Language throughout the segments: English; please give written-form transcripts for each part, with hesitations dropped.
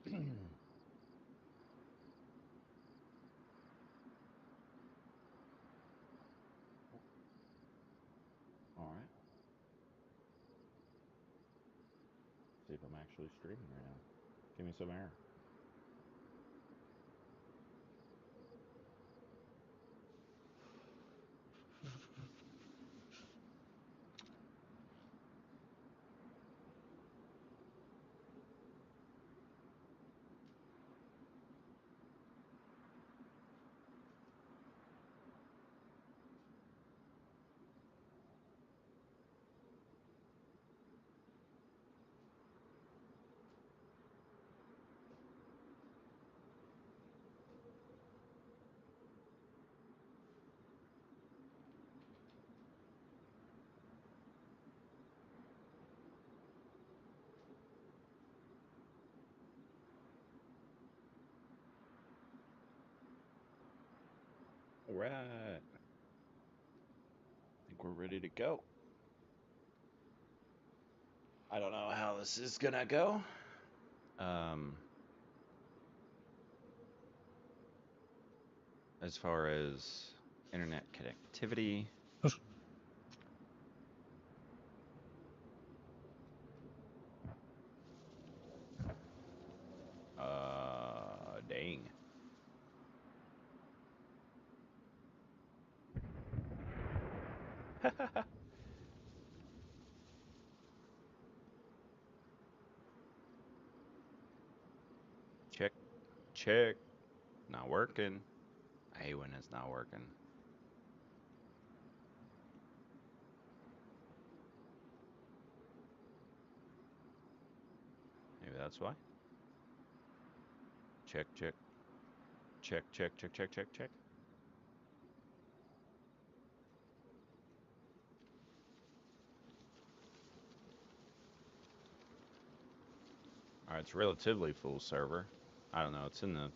All right. See if I'm actually streaming right now. Give me some air. All right. I think we're ready to go. I don't know how this is gonna go. Um, as far as internet connectivity, dang. Check, check. Not working. I hate when it's not working. Maybe that's why. Check, check, check, check, check, check, check, check. All right, it's relatively full server. I don't know. It's in the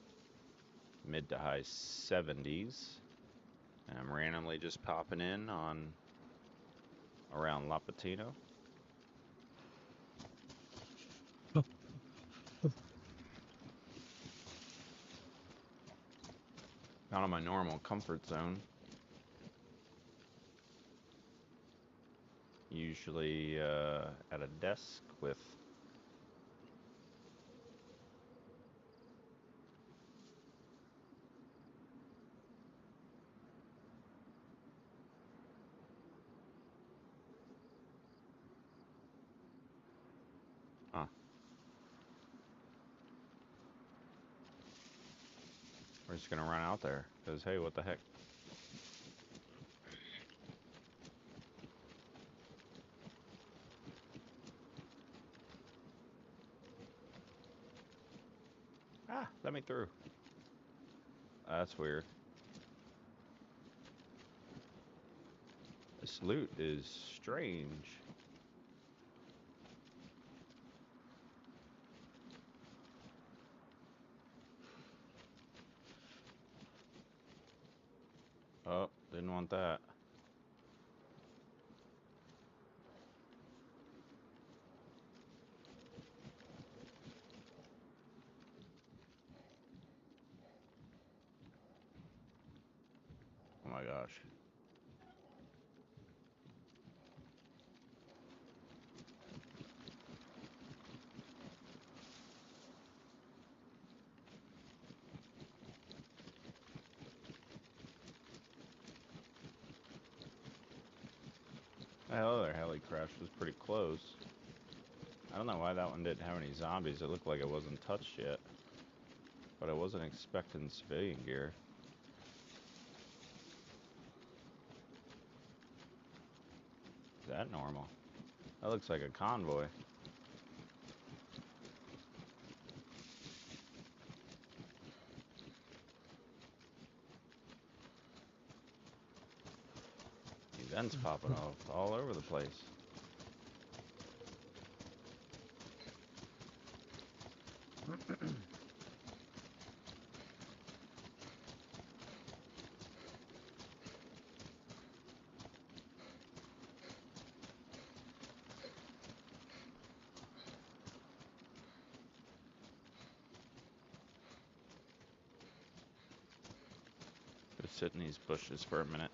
mid to high 70s. And I'm randomly just popping in on around Lapatino. Not on my normal comfort zone. Usually at a desk with huh. We're just gonna run out there because hey, what the heck? Ah, let me through. That's weird. This loot is strange. Oh, didn't want that. Oh my gosh. That other heli crash was pretty close. I don't know why that one didn't have any zombies. It looked like it wasn't touched yet. But I wasn't expecting civilian gear. Is that normal? That looks like a convoy. Events popping off all over the place. sit in these bushes for a minute.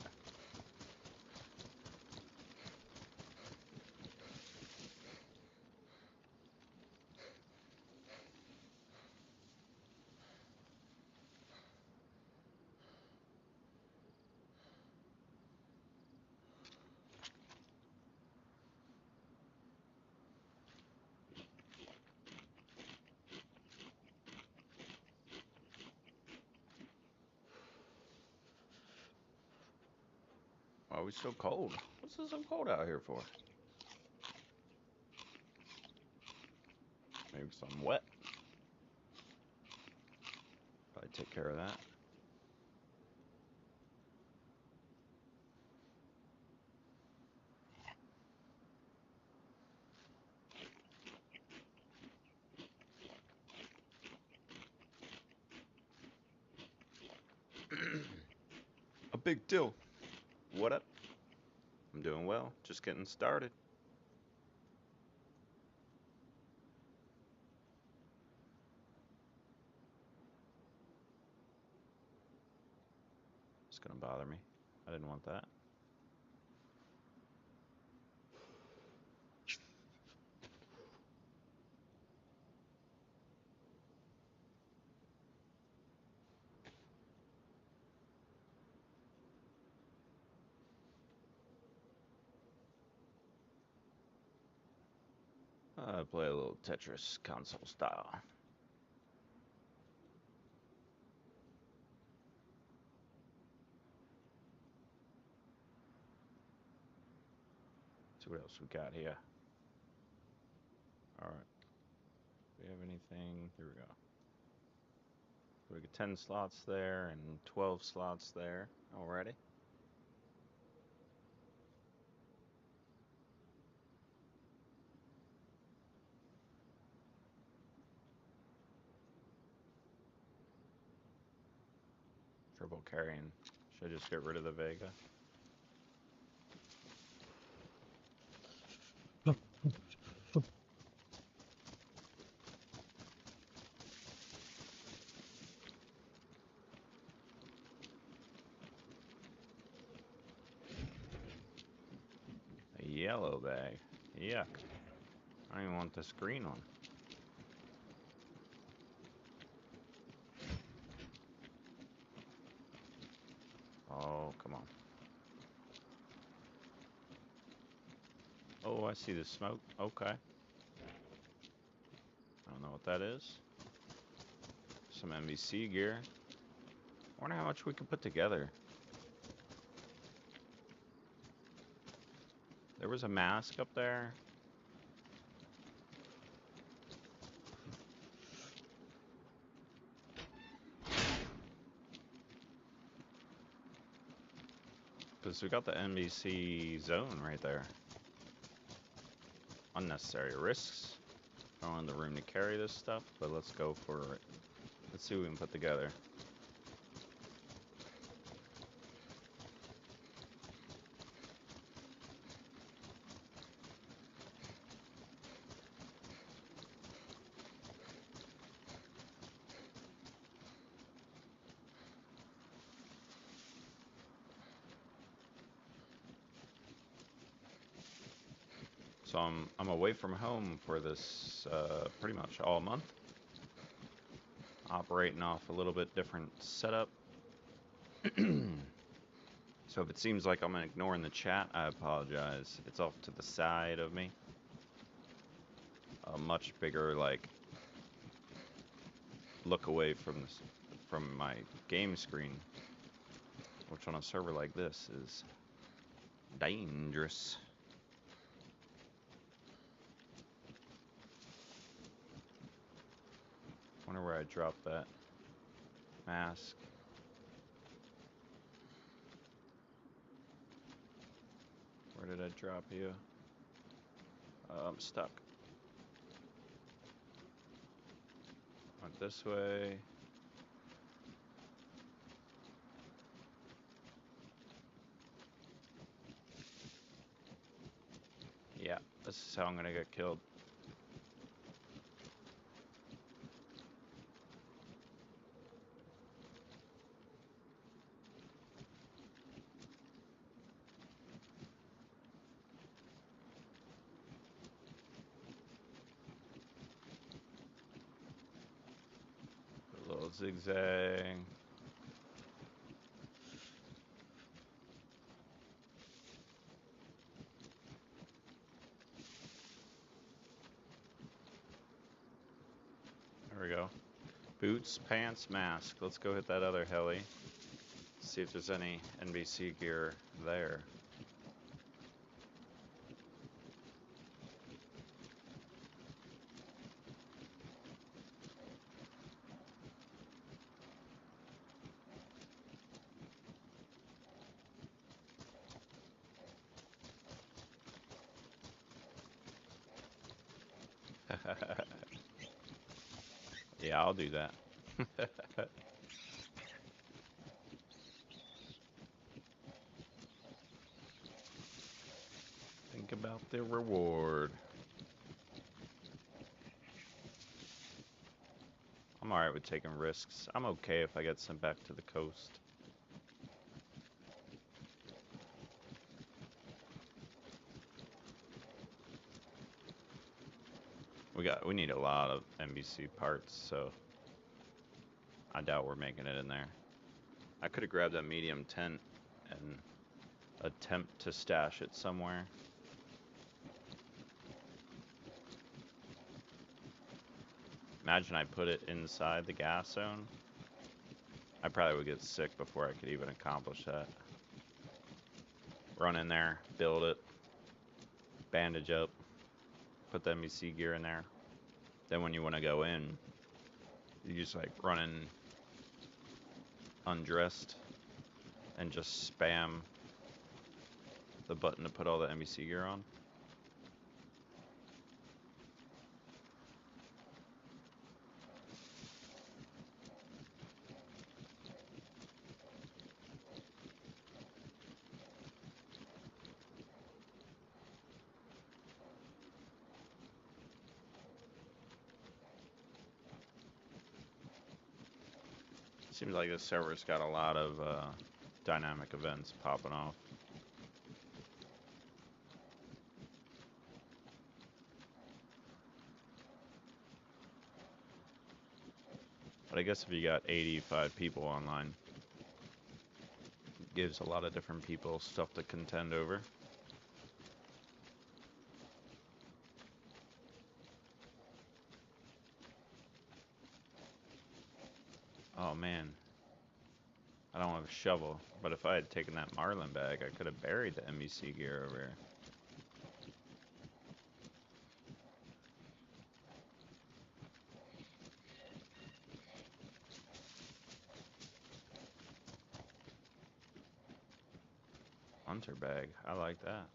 Why are we so cold? What's it so cold out here for? Maybe some wet. Probably take care of that. A big deal. What up? I'm doing well. Just getting started. It's gonna bother me. I didn't want that. Play a little Tetris console style. See what else we got here. All right. Do we have anything? Here we go. We got 10 slots there and 12 slots there already. Triple carrying. Should I just get rid of the Vega? A yellow bag. Yuck. I don't even want this green one. Oh, come on. Oh, I see the smoke. Okay. I don't know what that is. Some NBC gear. I wonder how much we could put together. There was a mask up there. Because we got the NBC zone right there. Unnecessary risks. I don't have the room to carry this stuff, but let's go for it. Let's see what we can put together. So I'm away from home for this pretty much all month. Operating off a little bit different setup. So if it seems like I'm ignoring the chat, I apologize. It's off to the side of me. A much bigger look away from my game screen, which on a server like this is dangerous. Wonder where I dropped that mask. Where did I drop you? I'm stuck. Went this way. Yeah, this is how I'm gonna get killed. Zigzag. There we go. Boots, pants, mask. Let's go hit that other heli. See if there's any NBC gear there. Yeah, I'll do that. Think about the reward. I'm alright with taking risks. I'm okay if I get sent back to the coast. We need a lot of NBC parts, so I doubt we're making it in there. I could have grabbed that medium tent and attempt to stash it somewhere. Imagine I put it inside the gas zone. I probably would get sick before I could even accomplish that. Run in there, build it, bandage up, put the NBC gear in there. Then when you want to go in, you just like run in undressed and just spam the button to put all the NBC gear on. Seems like this server's got a lot of dynamic events popping off. But I guess if you got 85 people online, it gives a lot of different people stuff to contend over. Oh man, I don't have a shovel, but if I had taken that marlin bag, I could have buried the NBC gear over here. Hunter bag, I like that.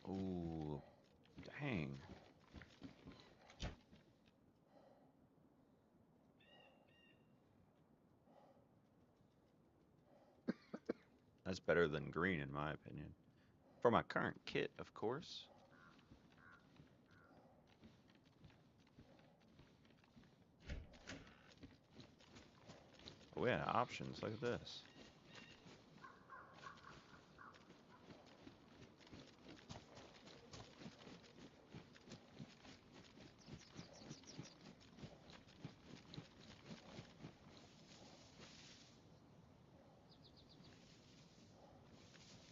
Ooh, dang. That's better than green in my opinion. For my current kit, of course. Oh yeah, options, look at this.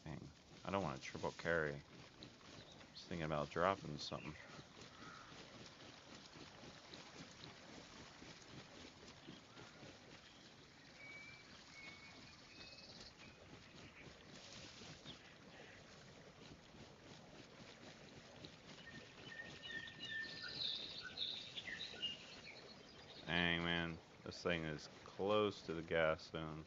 Dang, I don't want to triple carry. Just thinking about dropping something. Dang man, this thing is close to the gas zone.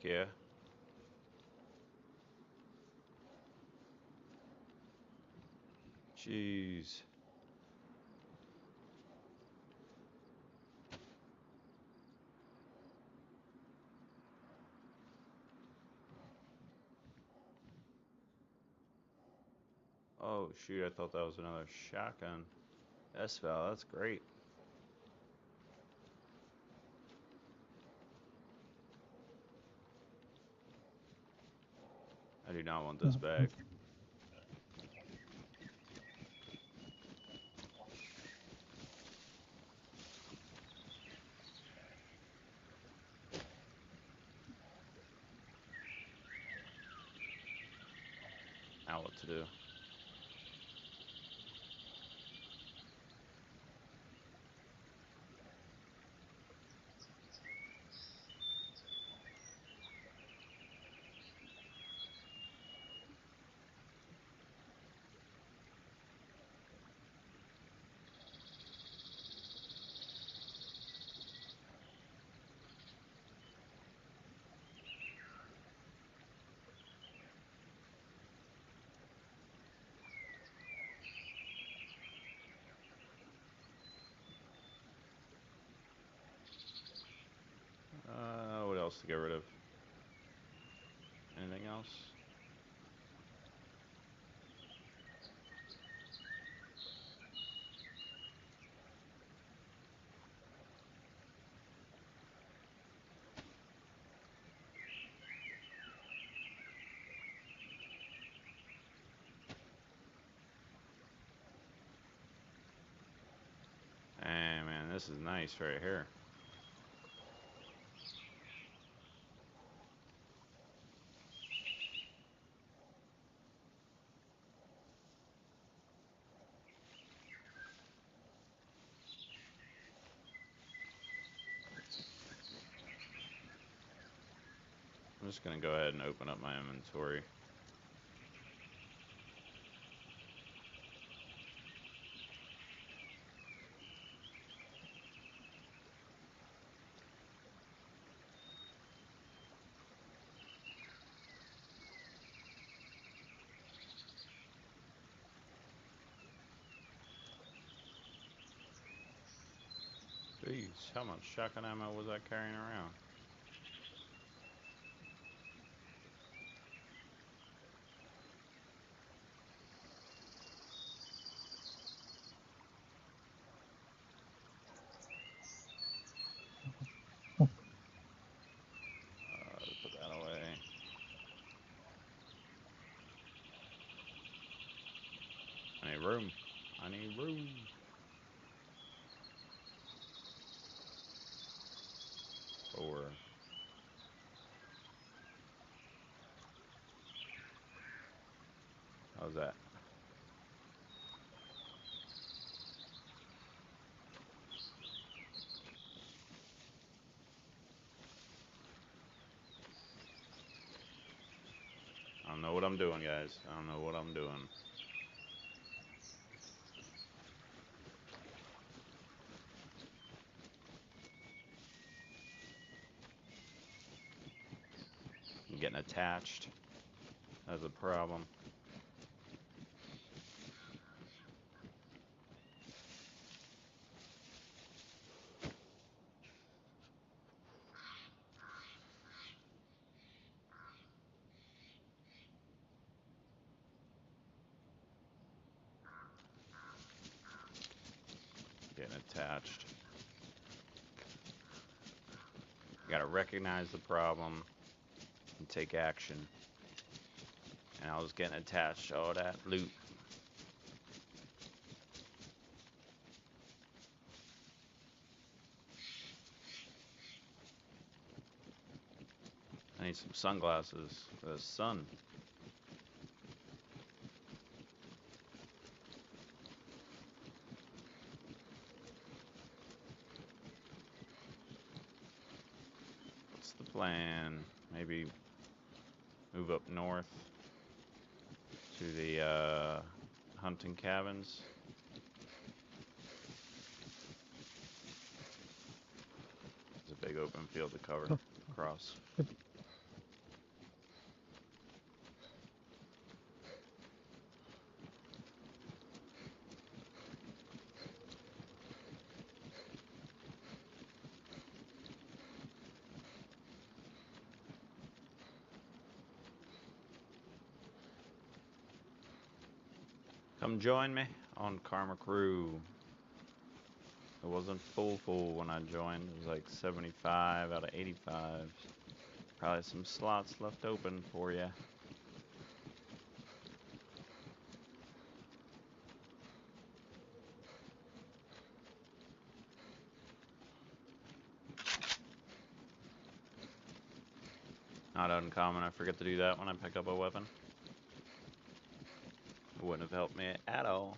yeah. Jeez. Oh shoot, I thought that was another shotgun. S-Val, that's great. I do not want this bag. Now what to do? What else to get rid of? Anything else? Hey man, this is nice right here. I'm just gonna go ahead and open up my inventory. Jeez, how much shotgun ammo was I carrying around? Put that away. I need room. I need room. Or how's that? I don't know what I'm doing, guys. I don't know what I'm doing. I'm getting attached. That's a problem. Getting attached. You gotta recognize the problem and take action. And I was getting attached to all that loot. I need some sunglasses for the sun. What's the plan? Maybe move up north to the hunting cabins. There's a big open field to cover across. Come join me on KarmaKrew. It wasn't full when I joined. It was like 75 out of 85. Probably some slots left open for you. Not uncommon. I forget to do that when I pick up a weapon. It wouldn't have helped me at all.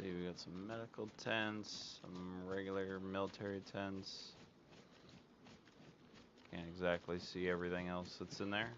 See, we got some medical tents, some regular military tents. Can't exactly see everything else that's in there.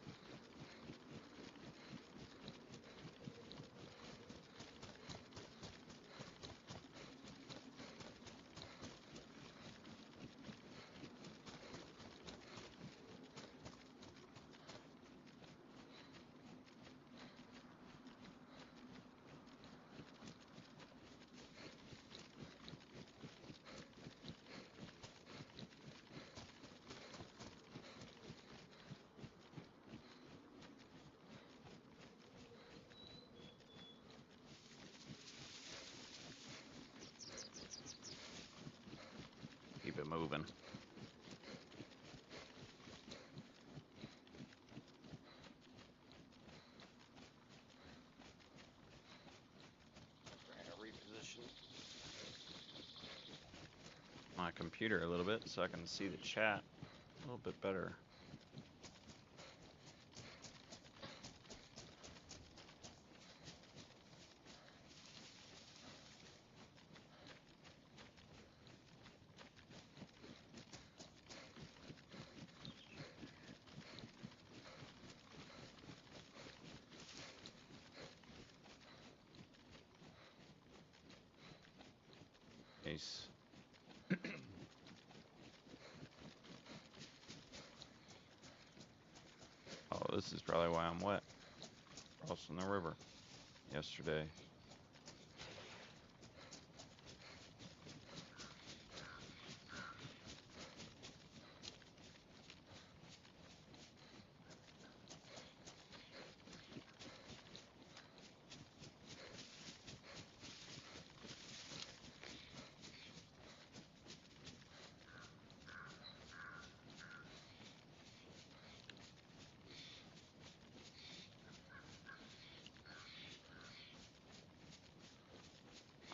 Keep it moving. Trying to reposition My computer a little bit so I can see the chat a little bit better. Nice. Oh, this is probably why I'm wet. Crossing the river yesterday.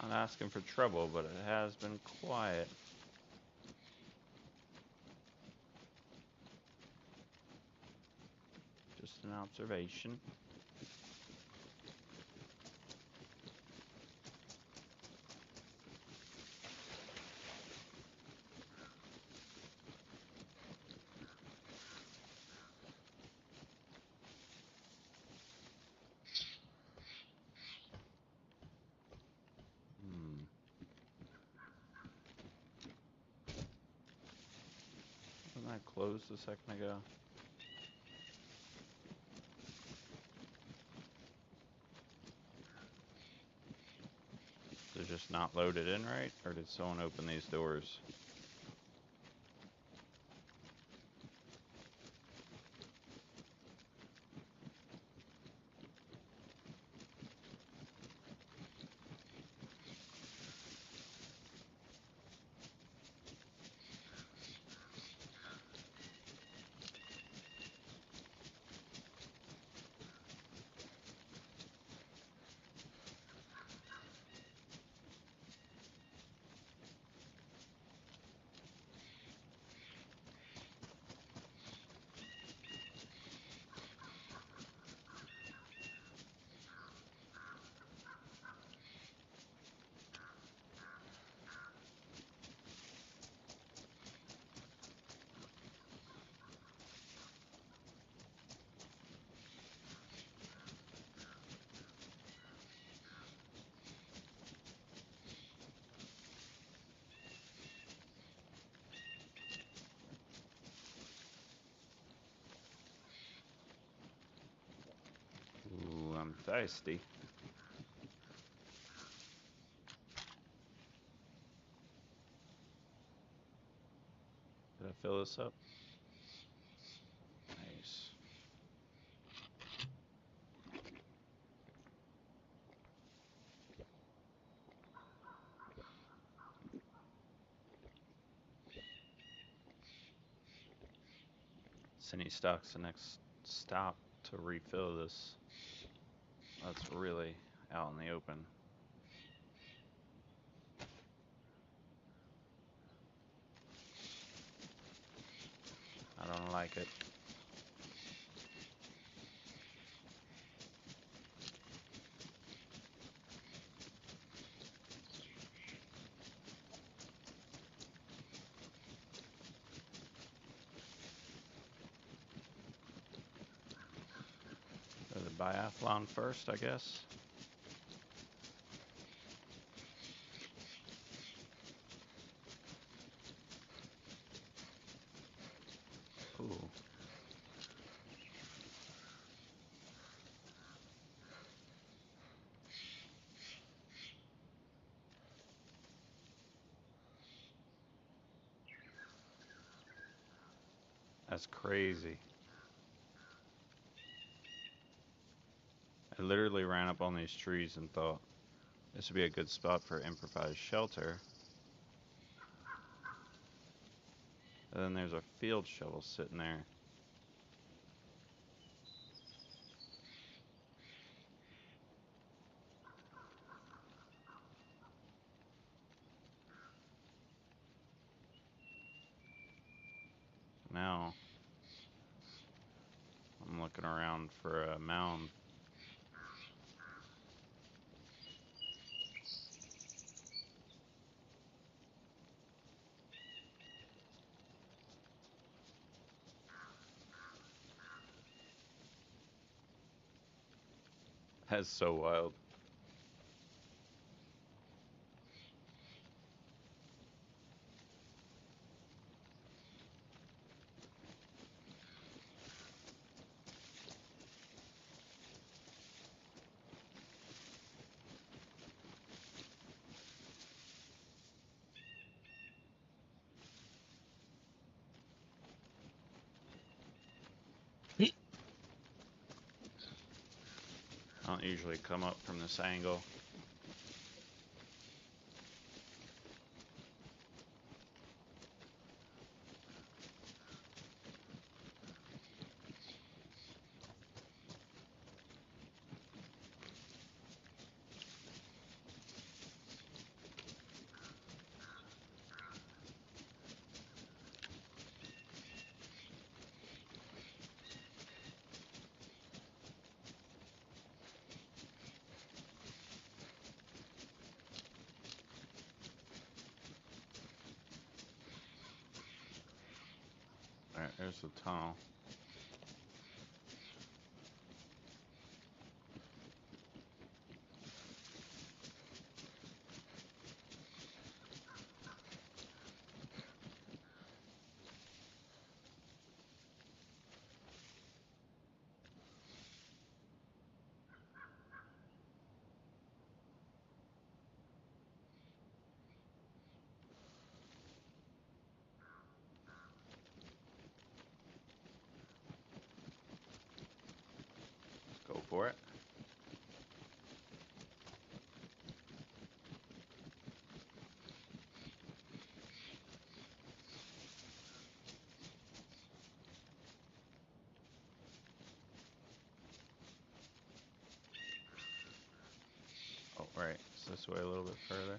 Not asking for trouble, but it has been quiet. Just an observation. Wasn't that closed a second ago? They're just not loaded in right? Or did someone open these doors? Thirsty. Did I fill this up? Nice. Cine Stock's the next stop to refill this. That's really out in the open. I don't like it. Go to the biathlon first, I guess. Ooh. That's crazy. I literally ran up on these trees and thought this would be a good spot for improvised shelter. And then there's a field shovel sitting there. Now I'm looking around for a mound. That's so wild. I don't usually come up from this angle. Alright, there's the tunnel. Go for it. Oh, right. It's this way a little bit further.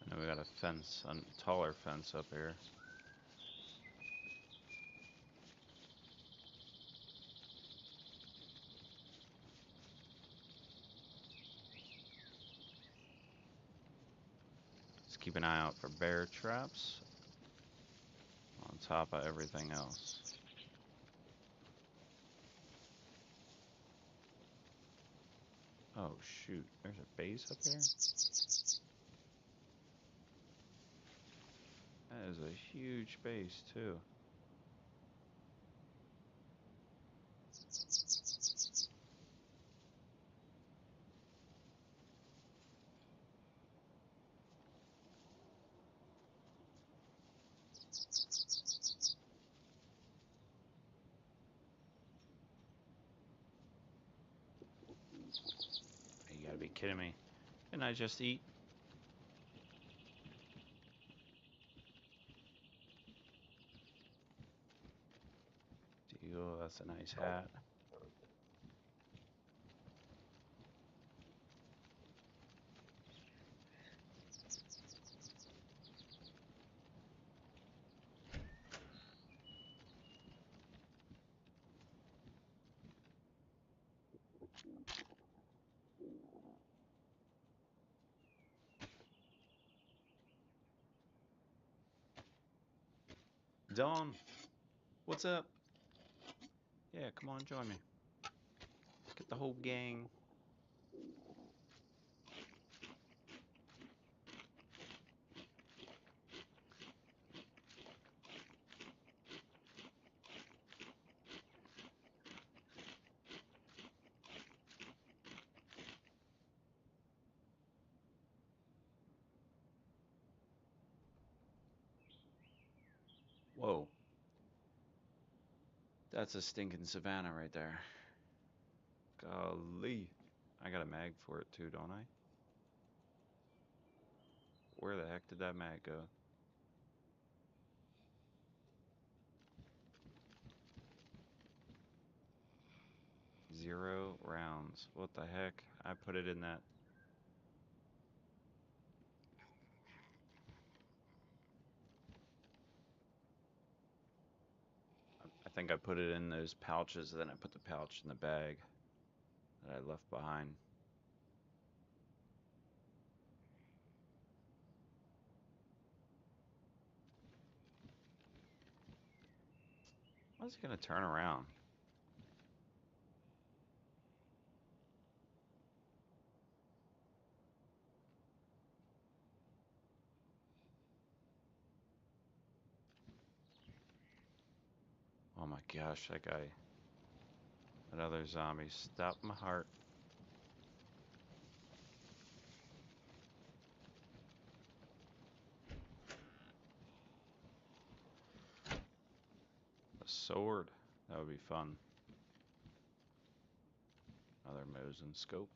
And then we got a fence, a taller fence up here. Let's keep an eye out for bear traps. On top of everything else. Oh shoot, there's a base up here? That is a huge base too. You gotta be kidding me. Didn't I just eat? Deal, that's a nice hat. Dawn, what's up? Yeah, come on, join me. Get the whole gang. Whoa. That's a stinking savannah right there. Golly. I got a mag for it too, don't I? Where the heck did that mag go? Zero rounds. What the heck? I put it in that. I think I put it in those pouches, then I put the pouch in the bag that I left behind. Why's it gonna turn around? Oh my gosh, that guy. That other zombie stopped my heart. A sword. That would be fun. Another Mosin scope.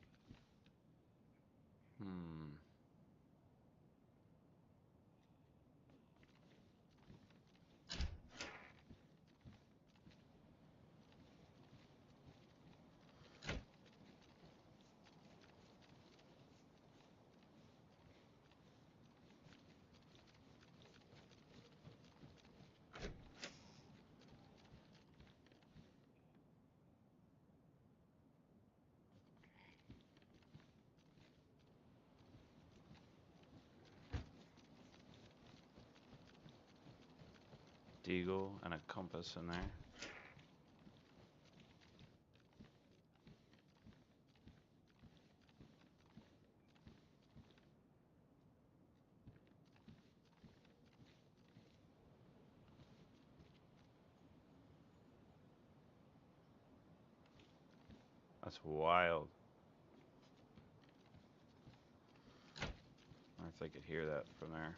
Deagle and a compass in there. That's wild. I wonder if they could hear that from there.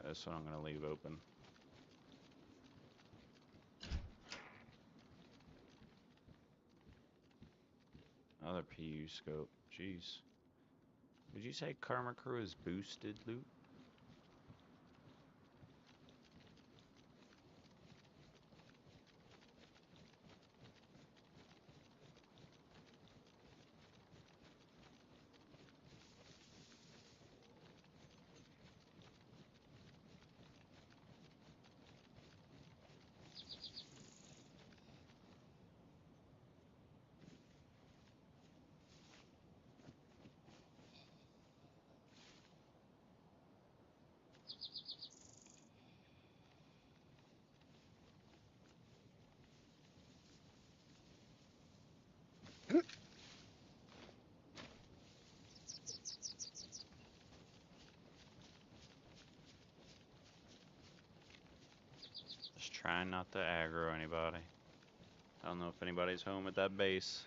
This one I'm going to leave open. Another PU scope. Jeez. Would you say KarmaKrew is boosted loot? Trying not to aggro anybody. I don't know if anybody's home at that base.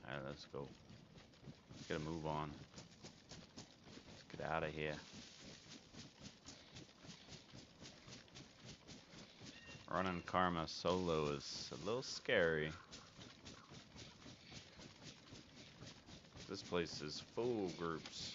Alright, let's go. Let's get a move on. Let's get out of here. Running Karma solo is a little scary. This place is full groups.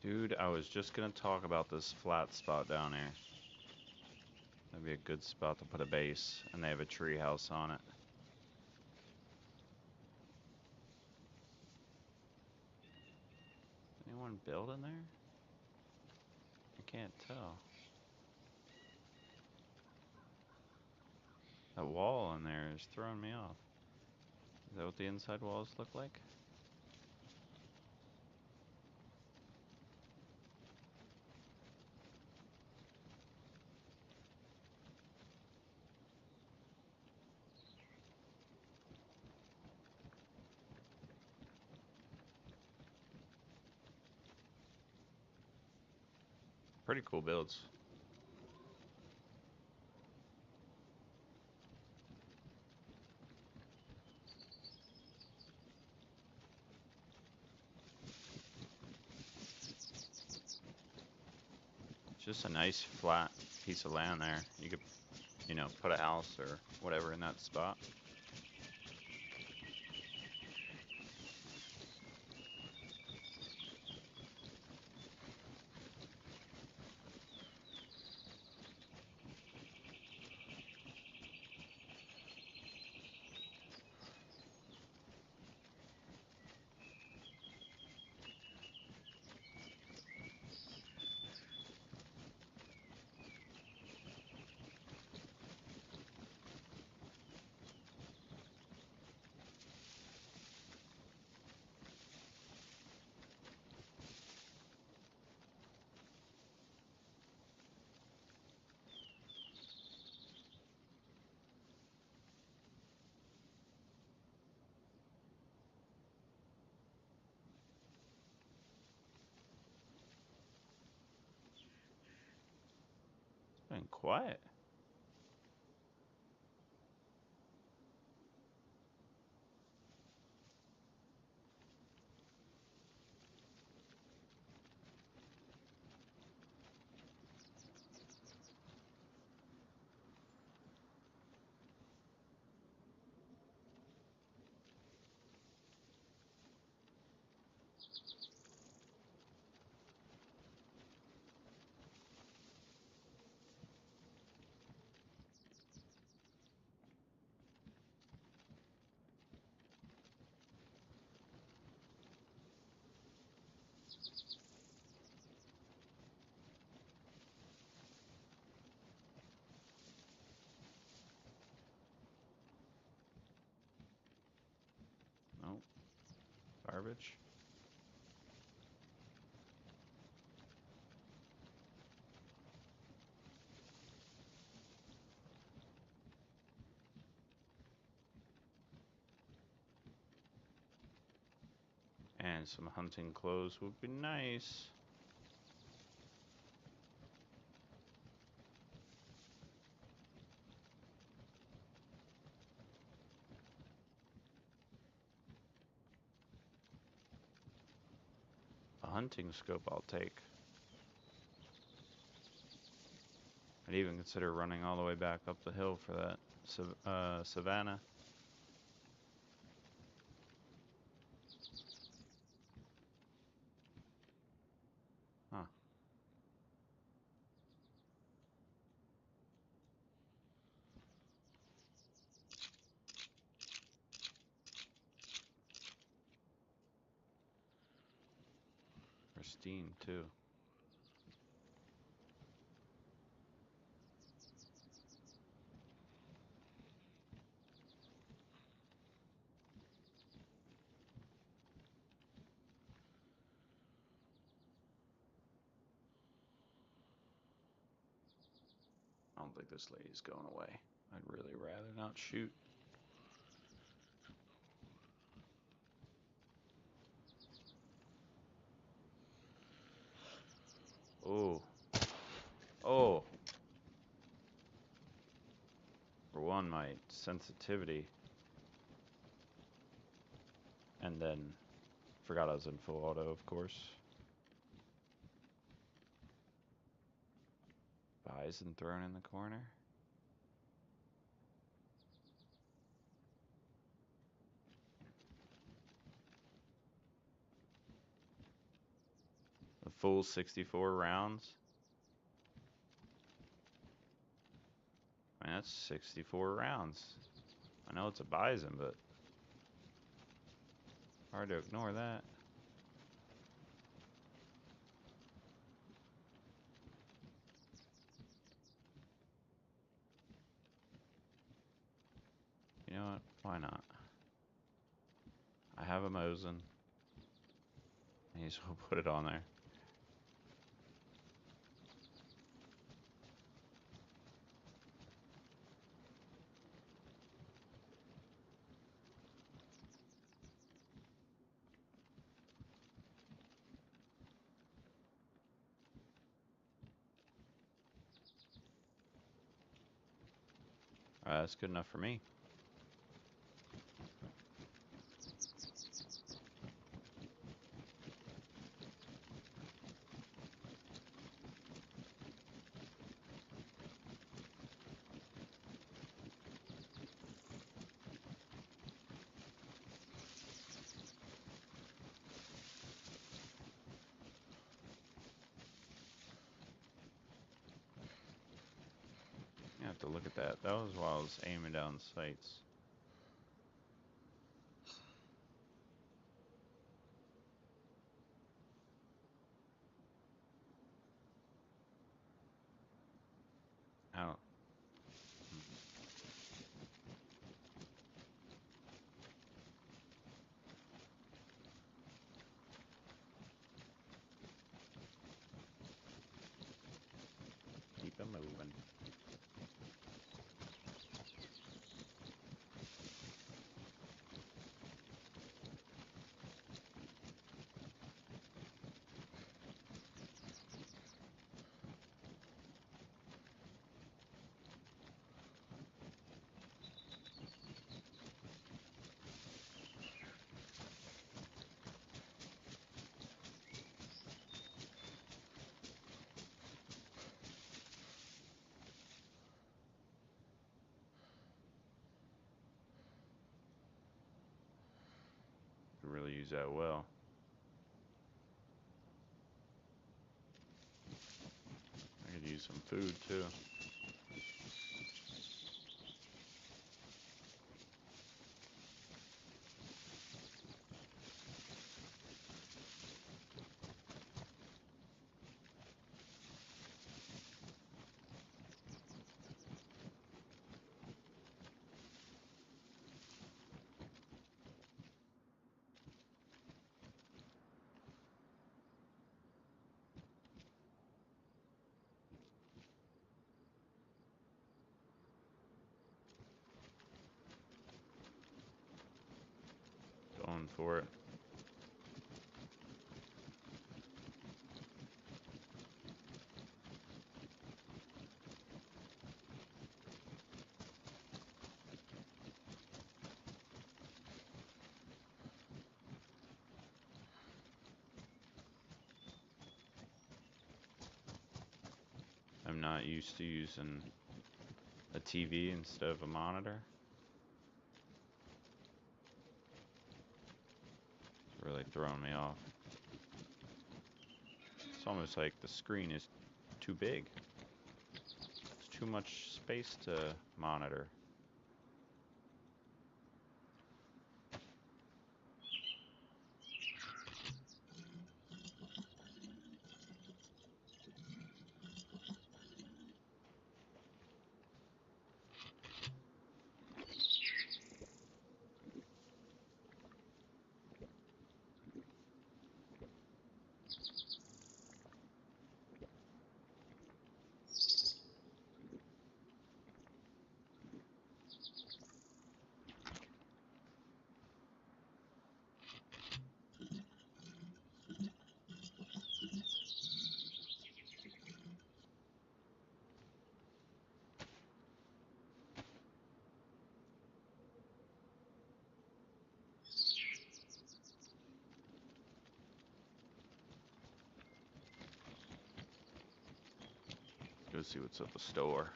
Dude, I was just gonna talk about this flat spot down here. That'd be a good spot to put a base, and they have a tree house on it. Anyone building there? I can't tell. That wall in there is throwing me off. Is that what the inside walls look like? Pretty cool builds. Just a nice flat piece of land there. You could, you know, put a house or whatever in that spot. It's been quiet. Nope. Garbage. And some hunting clothes would be nice. hunting scope I'll take. I'd even consider running all the way back up the hill for that savannah. Huh. Pristine, too. I don't think this lady's going away. I'd really rather not shoot. Oh. Oh. For one, my sensitivity. And then, forgot I was in full auto, of course. Bison thrown in the corner. A full 64 rounds. I mean, that's 64 rounds. I know it's a bison, but hard to ignore that. You know what? Why not? I have a Mosin. I just will put it on there. That's good enough for me. You have to look at that. That was while I was aiming down sights. I don't. Keep it moving. Could really use that well. I could use some food too. Going for it. I'm not used to using a TV instead of a monitor. It's really throwing me off. It's almost like the screen is too big. It's too much space to monitor. Go see what's at the store.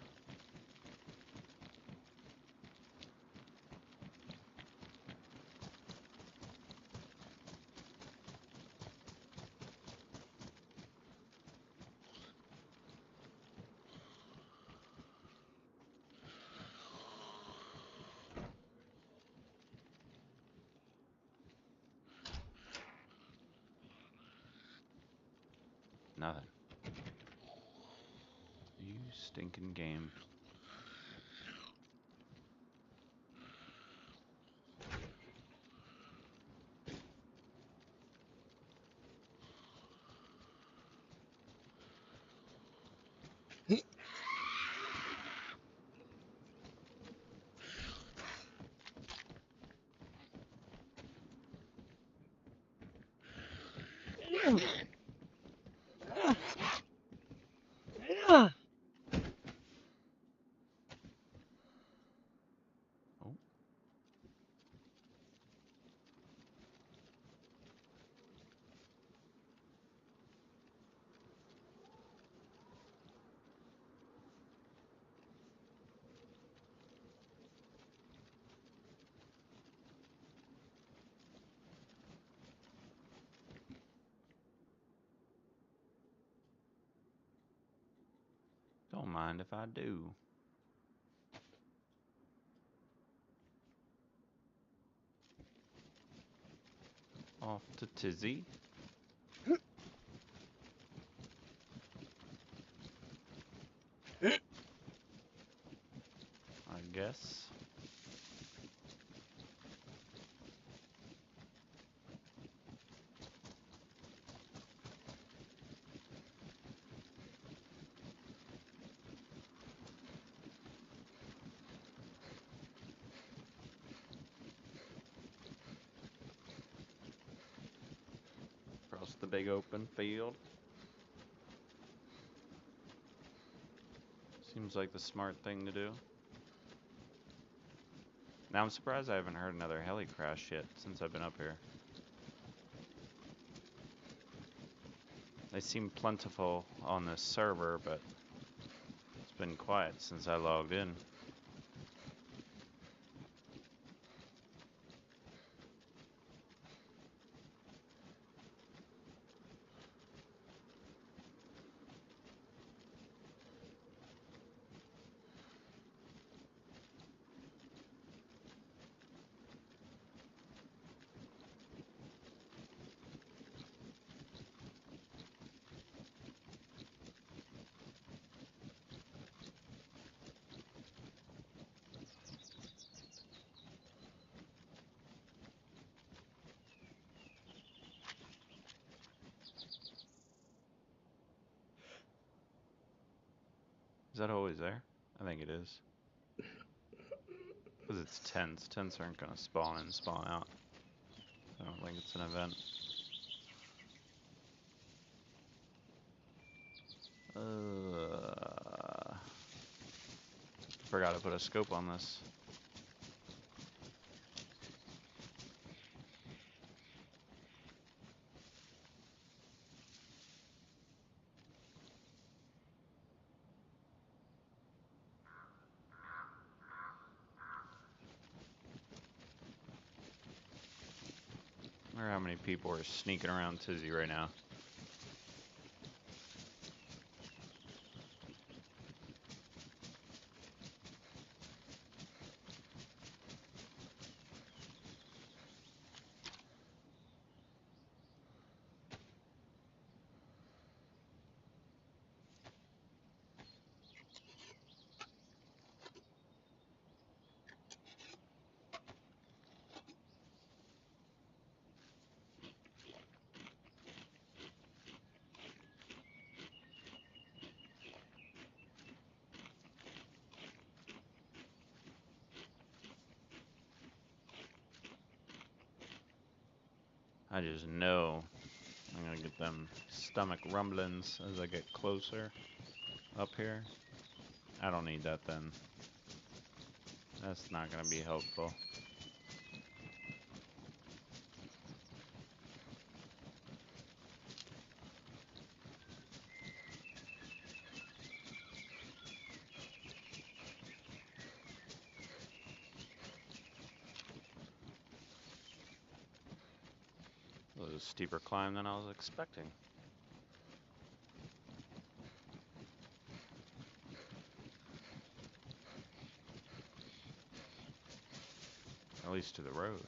Nothing. You stinking game. Oh. Don't mind if I do. Off to Tizzy. I guess. Across the big open field. Seems like the smart thing to do. Now I'm surprised I haven't heard another heli crash yet since I've been up here. They seem plentiful on this server, but it's been quiet since I logged in. Is that always there? I think it is. Because it's tents. Tents aren't going to spawn in and spawn out. I don't think it's an event. Forgot to put a scope on this. wonder how many people are sneaking around Tizzy right now. I just know I'm gonna get them stomach rumblings as I get closer up here. I don't need that then. That's not gonna be helpful. A little steeper climb than I was expecting. At least to the road.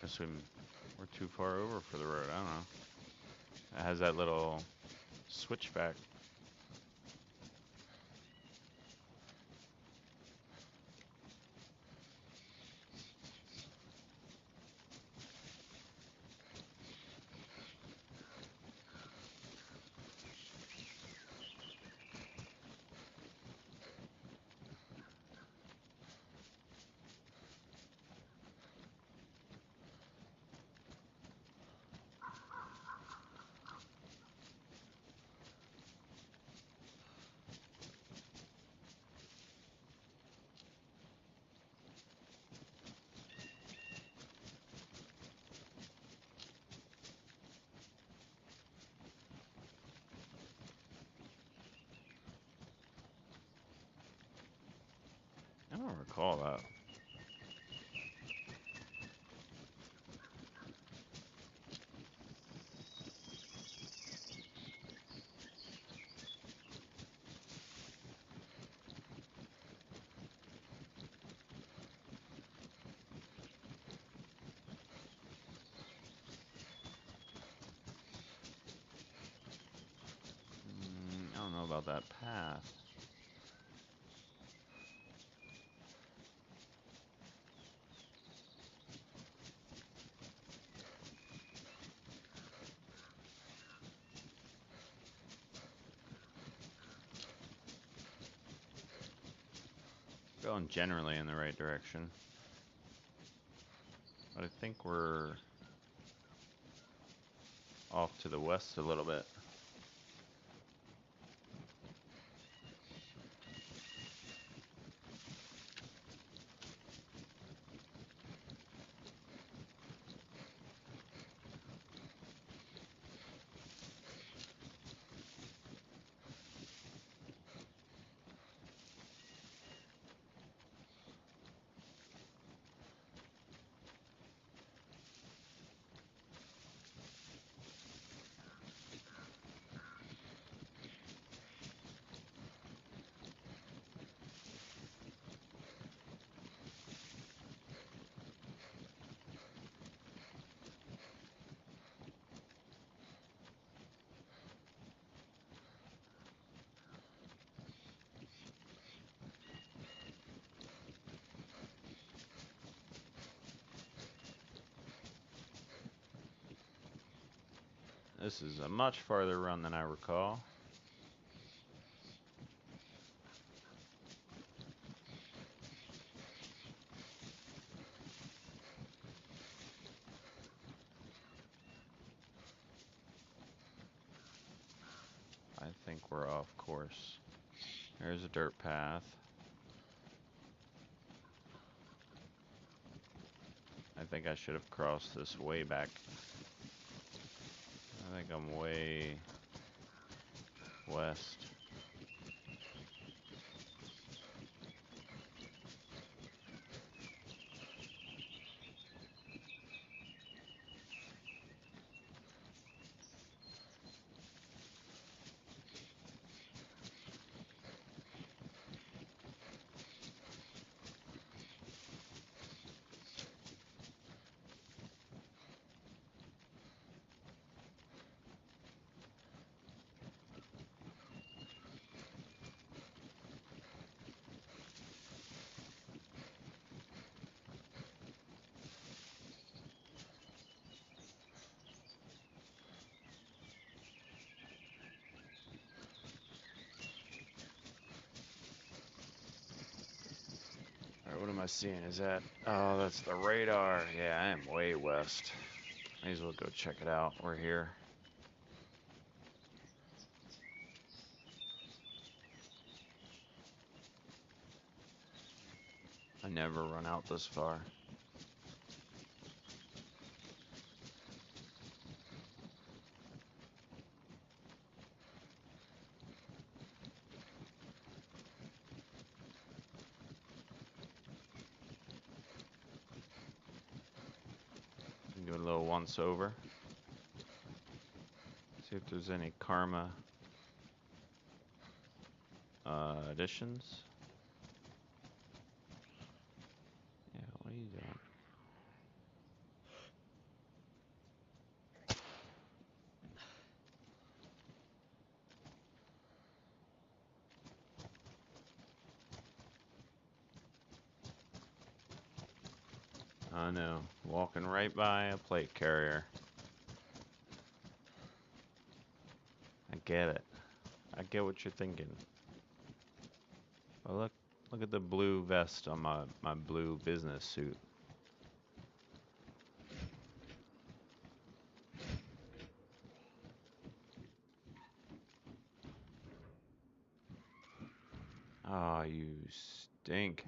Guess we're too far over for the road. I don't know. It has that little switchback. I don't recall that. I don't know about that path. Going generally in the right direction. But I think we're off to the west a little bit. This is a much farther run than I recall. I think think we're off course. There's a dirt path. I think I should have crossed this way back. I think I'm way west. Alright, what am I seeing? Is that... Oh, that's the radar. Yeah, I am way west. May as well go check it out. We're here. I never run out this far. Do a little once over. See if there's any karma additions. Yeah, what are you doing? I know, walking right by a plate carrier. I get it. I get what you're thinking. Oh, look at the blue vest on my blue business suit. Ah, oh, you stink.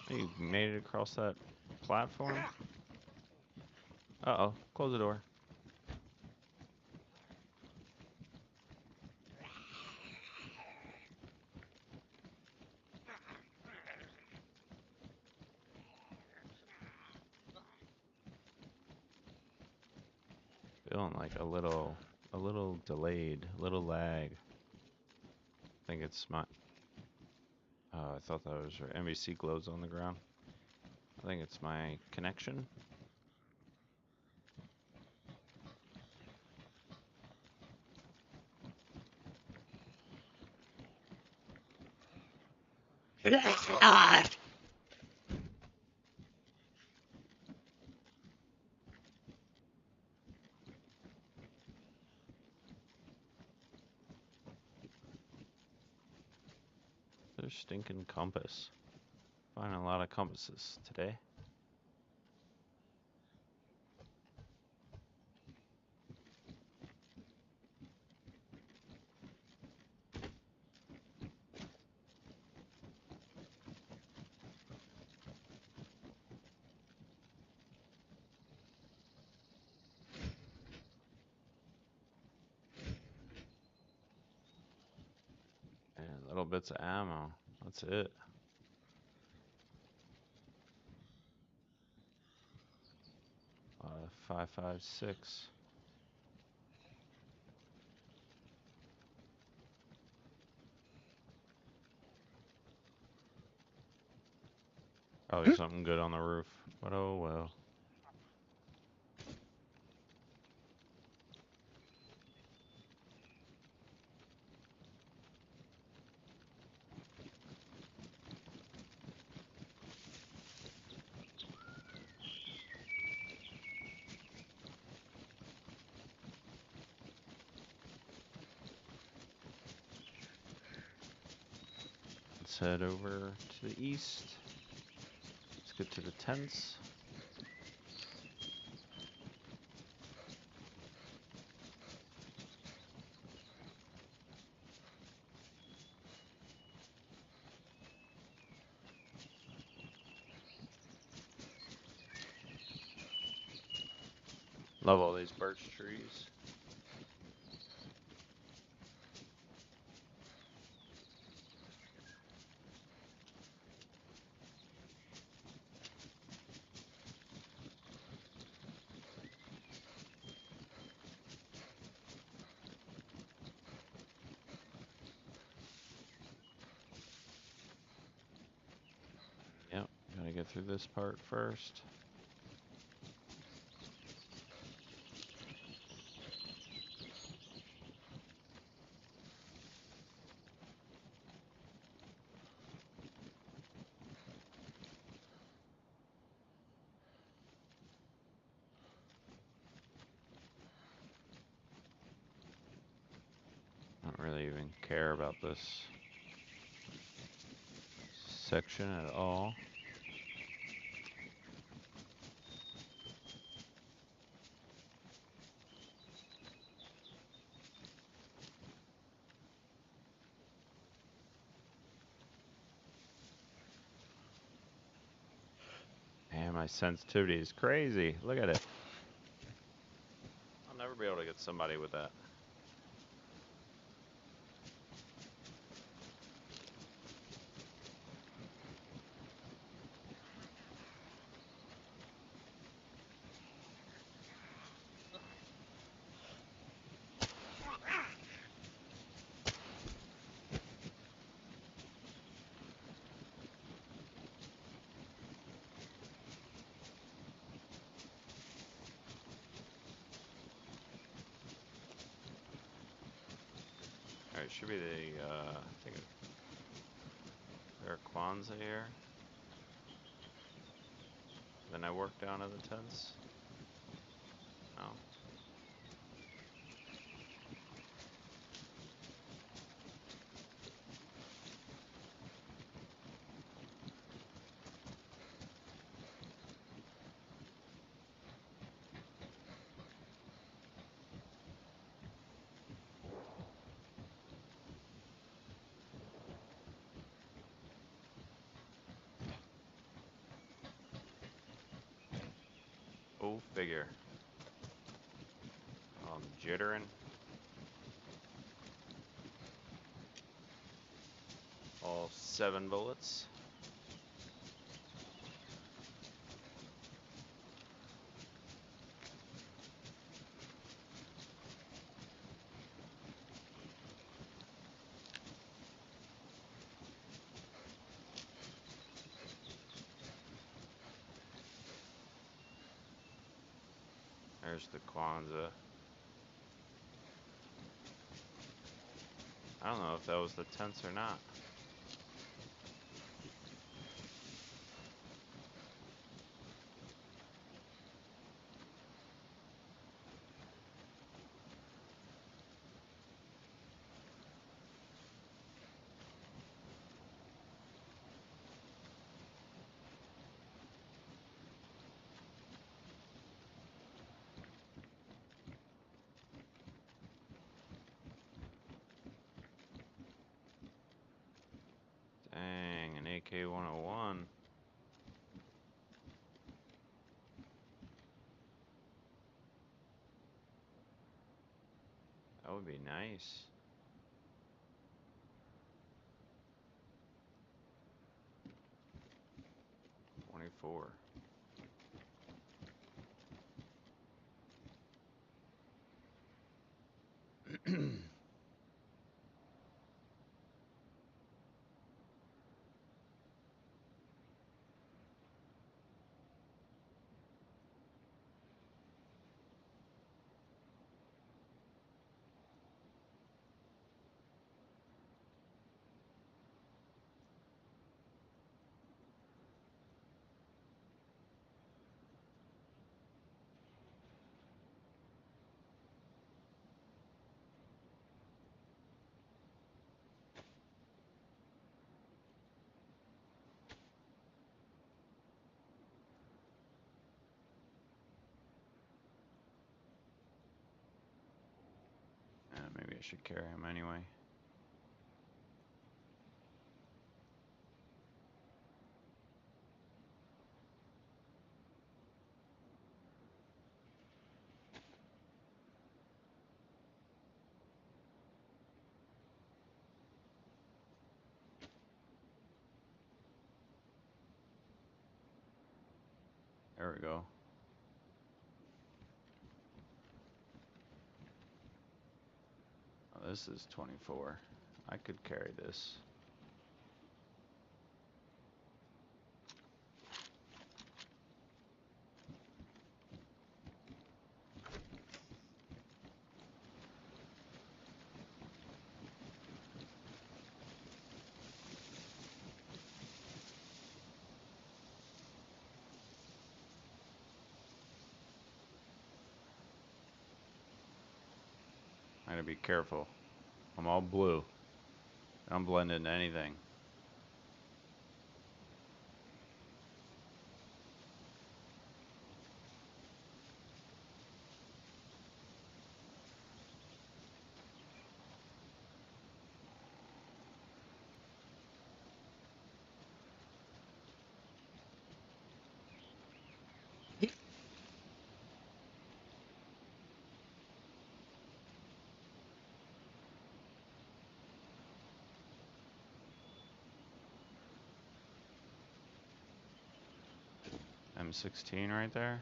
You made it across that platform? Uh-oh, close the door. Feeling like a little delayed, a little lag. I think it's my... Oh, I thought that was your NBC glows on the ground. I think it's my connection. There's stinking compass. Finding a lot of compasses today. And little bits of ammo. That's it. Uh, 5.56. Probably something good on the roof. But oh well. Let's head over to the east. Let's get to the tents. Love all these birch trees. Yep, gotta get through this part first. Don't really even care about this section at all. Man, my sensitivity is crazy. Look at it. I'll never be able to get somebody with that. Alright, should be the, I think there are Kwanzaa here. Then I work down to the tents. No. Go figure. I'm jittering. All 7 bullets. There's the Kwanzaa. I don't know if that was the tents or not. Dang, an AK-101. That would be nice. $24. Maybe I should carry him anyway. There we go. Oh, this is 24. I could carry this. I gotta be careful. I'm all blue. I don't blend into anything. M16 right there.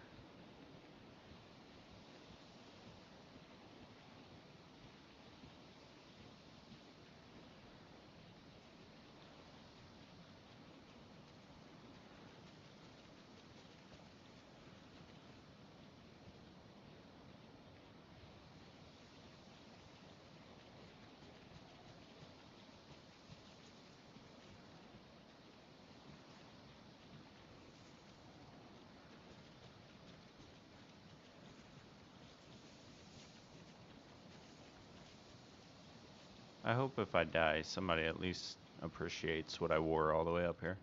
I hope if I die, somebody at least appreciates what I wore all the way up here.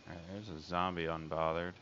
Alright, there's a zombie unbothered.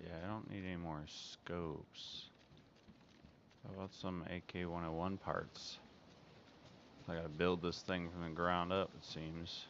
Yeah, I don't need any more scopes. How about some AK-101 parts? I gotta build this thing from the ground up, it seems.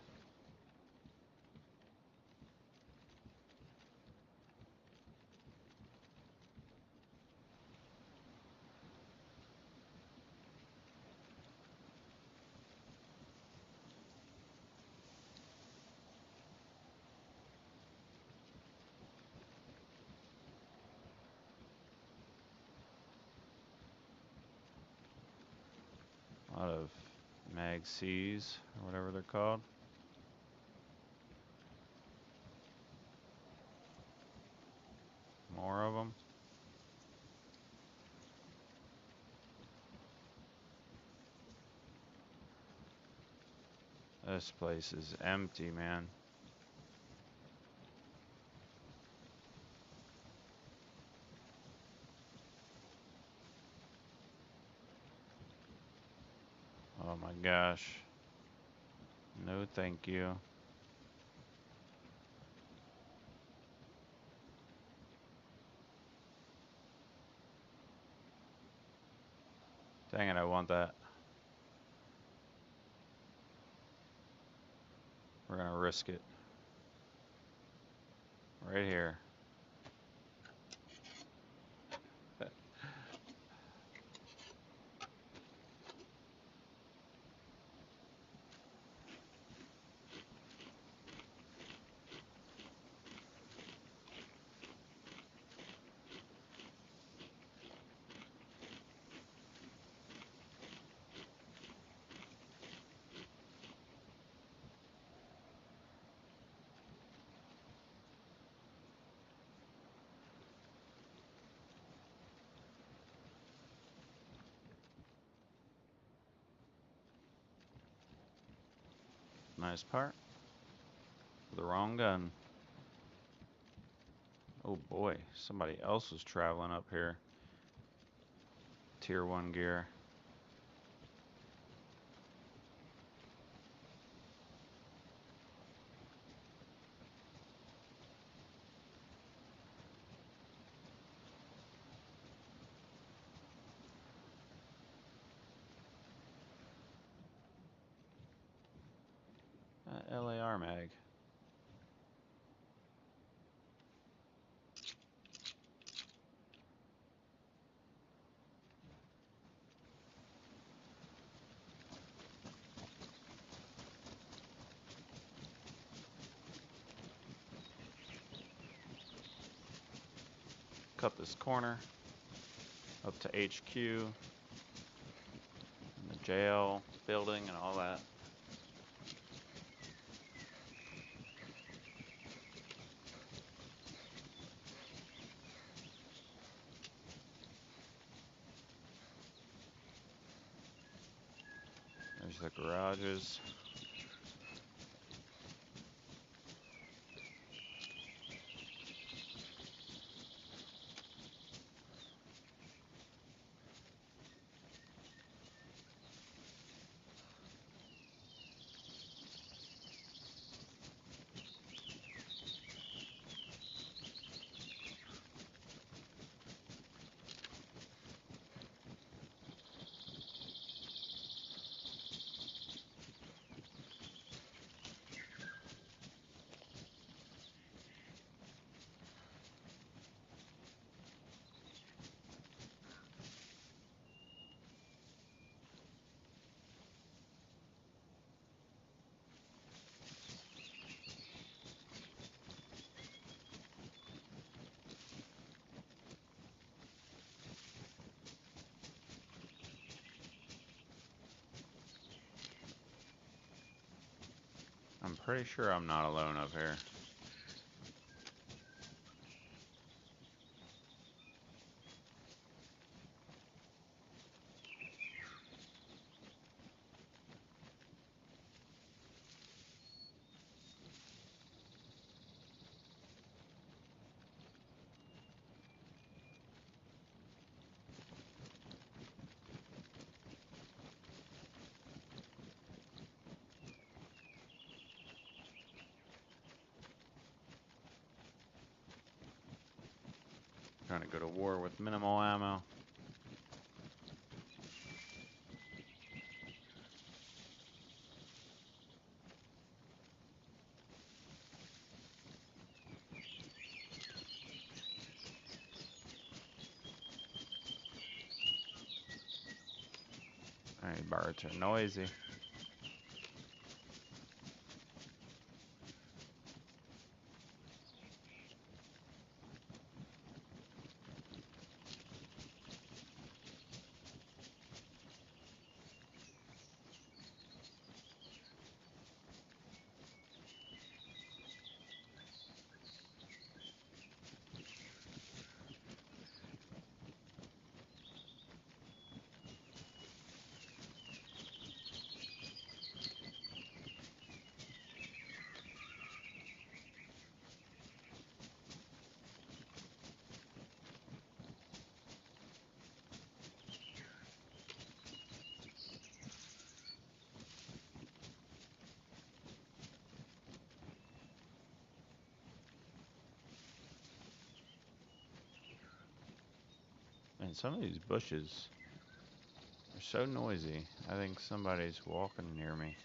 A lot of Mag Cs, or whatever they're called. More of them. This place is empty, man. Oh my gosh. No, thank you. Dang it, I want that. We're gonna risk it. Right here. Nice part. The wrong gun. Oh boy, somebody else was traveling up here. Tier 1 gear. LAR mag. Cut this corner up to HQ, and the jail building and all that. There's the garages. I'm pretty sure I'm not alone up here. Trying to go to war with minimal ammo. Alright, birds are noisy. And some of these bushes are so noisy. I think somebody's walking near me.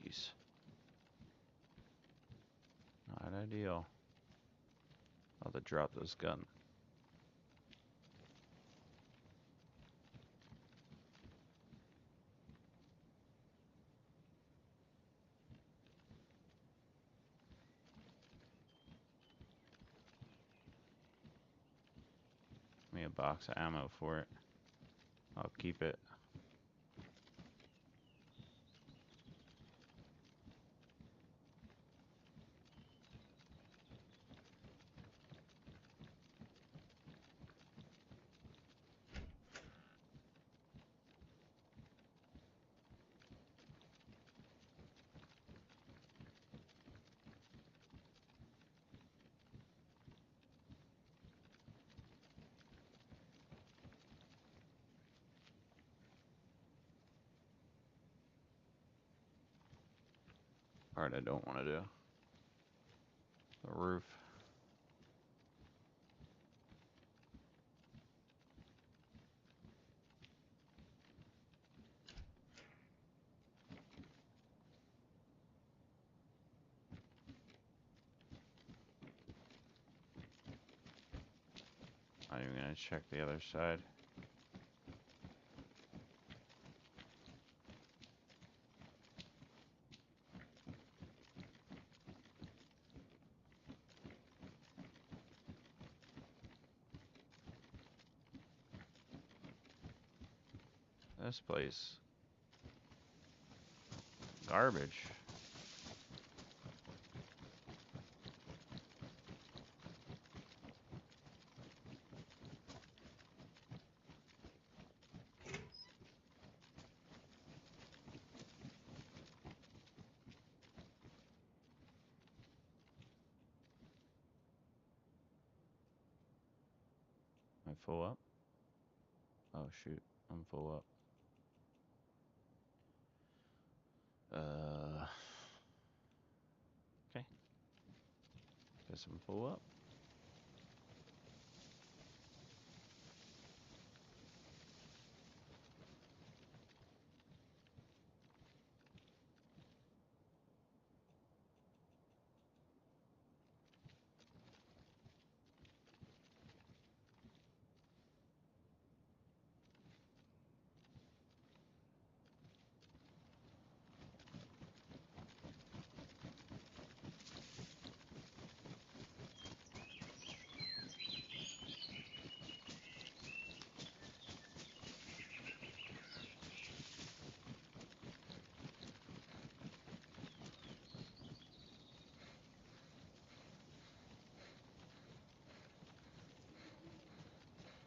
Jeez. Not ideal. I'll have to drop this gun. Give me a box of ammo for it. I'll keep it. Part I don't want to do. The roof. I'm even gonna check the other side. This place. Garbage. Am I full up? Oh shoot, I'm full up. Okay. Guess I'm full up.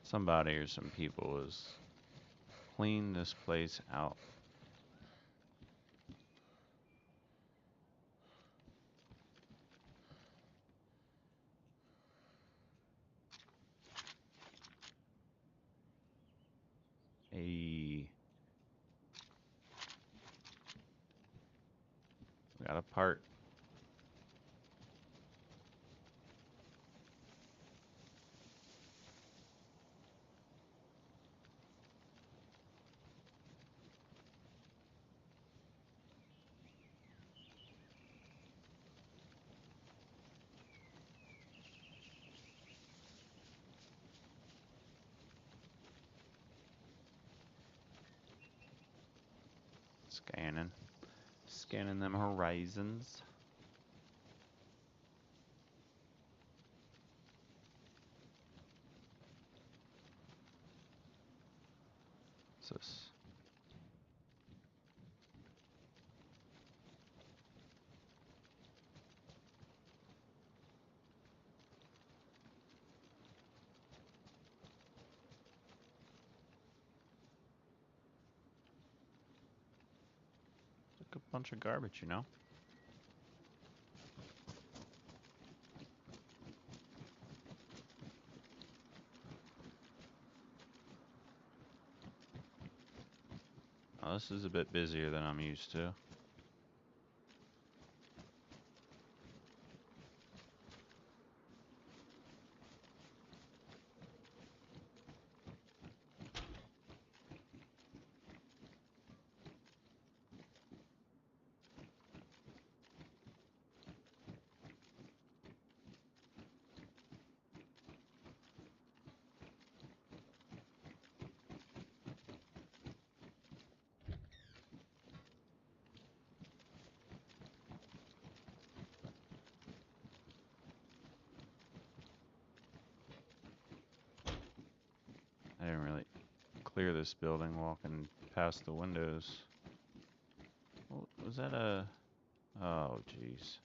Somebody or some people has cleaned this place out. Hey. We got a part. Scanning them horizons. What's this? Like a bunch of garbage, you know? Oh, this is a bit busier than I'm used to. I didn't really clear this building walking past the windows. Was that a... Oh, jeez.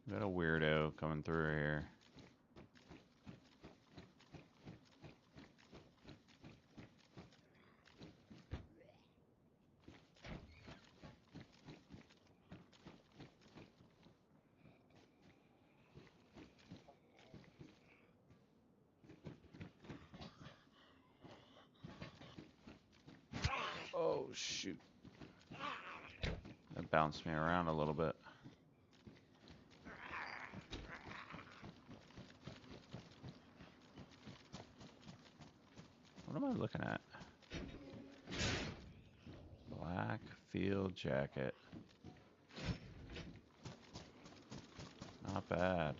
We got a weirdo coming through here. Oh, shoot. That bounced me around a little bit. What am I looking at? Black field jacket. Not bad.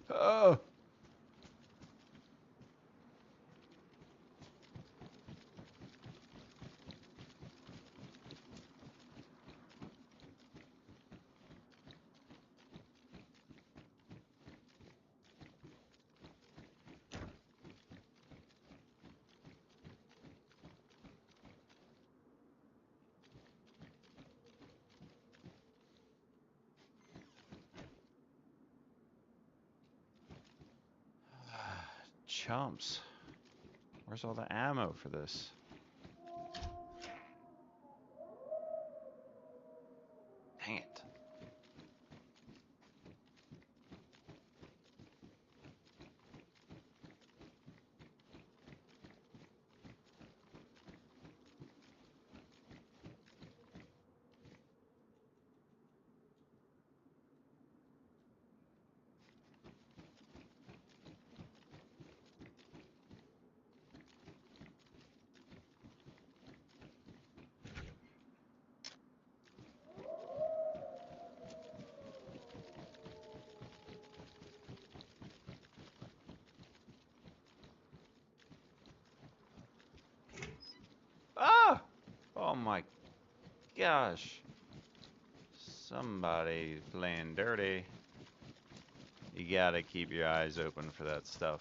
Oh! Chumps. Where's all the ammo for this? Dang it. Ah! Oh my gosh. Somebody playing dirty. You gotta keep your eyes open for that stuff.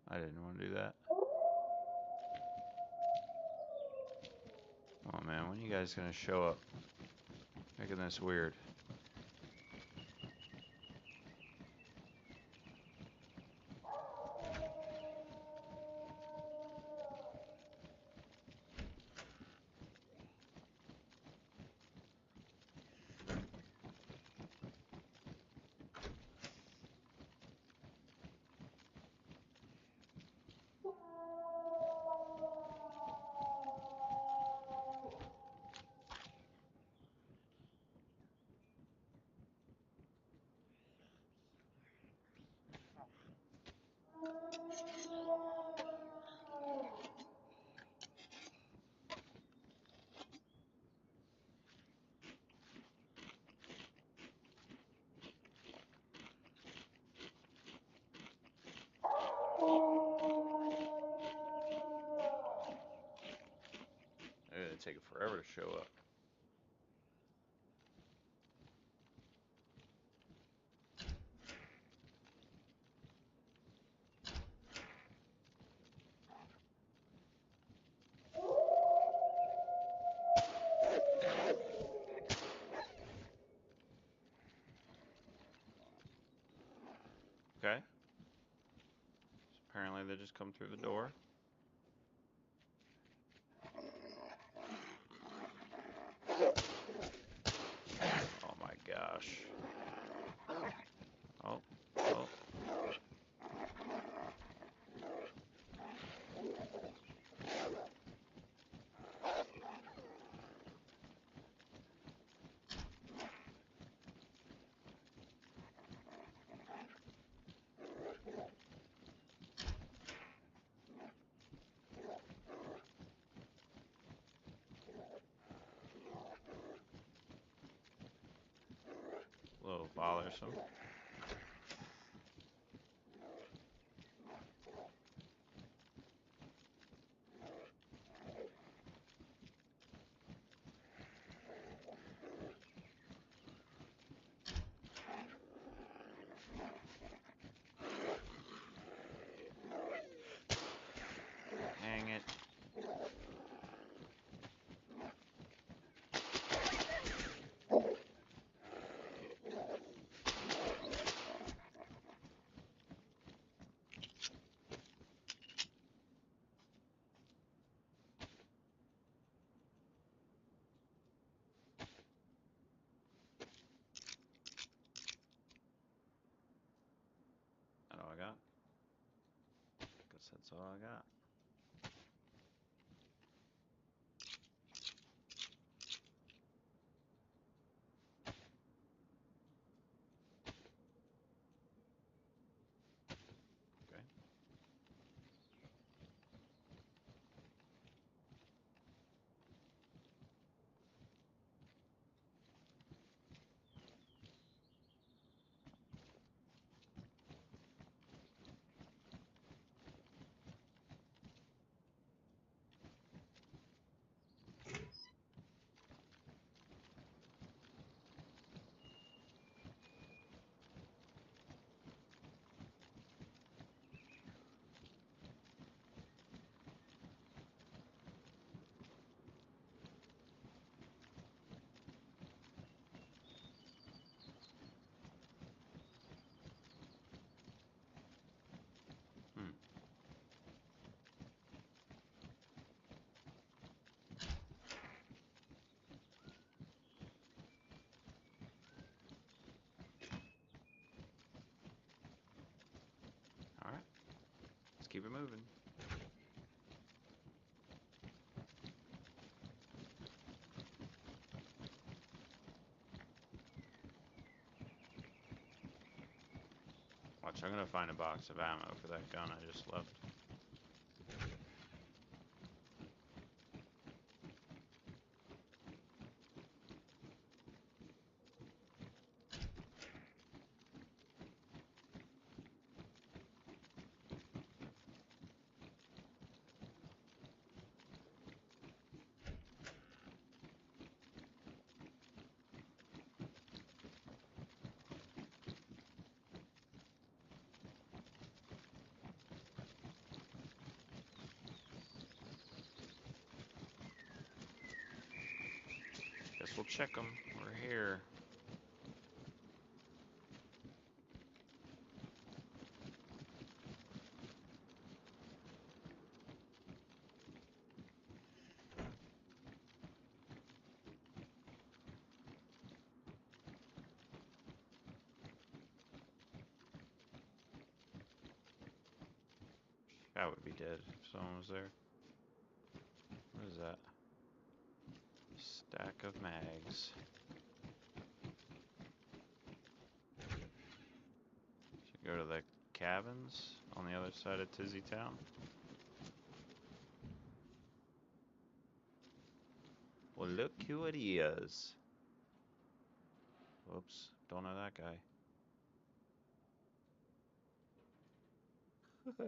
I didn't want to do that. Oh man, when are you guys gonna show up? Making this weird. It'd take it forever to show up. Okay. So apparently they just come through the door. Oh my gosh. Oh, oh. A little bothersome. Hang it. That's all I got. Guess that's all I got. Okay. Hmm. All right. Let's keep it moving. Watch, I'm gonna find a box of ammo for that gun I just left. Guess we'll check them. We're here. That would be dead if someone was there. What is that? Stack of mags. Should go to the cabins on the other side of Tizzy Town. Well, look who it is. Whoops, don't know that guy. It's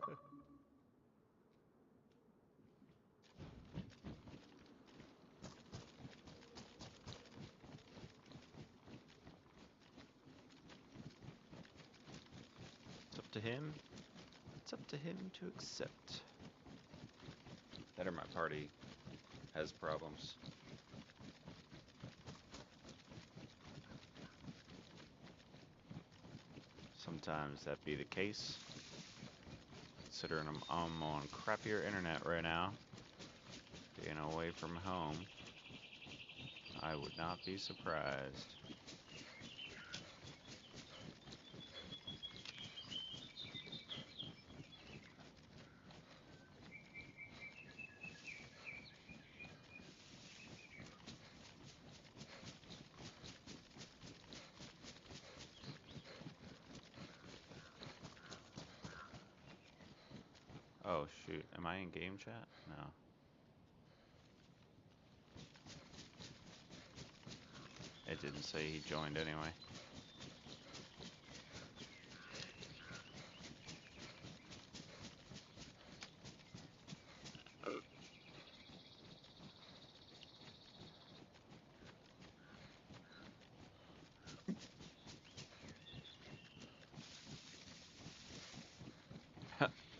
up to him. It's up to him to accept. That or my party has problems. Sometimes that be the case. Considering I'm on crappier internet right now, being away from home, I would not be surprised. Oh shoot, am I in game chat? No. It didn't say he joined anyway.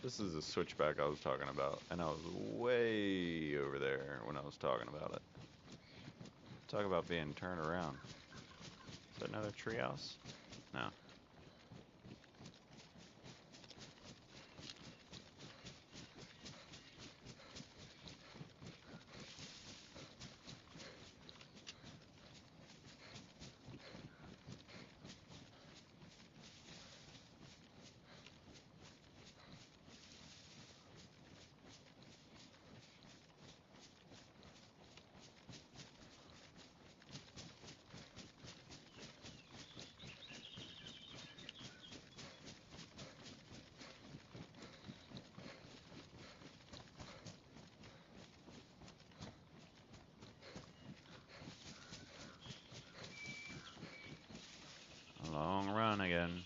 This is the switchback I was talking about, and I was way over there when I was talking about it. Talk about being turned around. Is that another treehouse? No. A long run again.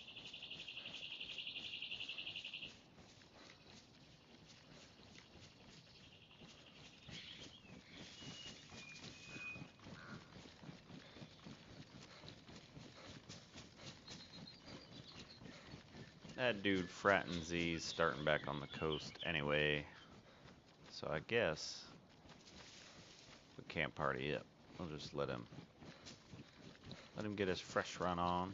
That dude Fratton Z's starting back on the coast anyway. So I guess we can't party yet. We'll just let him get his fresh run on.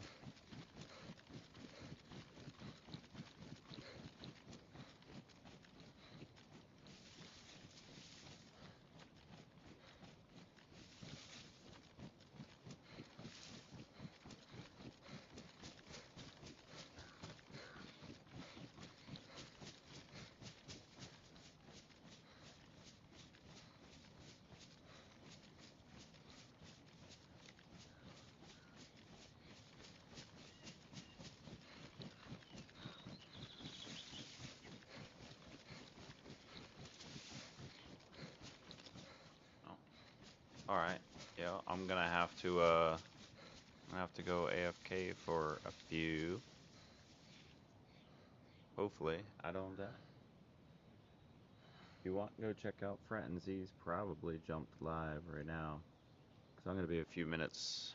All right. Yeah, I'm gonna have to go AFK for a few. Hopefully, I don't die. If you want, go check out Fratton Z's. Probably jumped live right now, cause I'm gonna be a few minutes.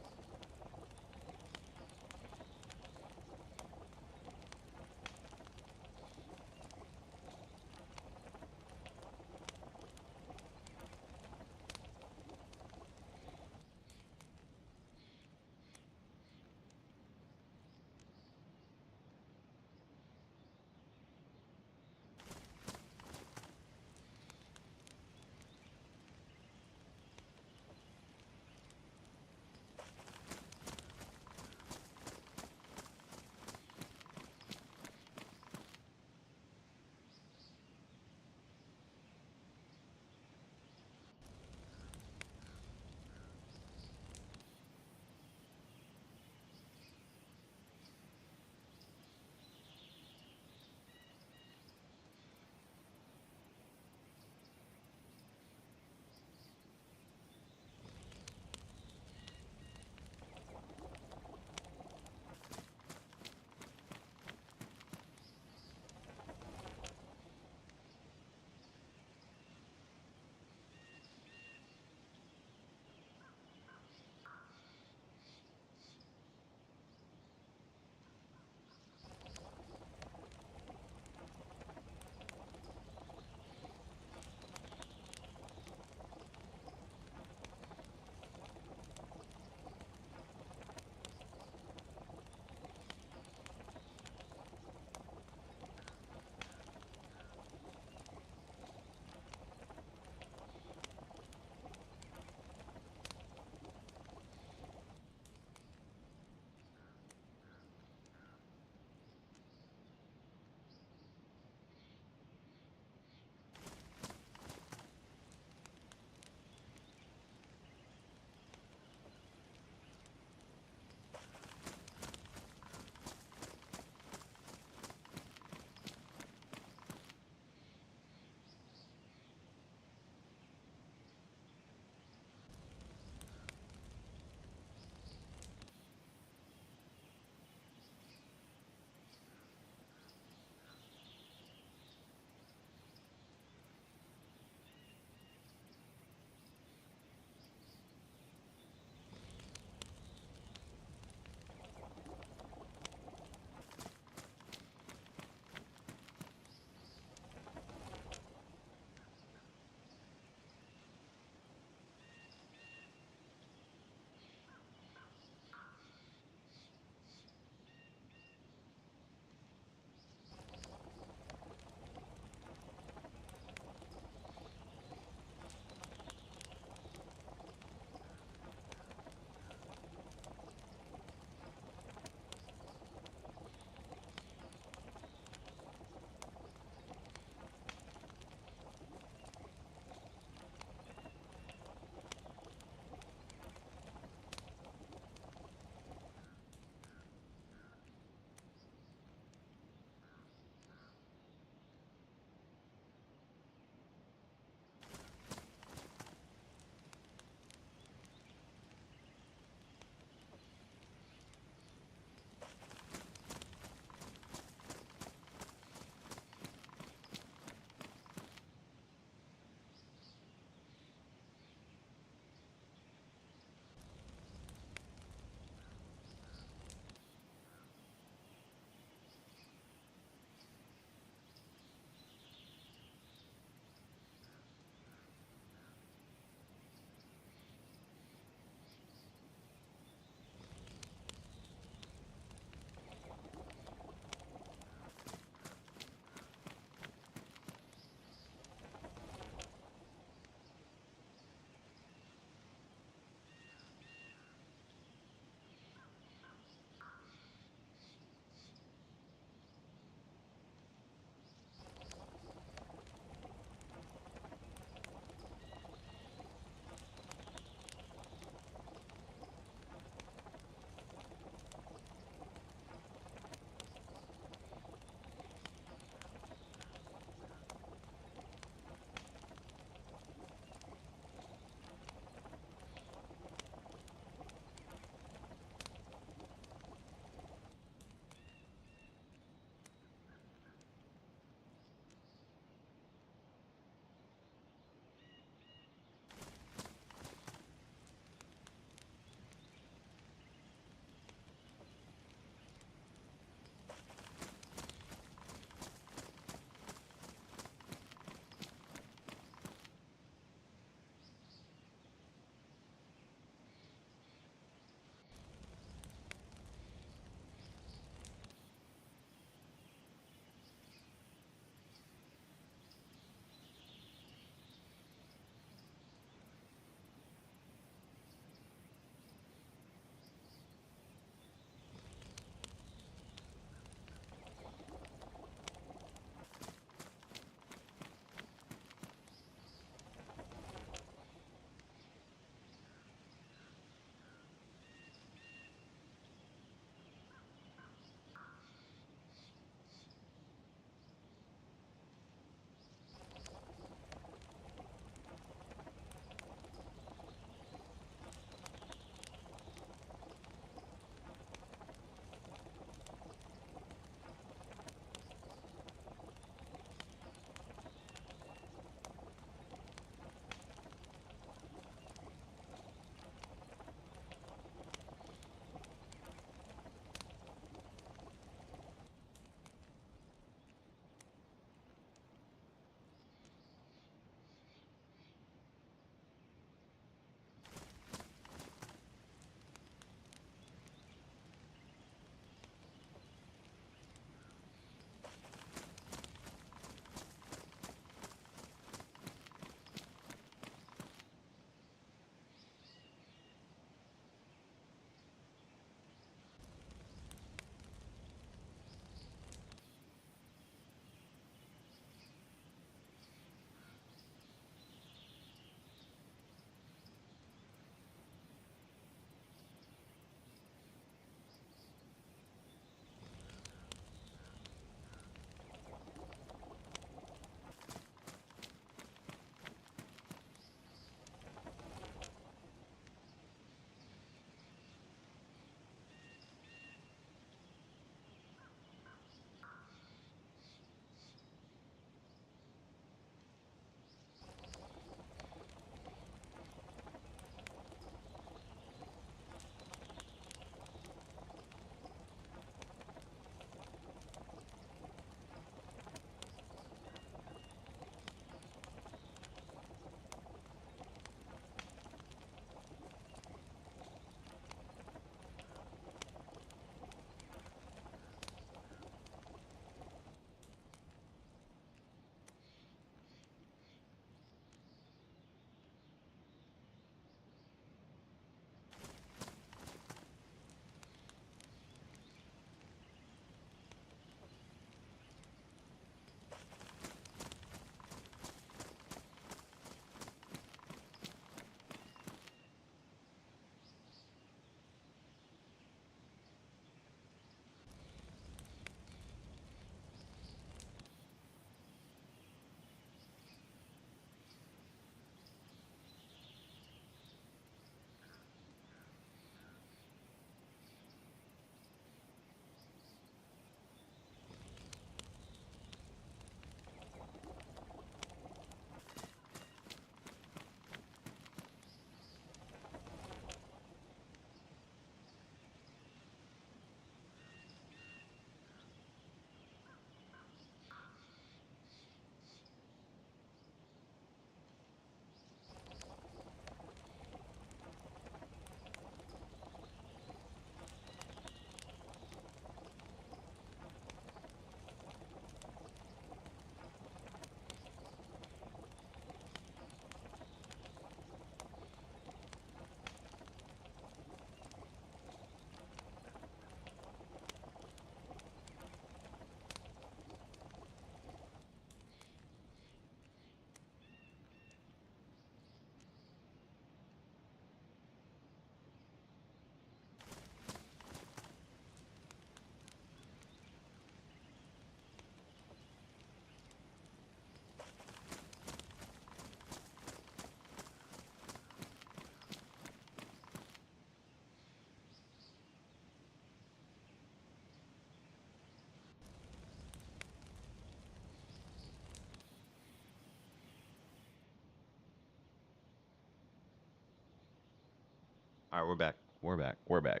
All right, we're back. We're back. We're back.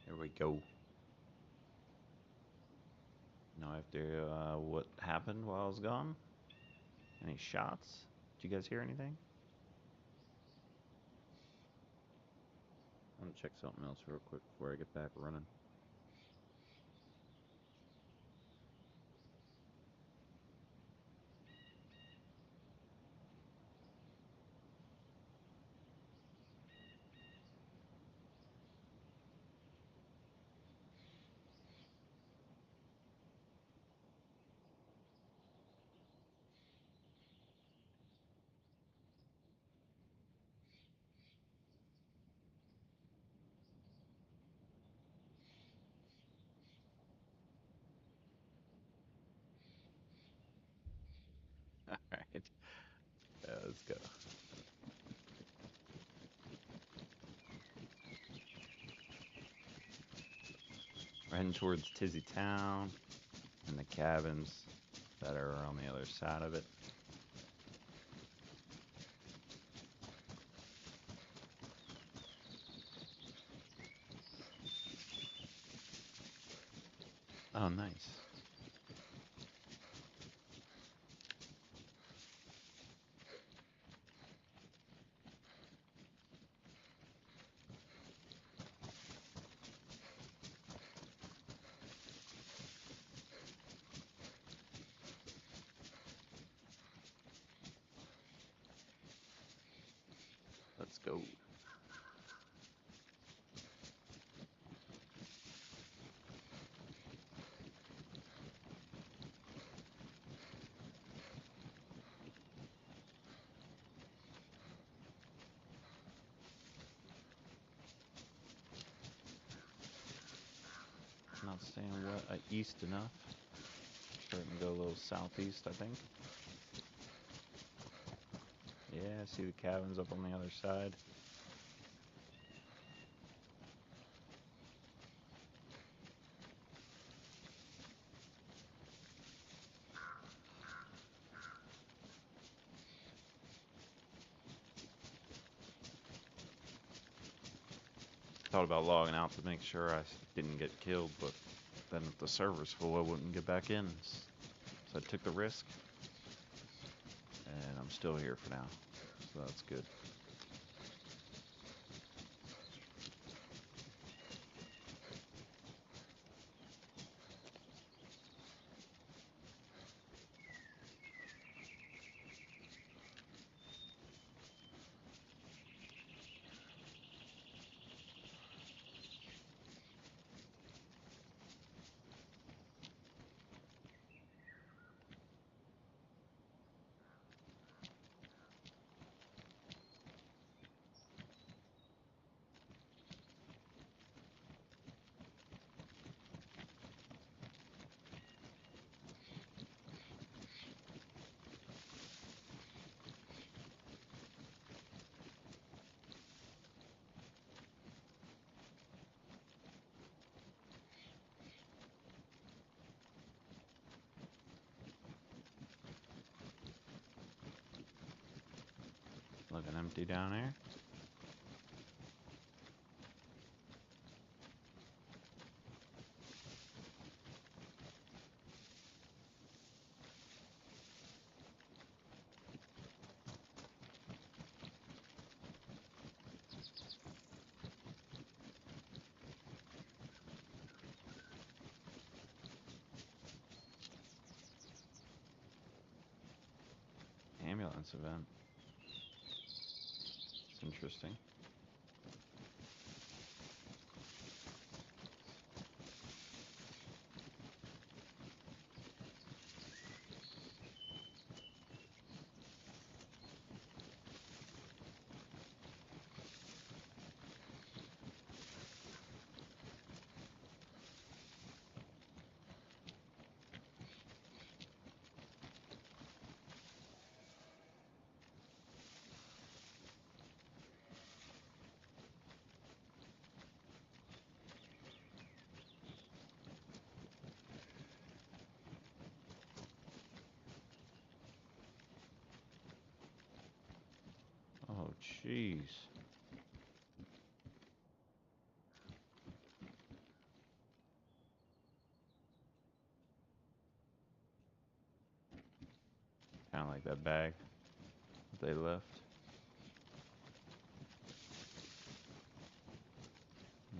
Here we go. Now after what happened while I was gone? Any shots? Did you guys hear anything? I'm gonna check something else real quick before I get back running. All right. Let's go. We're heading towards Tizzy Town and the cabins that are on the other side of it. Oh, nice. Let's go. Not staying east enough. Starting to go a little southeast, I think. Yeah, I see the cabins up on the other side. Thought about logging out to make sure I didn't get killed, but then if the server's full, I wouldn't get back in. So I took the risk, and I'm still here for now. So that's good. Looking empty down there. Ambulance event. It's interesting. Jeez. Kind of like that bag that they left.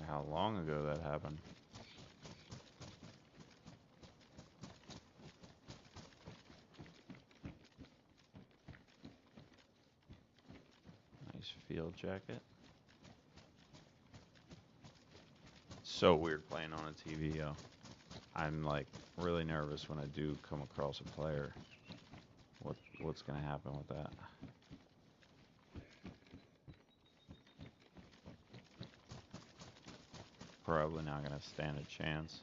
How long ago that happened. Nice field jacket. So weird playing on a TV, yo. I'm like really nervous when I do come across a player. What's gonna happen with that? Probably not gonna stand a chance.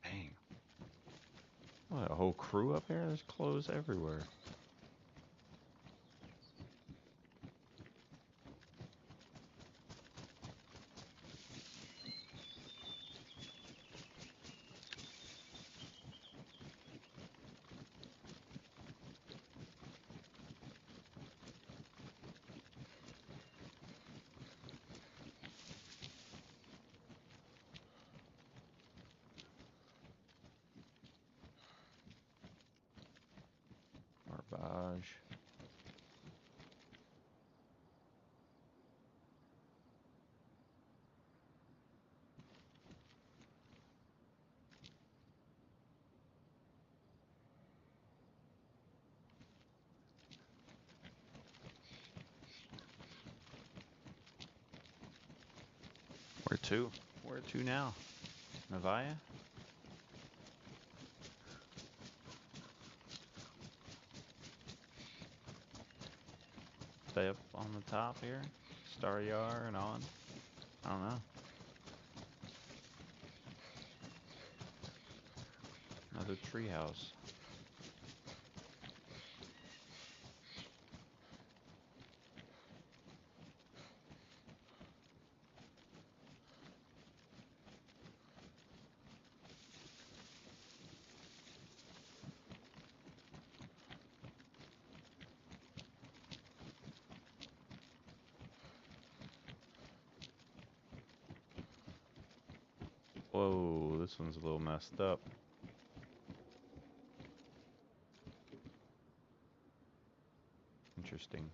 Dang. What, a whole crew up here? There's clothes everywhere. Garbage. Where to? Where to now? Navaya? Stay up on the top here? Star Yar and on? I don't know. Another treehouse. Whoa, this one's a little messed up. Interesting.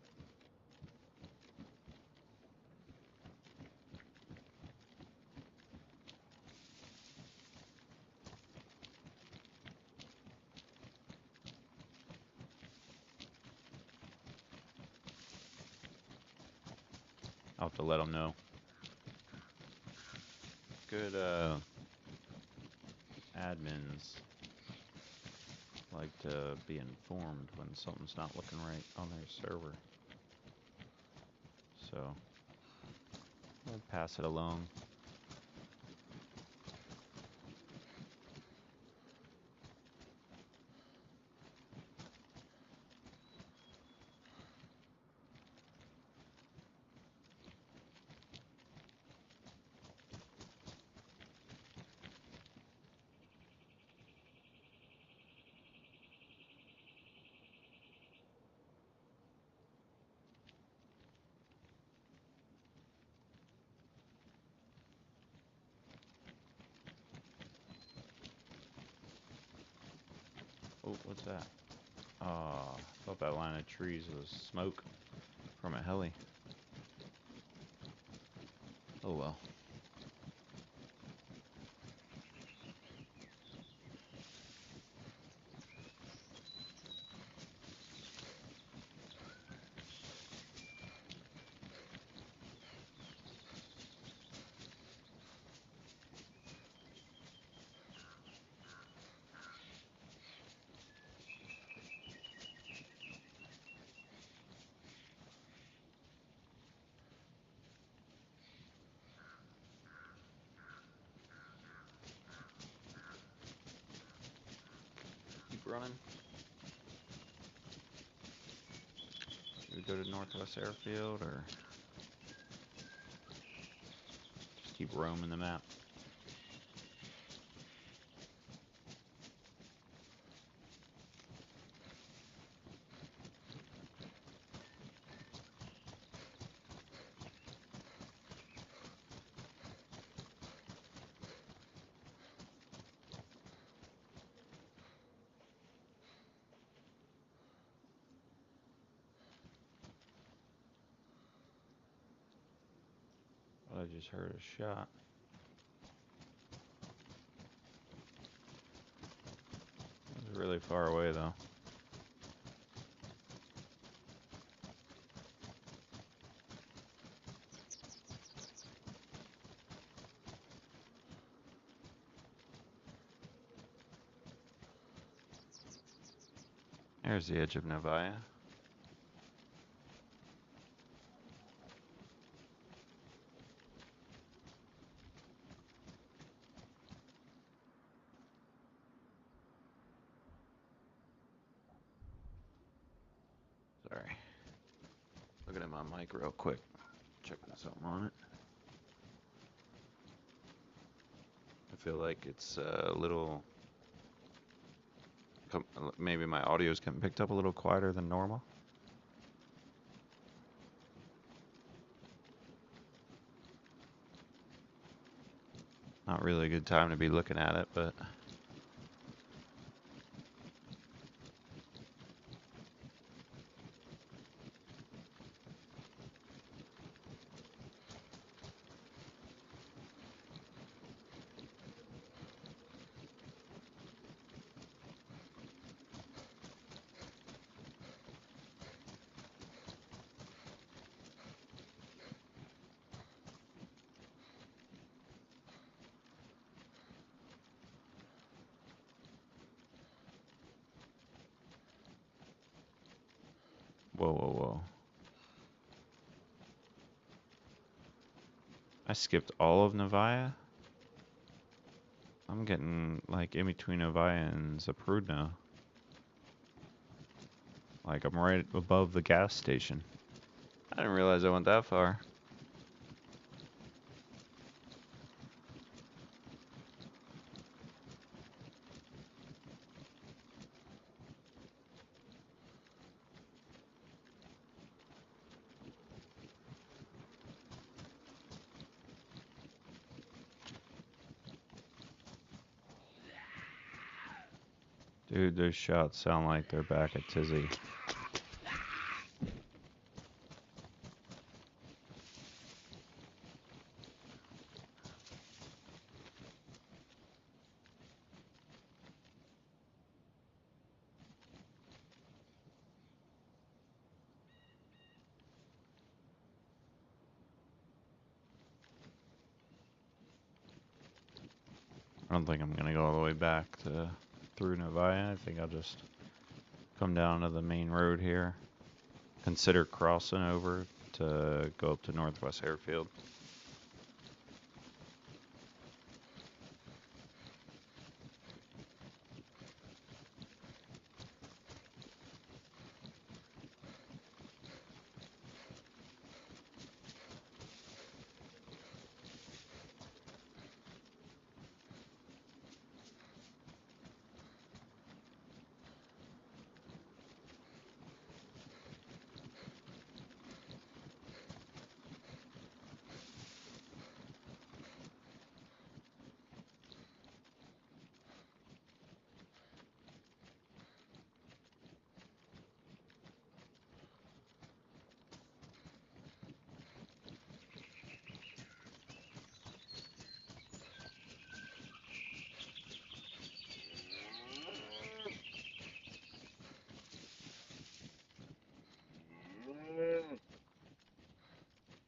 I'll have to let them know. Good admins like to be informed when something's not looking right on their server. So we'll pass it along. Oh, what's that? Oh, I thought that line of trees was smoke from a heli. Oh well. Keep running. Should we go to Northwest Airfield or just keep roaming the map? I just heard a shot. It was really far away though. There's the edge of Novaya. Sorry. Looking at my mic real quick. Checking something on it. I feel like it's a little... Maybe my audio's getting picked up a little quieter than normal. Not really a good time to be looking at it, but... Whoa, whoa, whoa. I skipped all of Novaya? I'm getting, like, in between Novaya and Zaprudno. Like, I'm right above the gas station. I didn't realize I went that far. Dude, those shots sound like they're back at Tizzy. I don't think I'm gonna go all the way back through Novaya. I think I'll just come down to the main road here. Consider crossing over to go up to Northwest Airfield.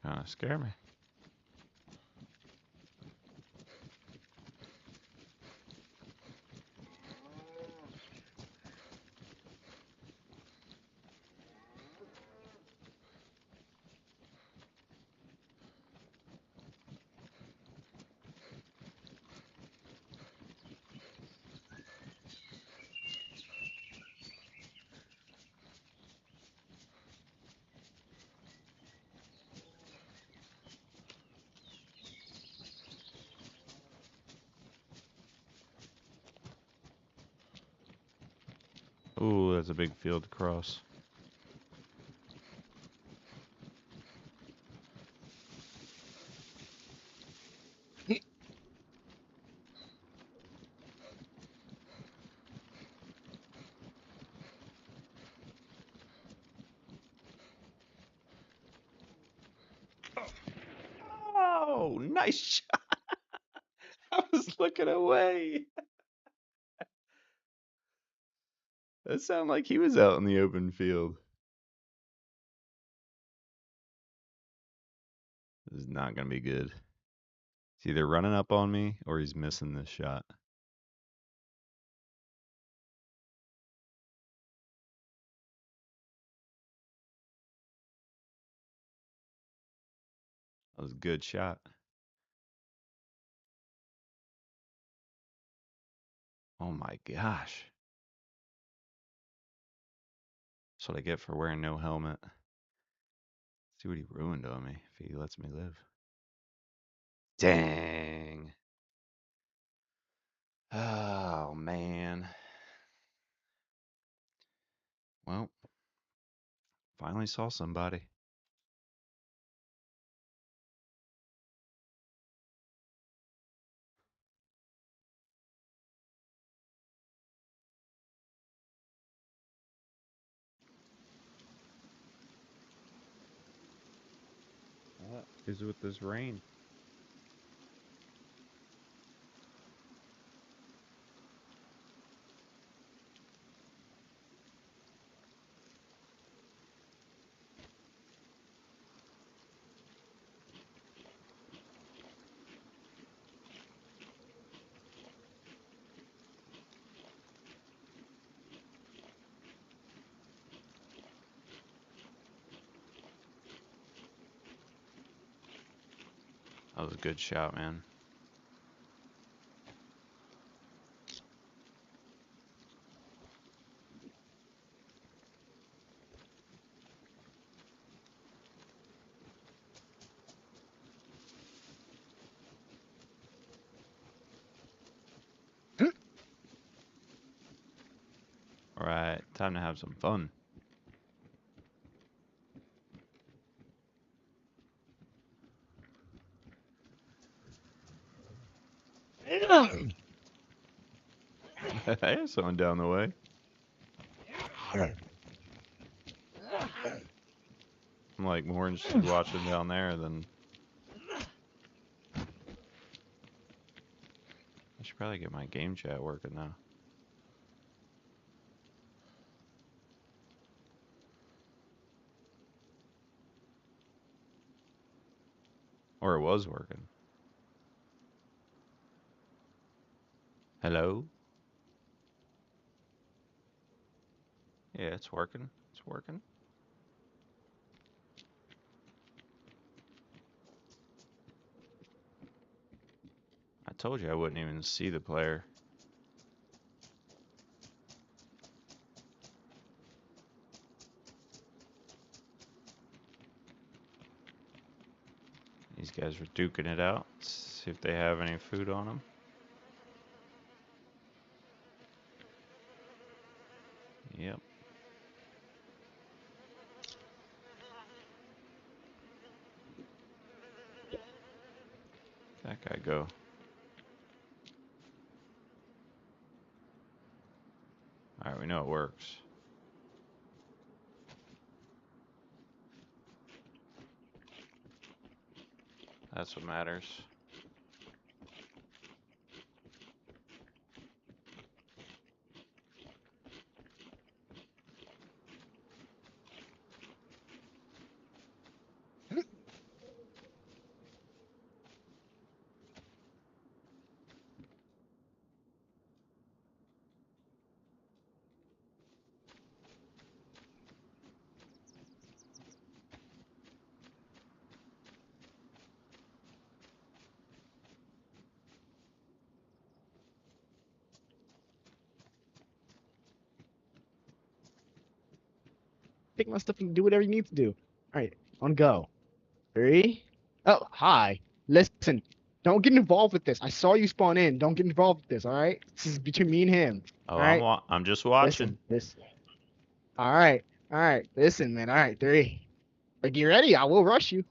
Kinda scare me. Ooh, that's a big field to cross. Oh, nice shot. I was looking away. That sounded like he was out in the open field. This is not going to be good. He's either running up on me or he's missing this shot. That was a good shot. Oh my gosh. That's what I get for wearing no helmet. See what he ruined on me if he lets me live. Dang. Oh, man. Well, finally saw somebody. What is with this rain? That was a good shot, man. All right, time to have some fun. There's someone down the way. I'm like more interested watching down there than. I should probably get my game chat working now. Or it was working. Hello? Yeah, it's working. It's working. I told you I wouldn't even see the player. These guys are duking it out. Let's see if they have any food on them. Yep. That guy go. Alright, we know it works. That's what matters. Take my stuff and do whatever you need to do. All right, on go. 3. Oh, hi. Listen, don't get involved with this. I saw you spawn in. Don't get involved with this. All right. This is between me and him. Oh, All right. I'm just watching. Listen. All right. All right. Listen, man. All right. 3. Get ready. I will rush you.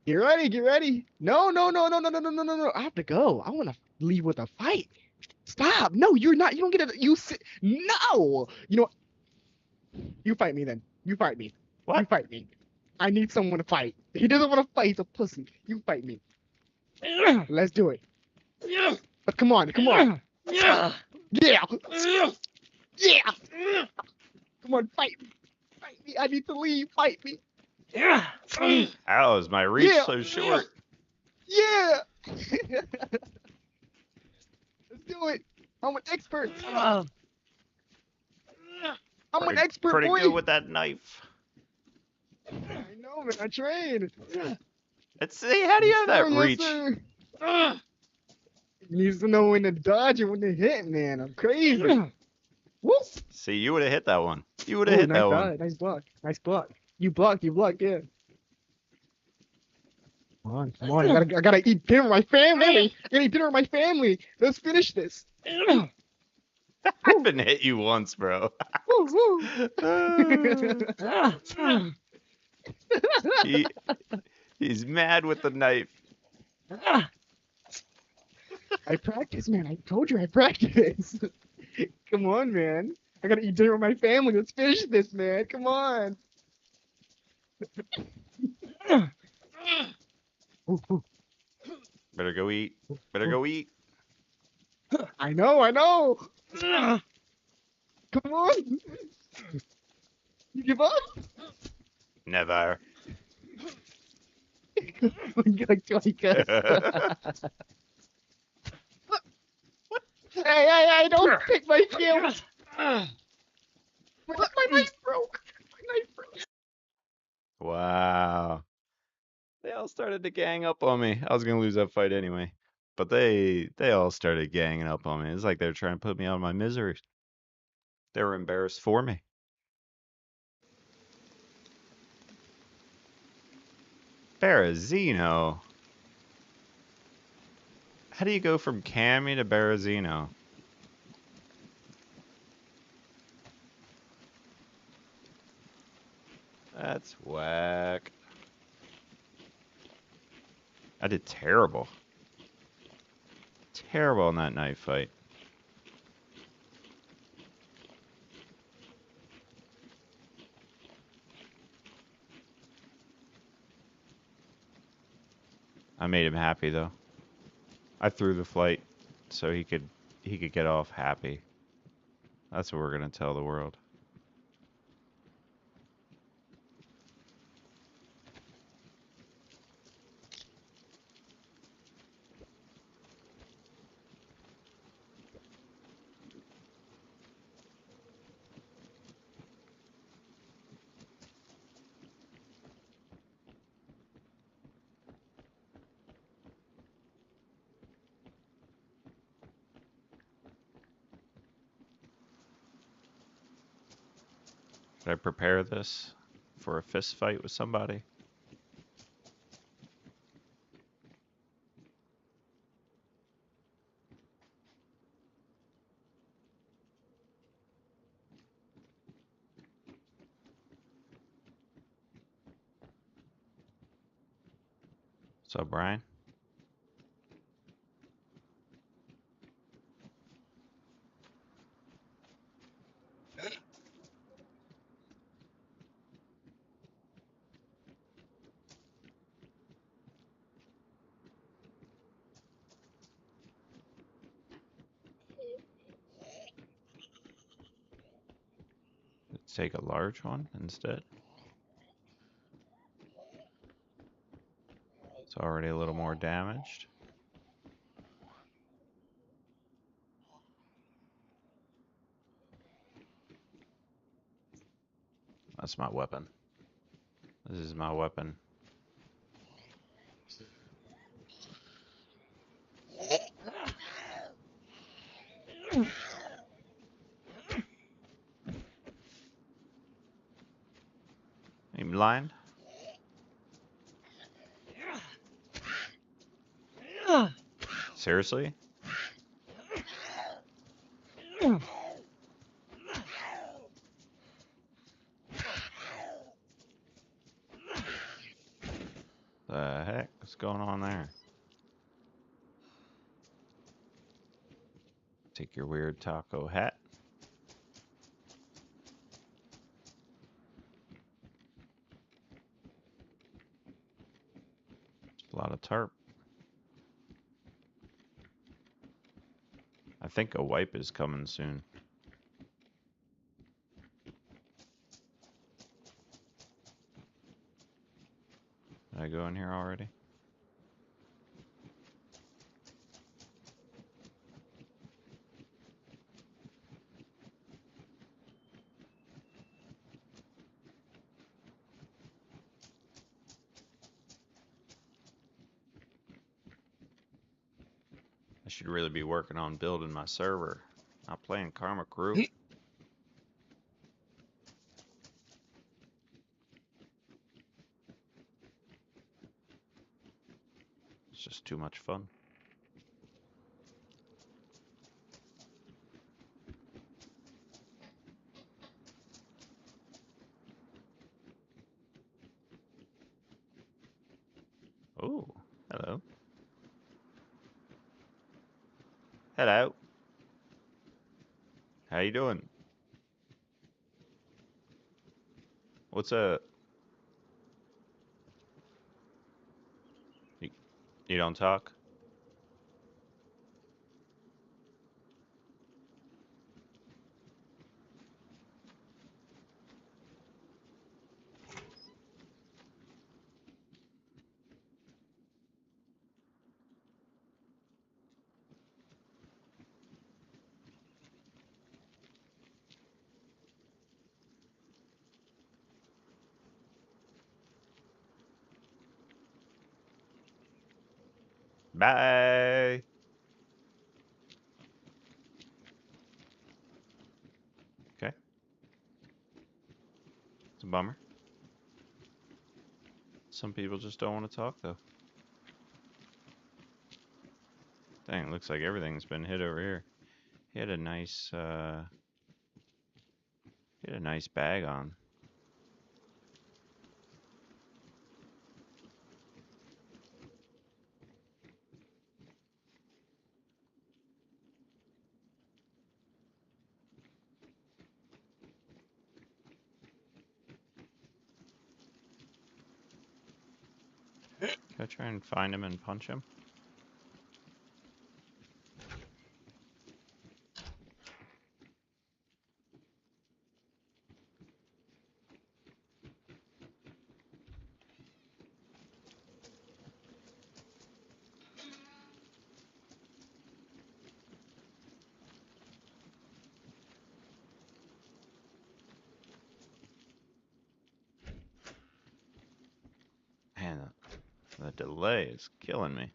Get ready. Get ready. No. I have to go. I want to leave with a fight. Stop. No, you're not. You don't get it. You sit. No. You know what? You fight me then. You fight me. What? You fight me. I need someone to fight. He doesn't want to fight. He's a pussy. You fight me. Let's do it. Come on, come on. Yeah. Yeah. Come on, fight me. Fight me. I need to leave. Fight me. How is my reach Yeah. so short? Yeah. Let's do it. I'm an expert. I'm an expert, Pretty boy. good with that knife. I know, man. I trained. Let's see, how do you have that Yes, reach? sir. He needs to know when to dodge and when to hit, man. I'm crazy. Woo. See, you would have hit that one. You would have Oh, hit nice that one. dodge. Nice block. Nice block. You blocked, yeah. Come on. I gotta eat dinner with my family. I gotta eat dinner with my family. Let's finish this. I haven't hit you once, bro. Woo, He's mad with the knife. I practice, man. I told you I practice. Come on, man. I gotta eat dinner with my family. Let's finish this, man. Come on. Ooh. Better go eat. Better go eat. I know. Come on. You give up? Never. Like, hey, don't pick my kills. My knife broke. Wow. They all started to gang up on me. I was gonna lose that fight anyway. But they all started ganging up on me. It's like they're trying to put me out of my misery. They were embarrassed for me. Berezino. How do you go from Cammy to Berezino? That's whack. I did terrible. Terrible in that knife fight. I made him happy though. I threw the flight so he could get off happy. That's what we're gonna tell the world. Should I prepare this for a fist fight with somebody? So Brian? Let's take a large one instead. It's already a little more damaged. That's my weapon. This is my weapon. Are you blind? Seriously? The heck? What's going on there? Take your weird taco hat. It's a lot of tarp. think a wipe is coming soon. Did I go in here already? I should really be working on building my server. Not playing KarmaKrew. It's just too much fun. Oh, hello. Hello. How you doing? What's up? You don't talk? Bye. Okay. It's a bummer. Some people just don't want to talk though. Dang, it looks like everything's been hit over here. He had a nice bag on. Can I try and find him and punch him? Man, the delay is killing me.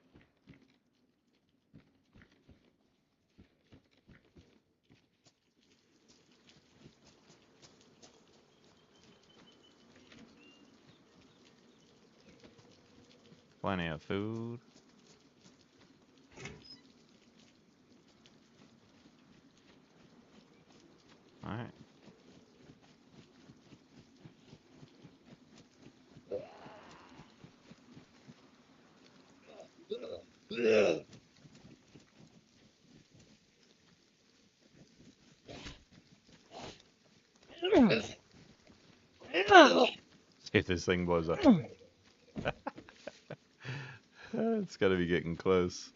Plenty of food. Alright. See if this thing blows up. It's gotta be getting close.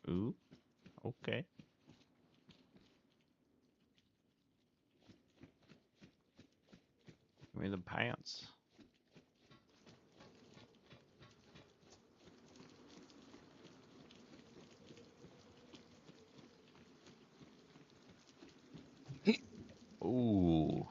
Ooh, okay. Give me the pants. Ooh.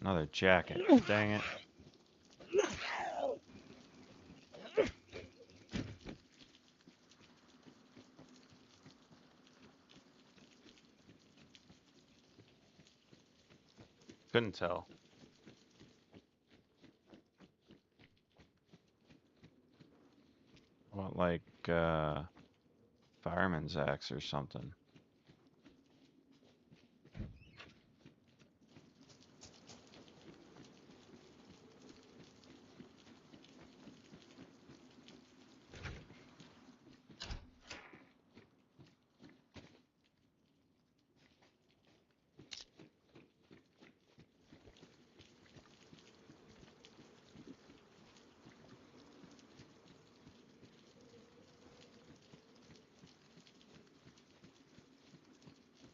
Another jacket. Dang it. Couldn't tell. What, like, fireman's axe or something?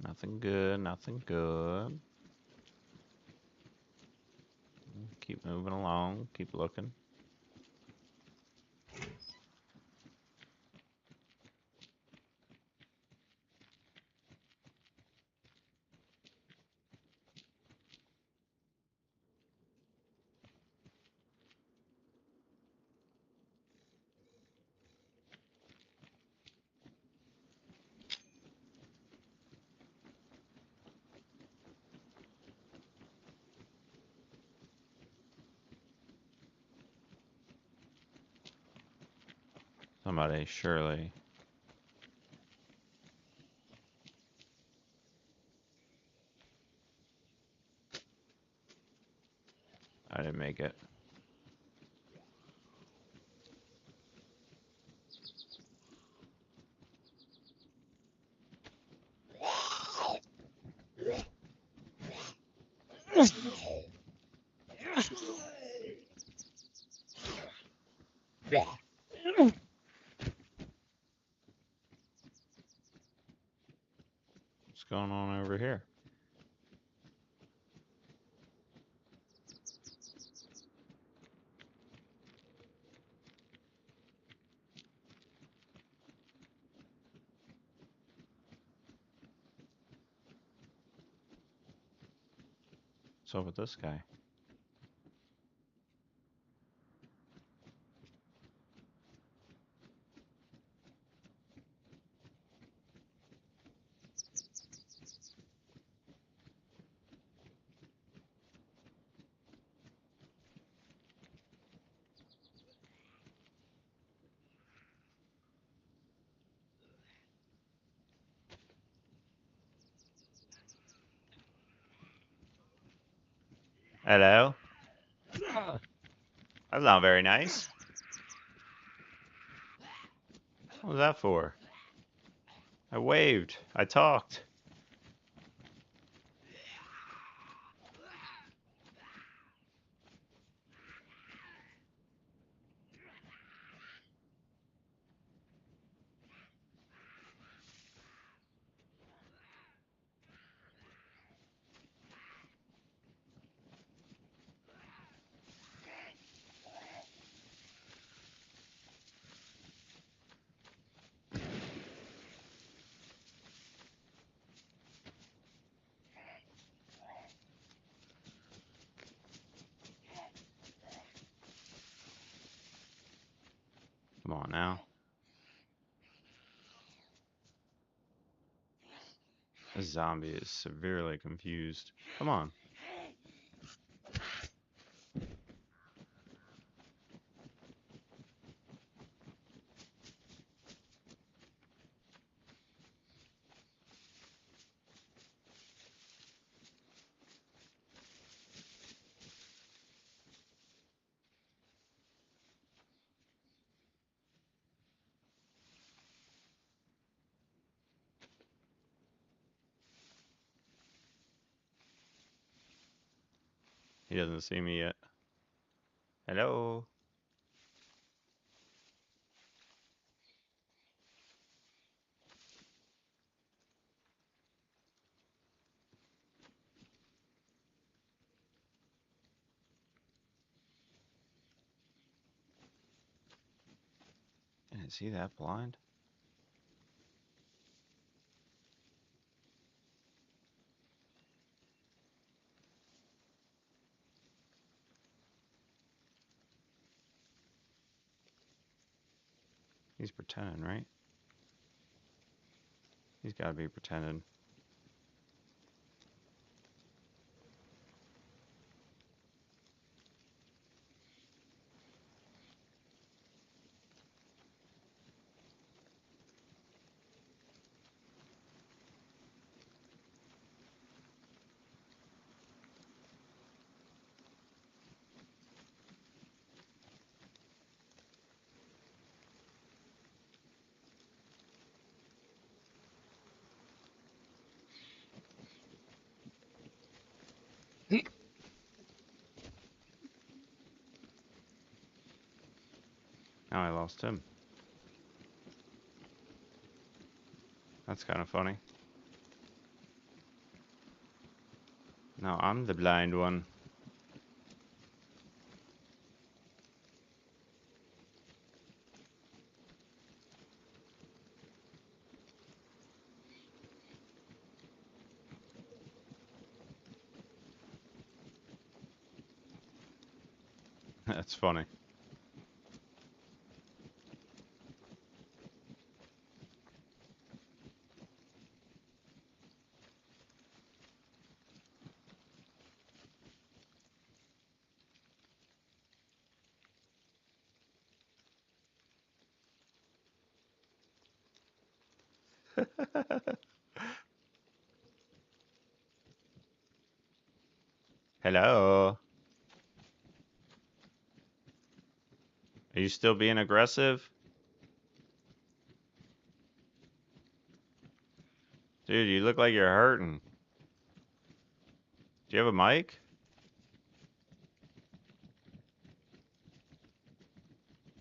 Nothing good, nothing good. Keep moving along, keep looking. Somebody, surely. I didn't make it. What's going on over here? What's up with this guy? Hello? That's not very nice. What was that for? I waved. I talked. Come on now. This zombie is severely confused. Come on. He doesn't see me yet. Hello? Is he that blind? He's pretending, right? He's got to be pretending. Now I lost him. That's kind of funny. Now I'm the blind one. That's funny. Hello. Are you still being aggressive? Dude, you look like you're hurting. Do you have a mic?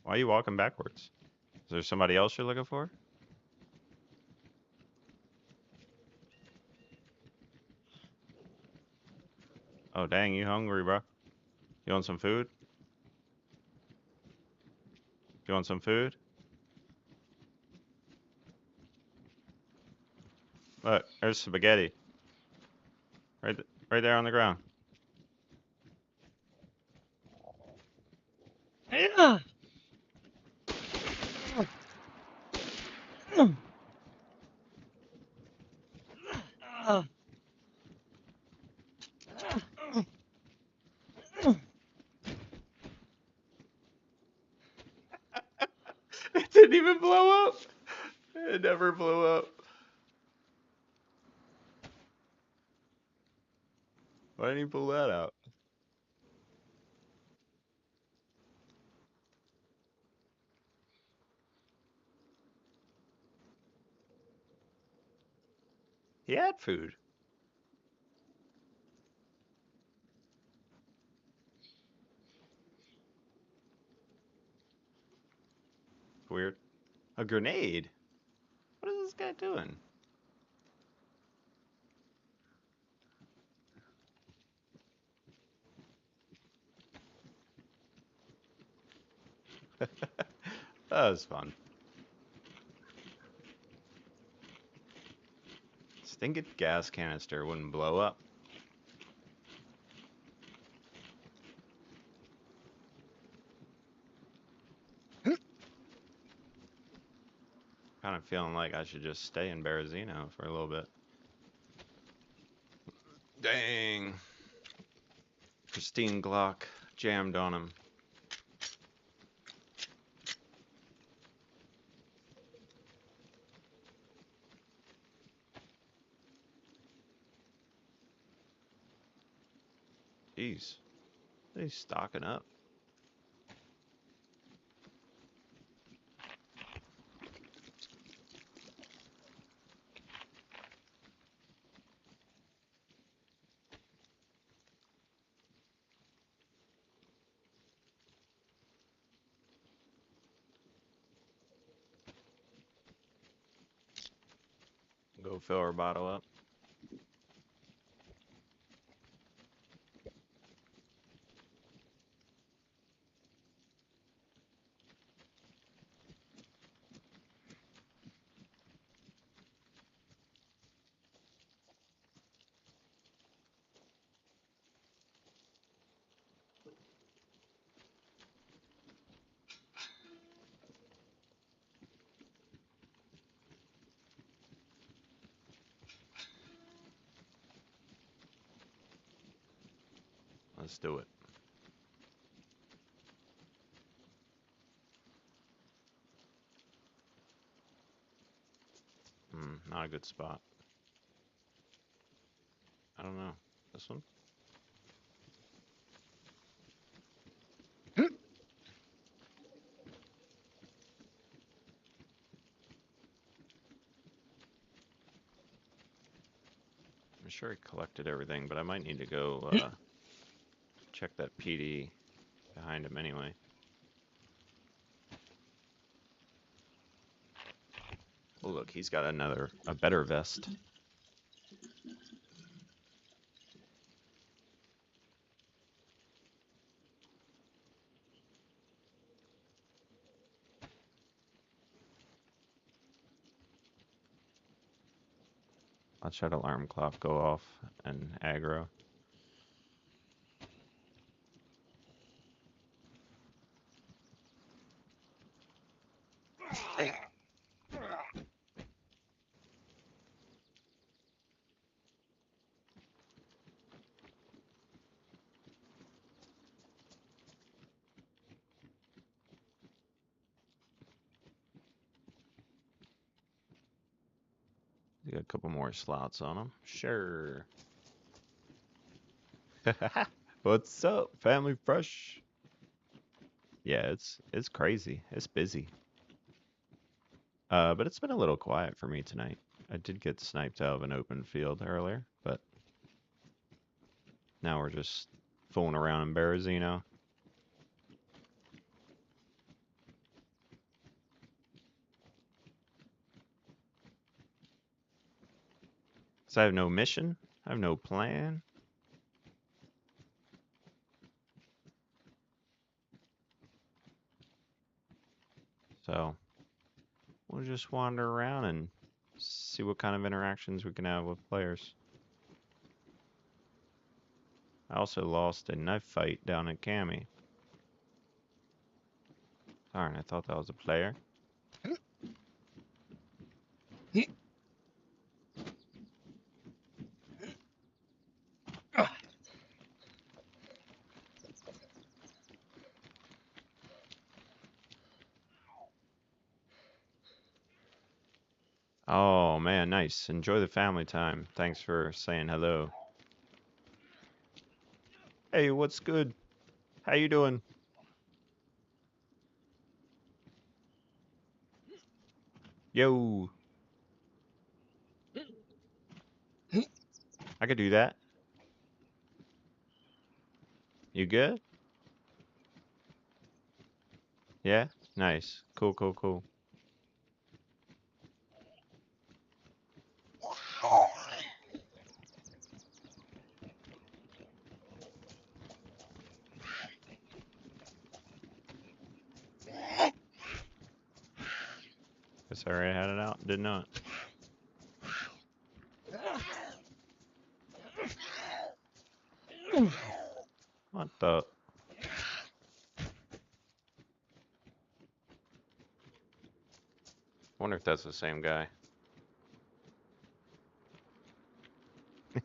Why are you walking backwards? Is there somebody else you're looking for? Oh, dang, you hungry, bro? You want some food? You want some food? Look, there's spaghetti. Right there on the ground. Yeah. It didn't even blow up. It never blew up. Why didn't you pull that out? He had food. Weird. A grenade? What is this guy doing? That was fun. Stinking gas canister wouldn't blow up. Kind of feeling like I should just stay in Berezino for a little bit. Dang. Pristine Glock jammed on him. Jeez. He's stocking up. Go fill our bottle up. Let's do it. Not a good spot. I don't know. This one? I'm sure he collected everything, but I might need to go check that PD behind him anyway. Oh, look, he's got a better vest. Watch that alarm clock go off and aggro. Got a couple more slots on him. Sure. What's up, Family Fresh? Yeah, it's crazy. It's busy. But it's been a little quiet for me tonight. I did get sniped out of an open field earlier, but now we're just fooling around in Berezino. So I have no mission. I have no plan. So we'll just wander around and see what kind of interactions we can have with players. I also lost a knife fight down in Cami. Darn, I thought that was a player. Oh man, nice. Enjoy the family time. Thanks for saying hello. Hey, what's good? How you doing? Yo, I could do that. You good? Yeah? Nice. Cool, cool, cool. Guess I already had it out. Did not. What the? Wonder if that's the same guy.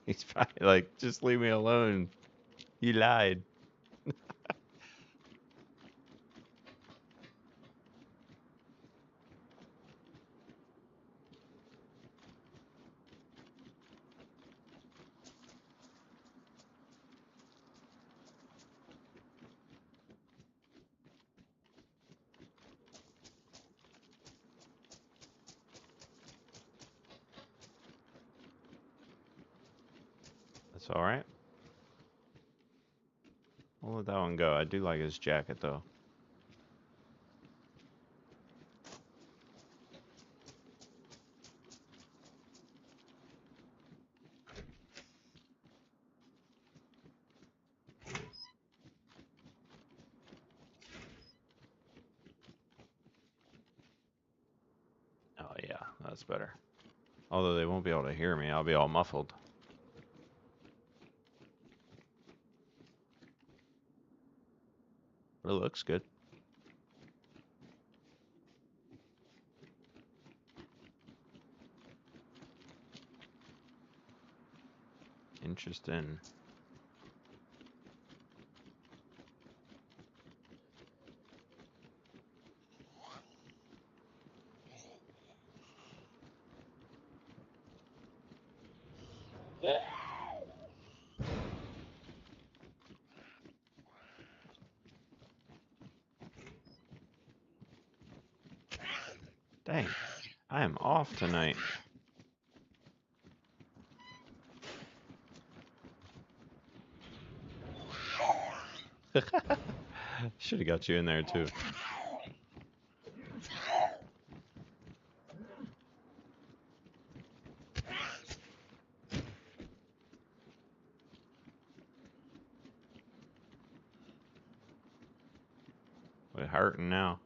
He's probably like, just leave me alone. You lied. That's alright. We'll let that one go. I do like his jacket though. Oh yeah, that's better. Although they won't be able to hear me, I'll be all muffled. But it looks good. Interesting. Dang, I am off tonight. Should have got you in there too. We're hurting now.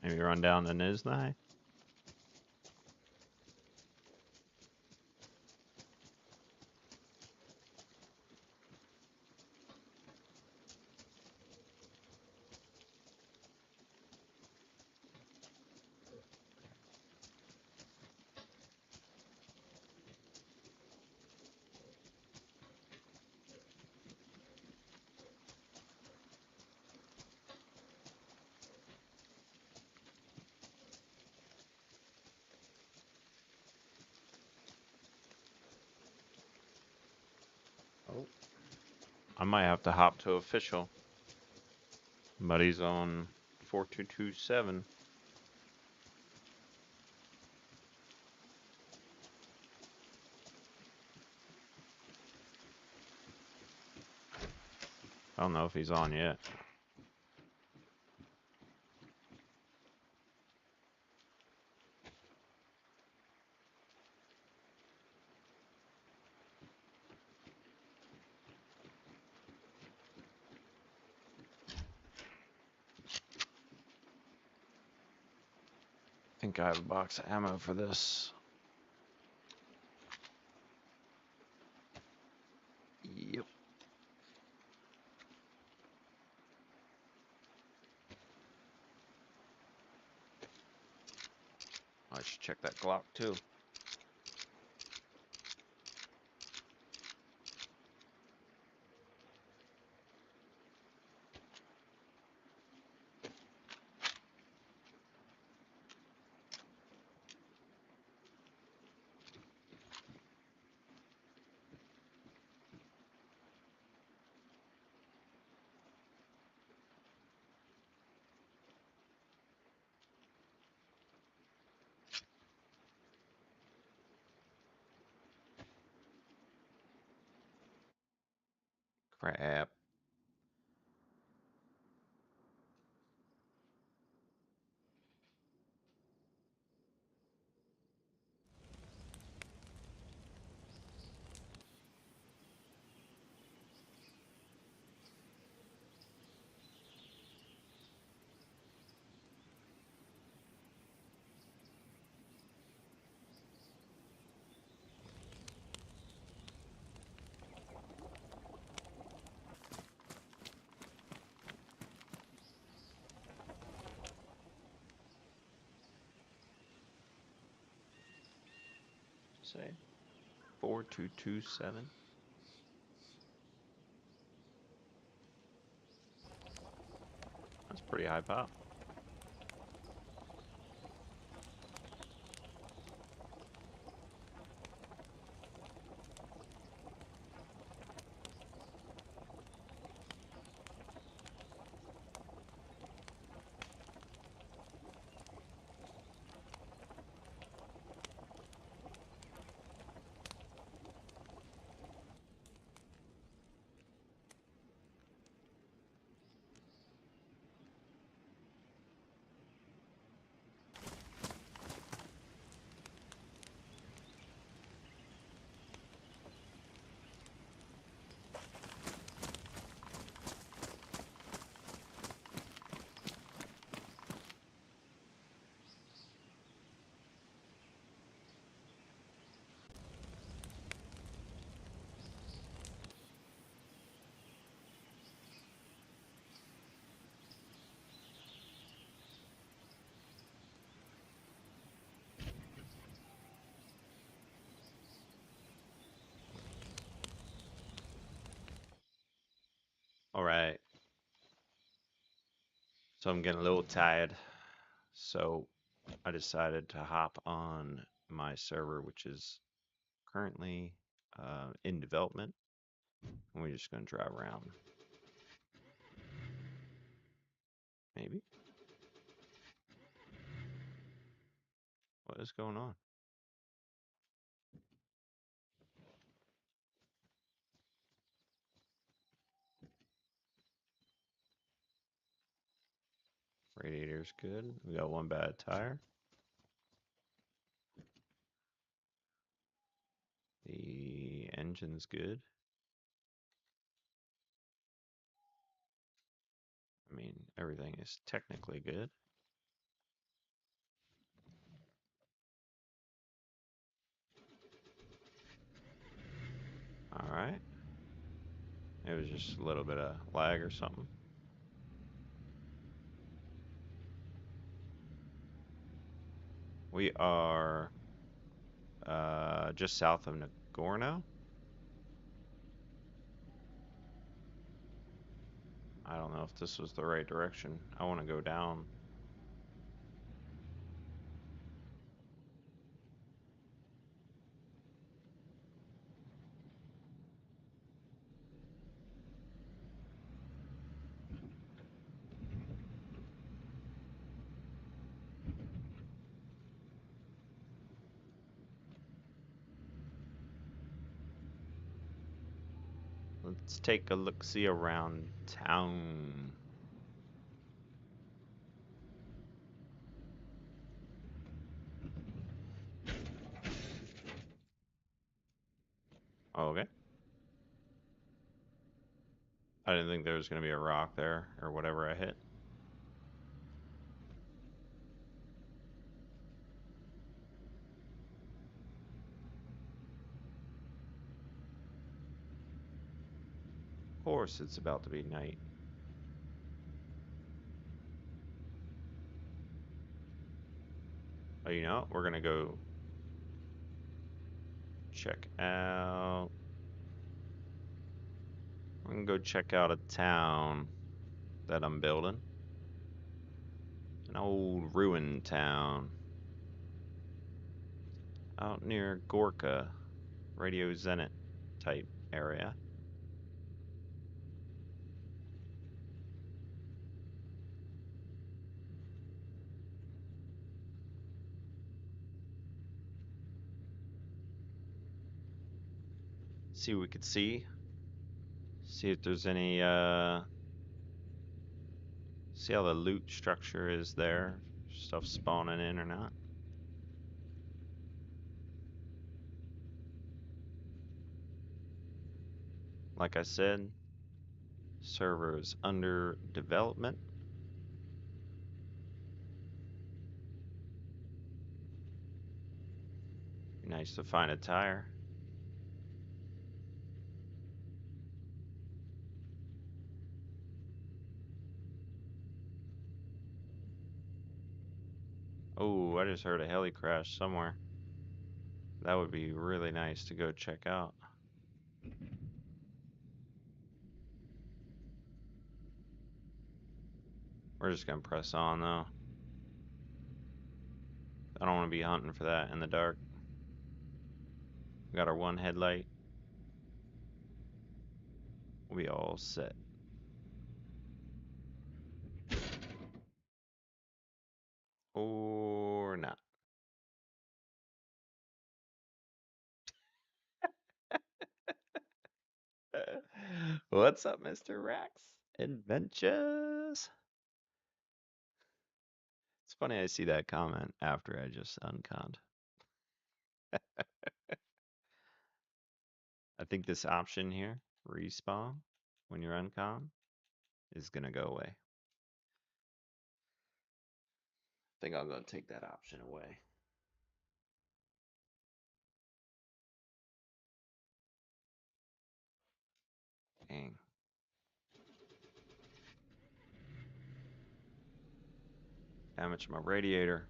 Maybe run down to Niznai. Oh. I might have to hop to official. Buddy's on 4227. I don't know if he's on yet. I think I have a box of ammo for this. Yep. I should check that Glock too. Crap. Say 4227. That's pretty high pop. All right. So I'm getting a little tired. So I decided to hop on my server, which is currently in development. And we're just going to drive around. Maybe? What is going on? Radiator's good. We got one bad tire. The engine's good. I mean, everything is technically good. All right. It was just a little bit of lag or something. We are just south of Nagorno. I don't know if this was the right direction. I want to go down. Let's take a look-see around town. Oh, okay. I didn't think there was going to be a rock there or whatever I hit. Of course, it's about to be night. Oh, you know, we're going to go check out. We're going to go check out a town that I'm building. An old ruined town. Out near Gorka, Radio Zenit type area. See what we could see. See if there's any, see how the loot structure is there. Stuff spawning in or not. Like I said, server is under development. Nice to find a tire. Oh, I just heard a heli crash somewhere. That would be really nice to go check out. We're just gonna press on though. I don't want to be hunting for that in the dark. We got our one headlight. We'll be all set. Or not. What's up, Mr. Rex? Adventures. It's funny I see that comment after I just unconned. I think this option here, respawn, when you're uncon, is gonna go away. I think I'm gonna take that option away. Dang. Damage my radiator.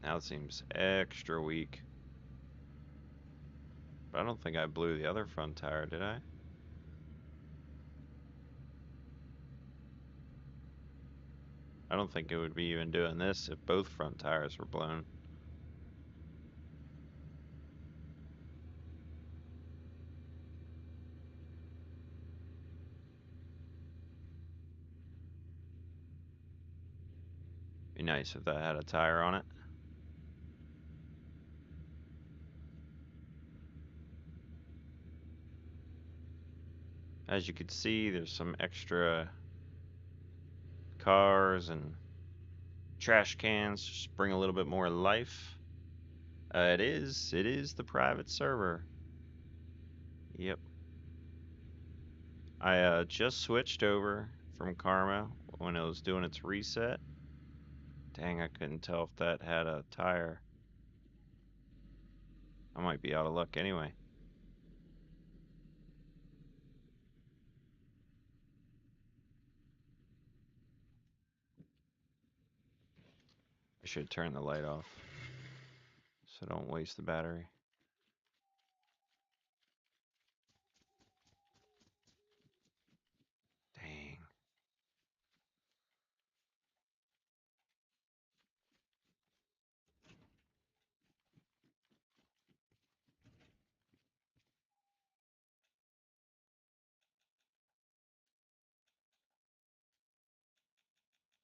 Now it seems extra weak. But I don't think I blew the other front tire, did I? I don't think it would be even doing this if both front tires were blown. Be nice if that had a tire on it. As you can see, there's some extra cars and trash cans. Just bring a little bit more life. It is the private server. Yep. I just switched over from Karma when it was doing its reset. Dang, I couldn't tell if that had a tire. I might be out of luck anyway. I should turn the light off so don't waste the battery. Dang.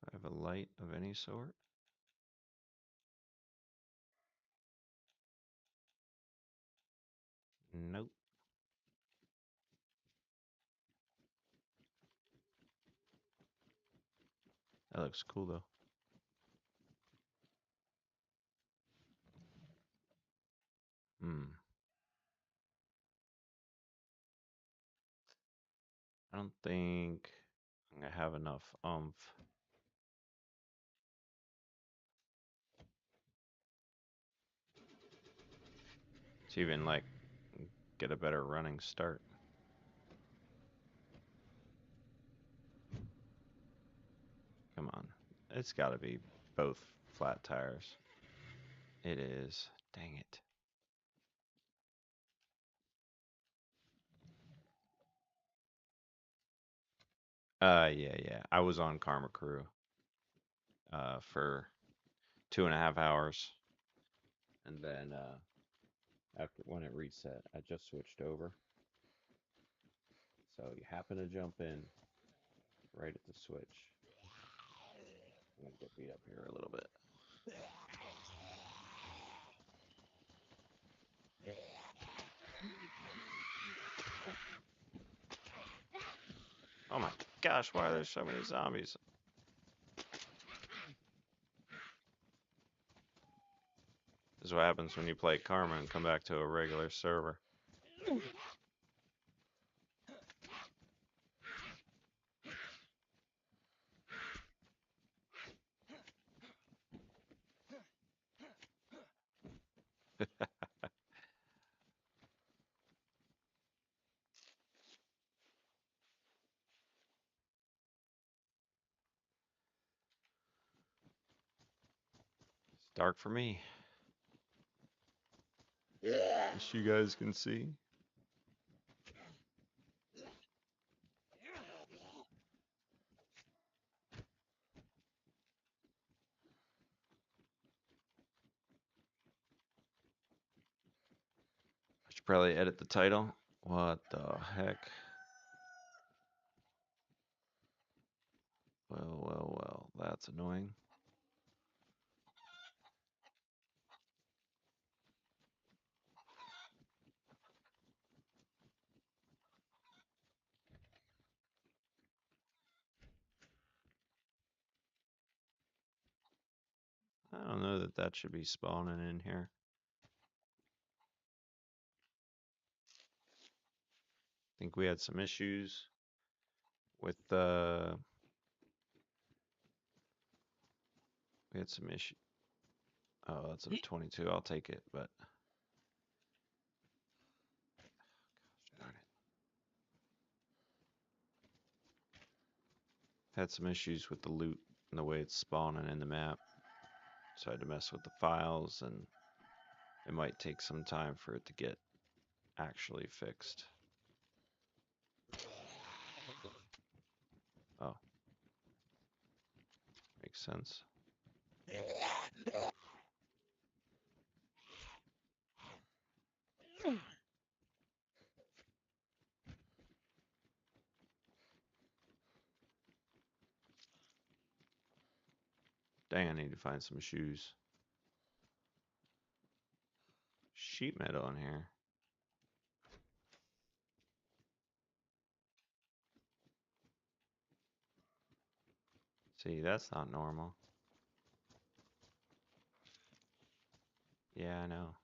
I have a light of any sort. Nope. That looks cool though. Hmm. I don't think I'm gonna have enough to even like get a better running start. Come on. It's gotta be both flat tires. It is. Dang it. Yeah. I was on KarmaKrew for 2.5 hours. And then after when it reset, I just switched over. So you happen to jump in right at the switch. I'm gonna get beat up here a little bit. Oh my gosh, why are there so many zombies? This is what happens when you play Karma and come back to a regular server. It's dark for me. As you guys can see. I should probably edit the title. What the heck? Well, that's annoying. I don't know that that should be spawning in here. I think we had some issues with we had some issue. Oh, that's a 22. I'll take it, but gosh darn it. Had some issues with the loot and the way it's spawning in the map. So I had to mess with the files and it might take some time for it to get actually fixed. Oh, makes sense. Dang, I need to find some shoes. Sheet metal in here. See, that's not normal. Yeah, I know.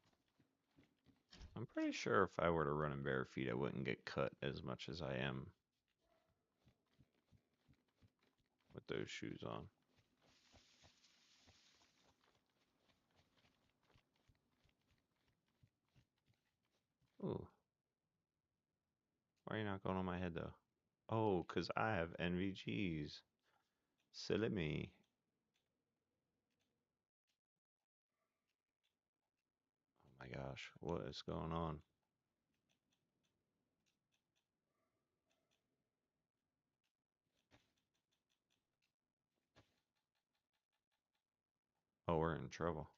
I'm pretty sure if I were to run in bare feet, I wouldn't get cut as much as I am with those shoes on. Ooh. Why are you not going on my head, though? Oh, 'cause I have NVGs. Silly me. Oh my gosh, what is going on? Oh, we're in trouble.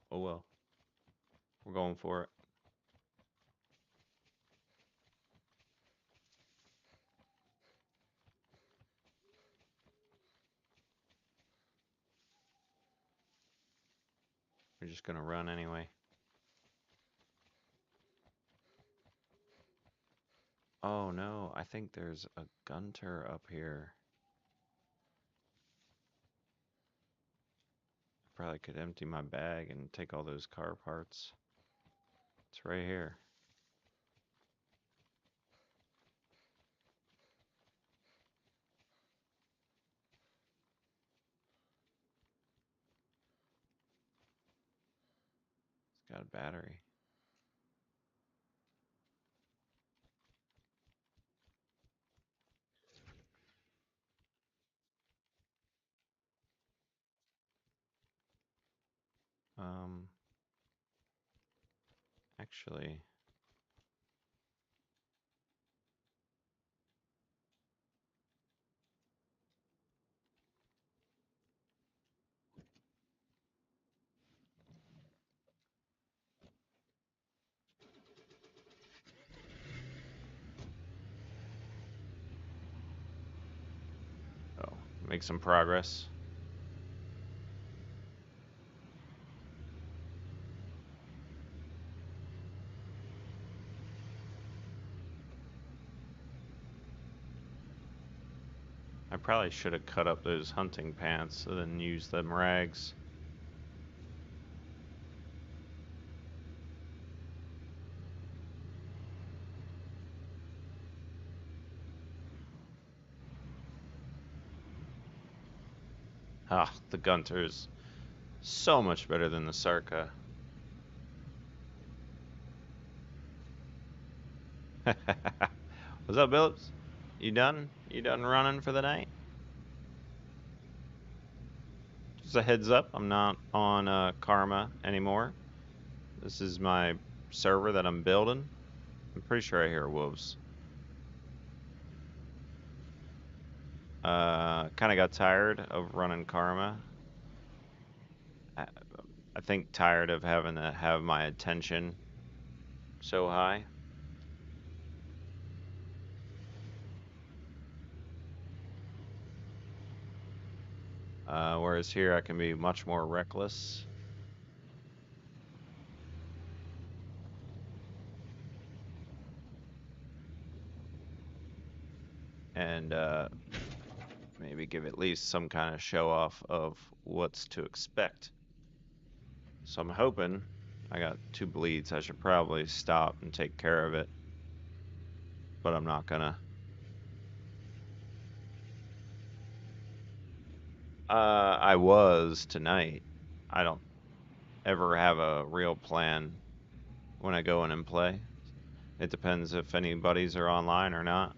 Oh well. We're going for it. We're just gonna run anyway. Oh no, I think there's a gunter up here. Probably could empty my bag and take all those car parts. It's right here. It's got a battery. Actually, oh, make some progress. I probably should have cut up those hunting pants and then used them rags. Ah, the Gunter's so much better than the Sarka. What's up, Billups? You done? You done running for the night? Just a heads up, I'm not on Karma anymore. This is my server that I'm building. I'm pretty sure I hear wolves. Kind of got tired of running Karma. I think tired of having to have my attention so high. Whereas here I can be much more reckless. And maybe give at least some kind of show off of what's to expect. So I'm hoping I got 2 bleeds. I should probably stop and take care of it. But I'm not gonna. I was tonight. I don't ever have a real plan when I go in and play. It depends if any buddies are online or not.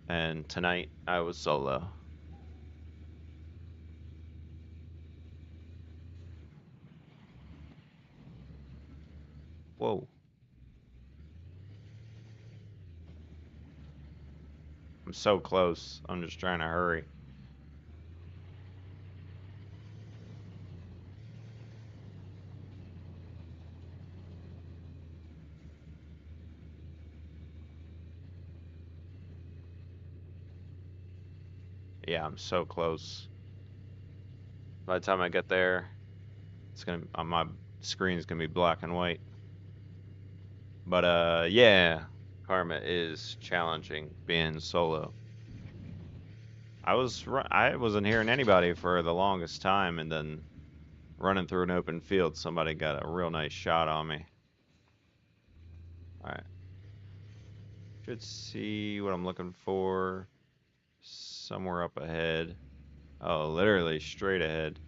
And tonight I was solo. Whoa. I'm so close. I'm just trying to hurry. Yeah, I'm so close. By the time I get there, it's gonna on my screen's gonna be black and white. But yeah, Karma is challenging being solo. I wasn't hearing anybody for the longest time, and then running through an open field, somebody got a real nice shot on me. All right, should see what I'm looking for somewhere up ahead. Oh, literally straight ahead,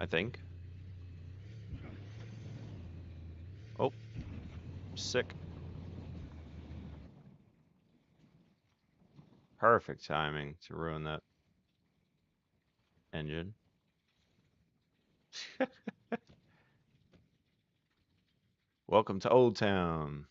I think. Oh, sick. Perfect timing to ruin that engine. Welcome to Old Town.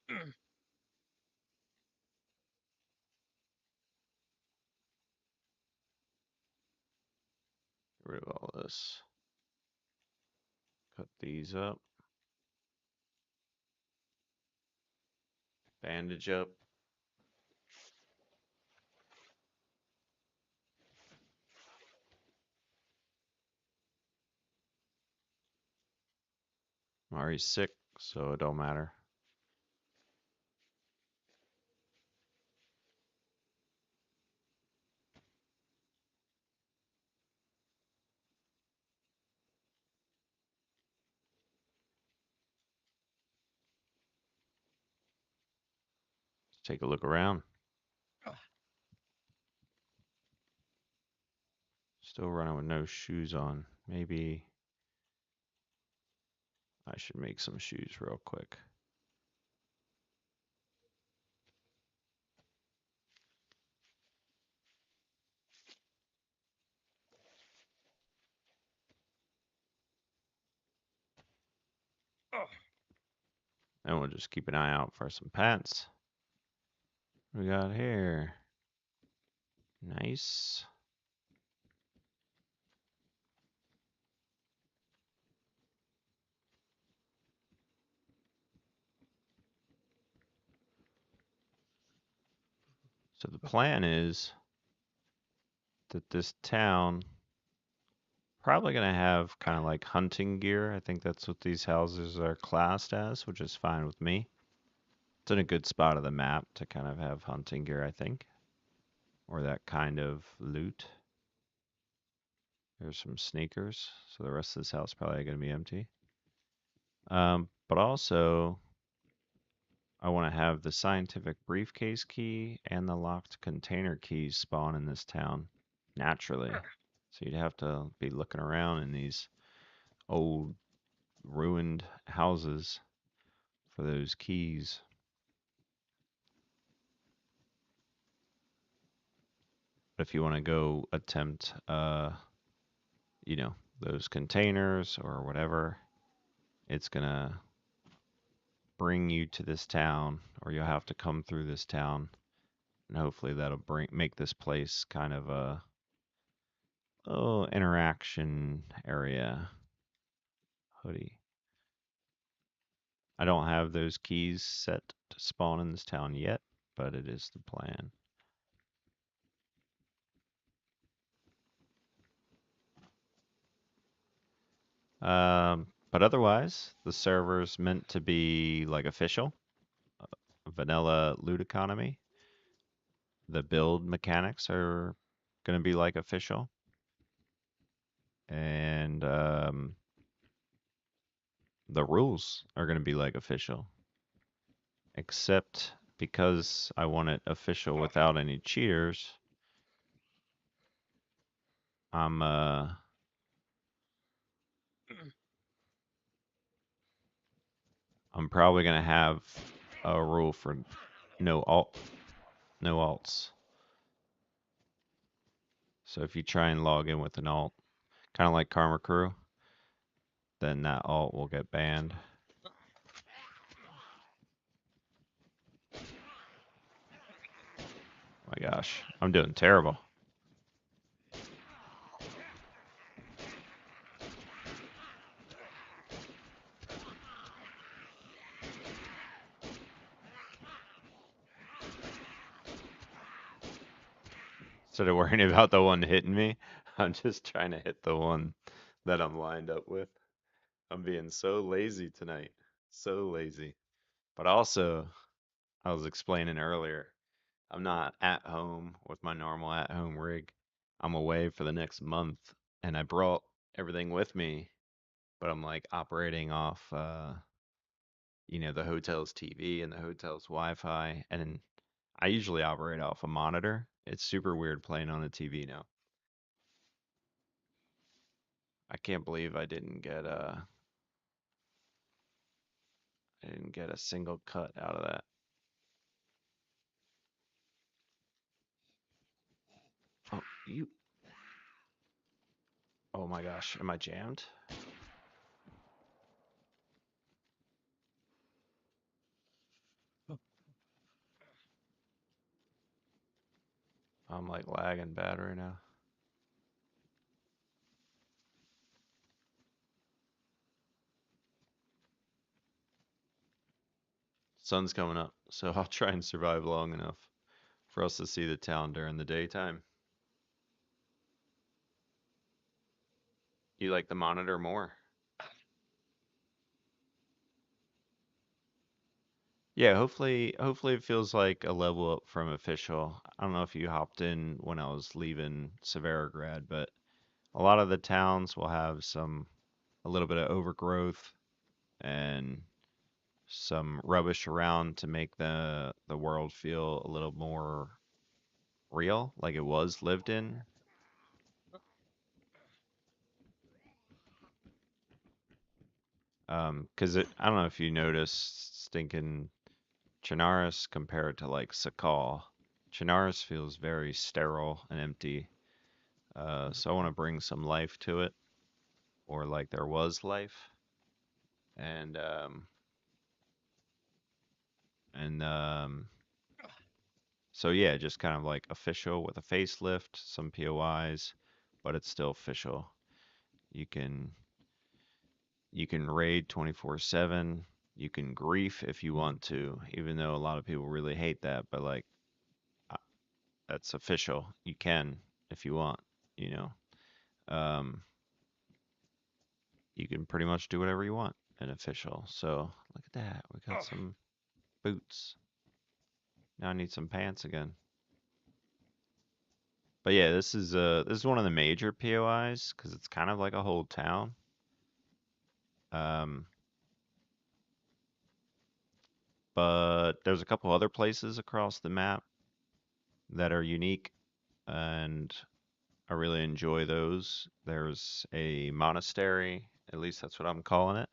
Get rid of all this. Cut these up. Bandage up. I'm already sick, so it don't matter. Let's take a look around. Still running with no shoes on. Maybe I should make some shoes real quick. And we'll just keep an eye out for some pants. What we got here? Nice. So the plan is that this town probably gonna have kind of like hunting gear. I think that's what these houses are classed as, which is fine with me. It's in a good spot of the map to kind of have hunting gear, I think, or that kind of loot. There's some sneakers, so the rest of this house probably gonna be empty. But also, I want to have the scientific briefcase key and the locked container keys spawn in this town naturally. So you'd have to be looking around in these old ruined houses for those keys. But if you want to go attempt, those containers or whatever, it's gonna bring you to this town, or you'll have to come through this town, and hopefully that'll make this place kind of a interaction area. Hoodie. I don't have those keys set to spawn in this town yet, but it is the plan. But otherwise, the server's meant to be like official, vanilla loot economy. The build mechanics are going to be like official. And the rules are going to be like official. Except because I want it official without any cheaters, I'm I'm probably gonna have a rule for no alts. So if you try and log in with an alt, kind of like KarmaKrew, then that alt will get banned. My gosh, I'm doing terrible. Instead of worrying about the one hitting me, I'm just trying to hit the one that I'm lined up with. I'm being so lazy tonight. So lazy. But also, I was explaining earlier, I'm not at home with my normal at home rig. I'm away for the next month and I brought everything with me, but I'm like operating off the hotel's TV and the hotel's Wi-Fi, and I usually operate off a monitor. It's super weird playing on a TV now. I can't believe I didn't get a single cut out of that. Oh, you Oh my gosh, am I jammed? I'm like lagging bad right now. Sun's coming up, so I'll try and survive long enough for us to see the town during the daytime. You like the monitor more? Yeah, hopefully it feels like a level up from official. I don't know if you hopped in when I was leaving Severograd, but a lot of the towns will have a little bit of overgrowth and some rubbish around to make the world feel a little more real, like it was lived in. 'Cause I don't know if you noticed stinking Chinaris compared to like Sakal. Chinaris feels very sterile and empty. So I want to bring some life to it, or like there was life, and um, and so yeah, just kind of like official with a facelift, some POIs, but it's still official. You can you can raid 24/7. You can grief if you want to, even though a lot of people really hate that, but like uh, that's official. You can if you want, you know. Um, you can pretty much do whatever you want in official. So look at that. We got some boots. Now I need some pants again. But yeah, this is one of the major POIs because it's kind of like a whole town. Um, but there's a couple other places across the map that are unique, and I really enjoy those. There's a monastery, at least that's what I'm calling it,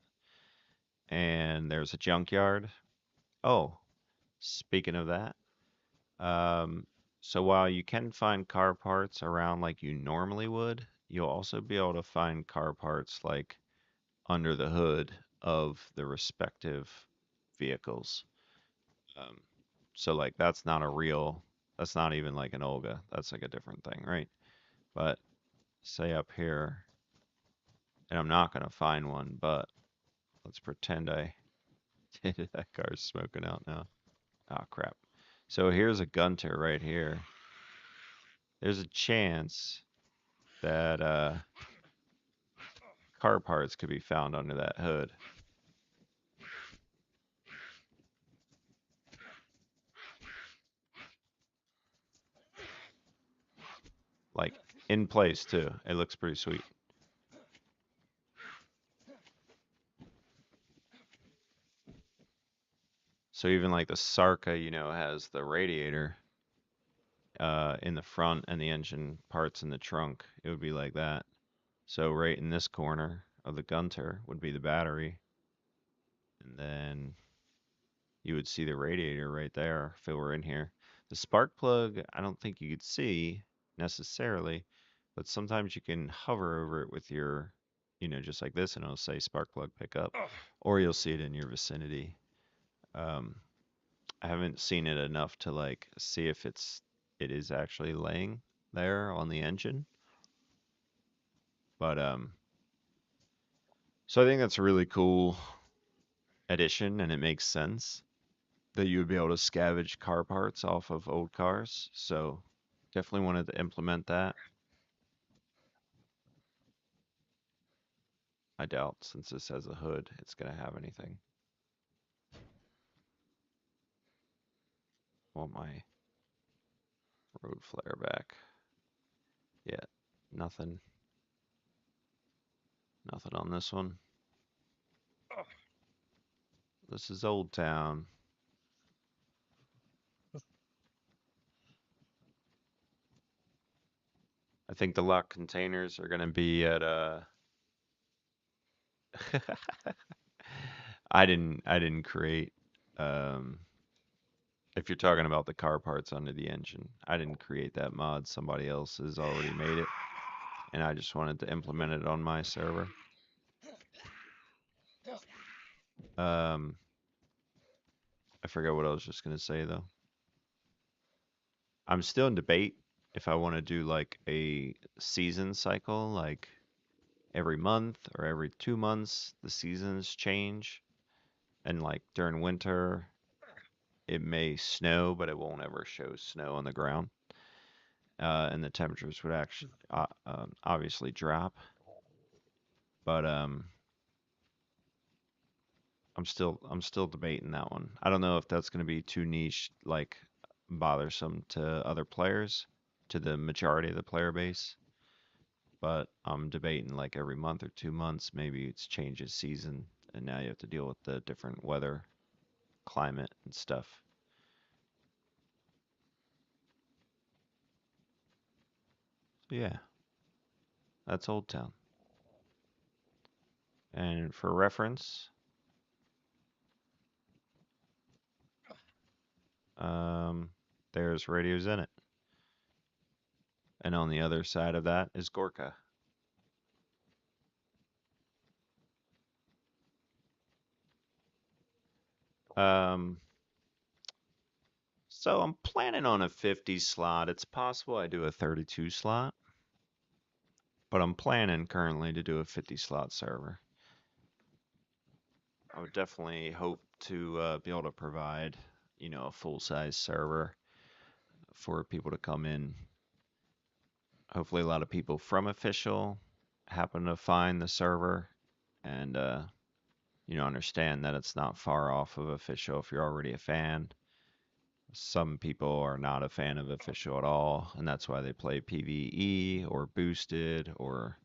and there's a junkyard. Oh, speaking of that, um, so while you can find car parts around like you normally would, you'll also be able to find car parts like under the hood of the respective vehicles. Um, so like that's not even like an Olga. That's like a different thing, right? But say up here, and I'm not gonna find one, but let's pretend I did. That car's smoking out now. Oh crap. So here's a Gunter right here. There's a chance that car parts could be found under that hood. like in place too. It looks pretty sweet. So even like the Sarka, has the radiator in the front and the engine parts in the trunk. It would be like that. So right in this corner of the Gunter would be the battery, and then you would see the radiator right there if it were in here. The spark plug, I don't think you could see necessarily, but sometimes you can hover over it with your, just like this, and it'll say spark plug pickup, or you'll see it in your vicinity. Um, I haven't seen it enough to like see if it is actually laying there on the engine, but so I think that's a really cool addition, and it makes sense that you would be able to scavenge car parts off of old cars. So definitely wanted to implement that. I doubt since this has a hood, it's gonna have anything. Want my road flare back? Yeah, nothing. Nothing on this one. This is Old Town. I think the lock containers are gonna be at I didn't create um if you're talking about the car parts under the engine, I didn't create that mod. Somebody else has already made it, and I just wanted to implement it on my server. Um, I forgot what I was just gonna say though. I'm still in debate if I want to do like a season cycle, like every month or every 2 months, the seasons change, and like during winter, it may snow, but it won't ever show snow on the ground, and the temperatures would actually obviously drop. But I'm still debating that one. I don't know if that's going to be too niche, like bothersome to other players, to the majority of the player base. But I'm debating like every month or 2 months, maybe it's changes season, and now you have to deal with the different weather, climate, and stuff. So yeah, that's Old Town. And for reference, um, there's radios in it, and on the other side of that is Gorka. Um, So I'm planning on a 50 slot. It's possible I do a 32 slot, but I'm planning currently to do a 50 slot server. I would definitely hope to be able to provide, a full size server for people to come in. Hopefully, a lot of people from official happen to find the server and, understand that it's not far off of official if you're already a fan. Some people are not a fan of official at all, and that's why they play PvE or boosted or,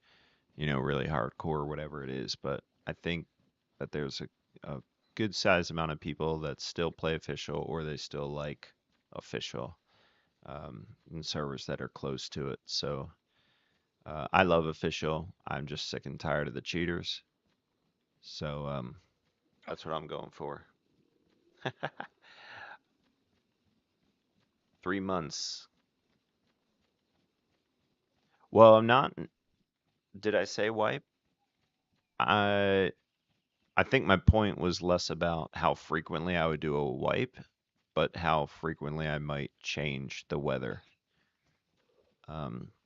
really hardcore, whatever it is. But I think that there's a good sized amount of people that still play official or they still like official in servers that are close to it. So I love official. I'm just sick and tired of the cheaters. So that's what I'm going for. 3 months. Well, I'm not. Did I say wipe? I I think my point was less about how frequently I would do a wipe, but how frequently I might change the weather.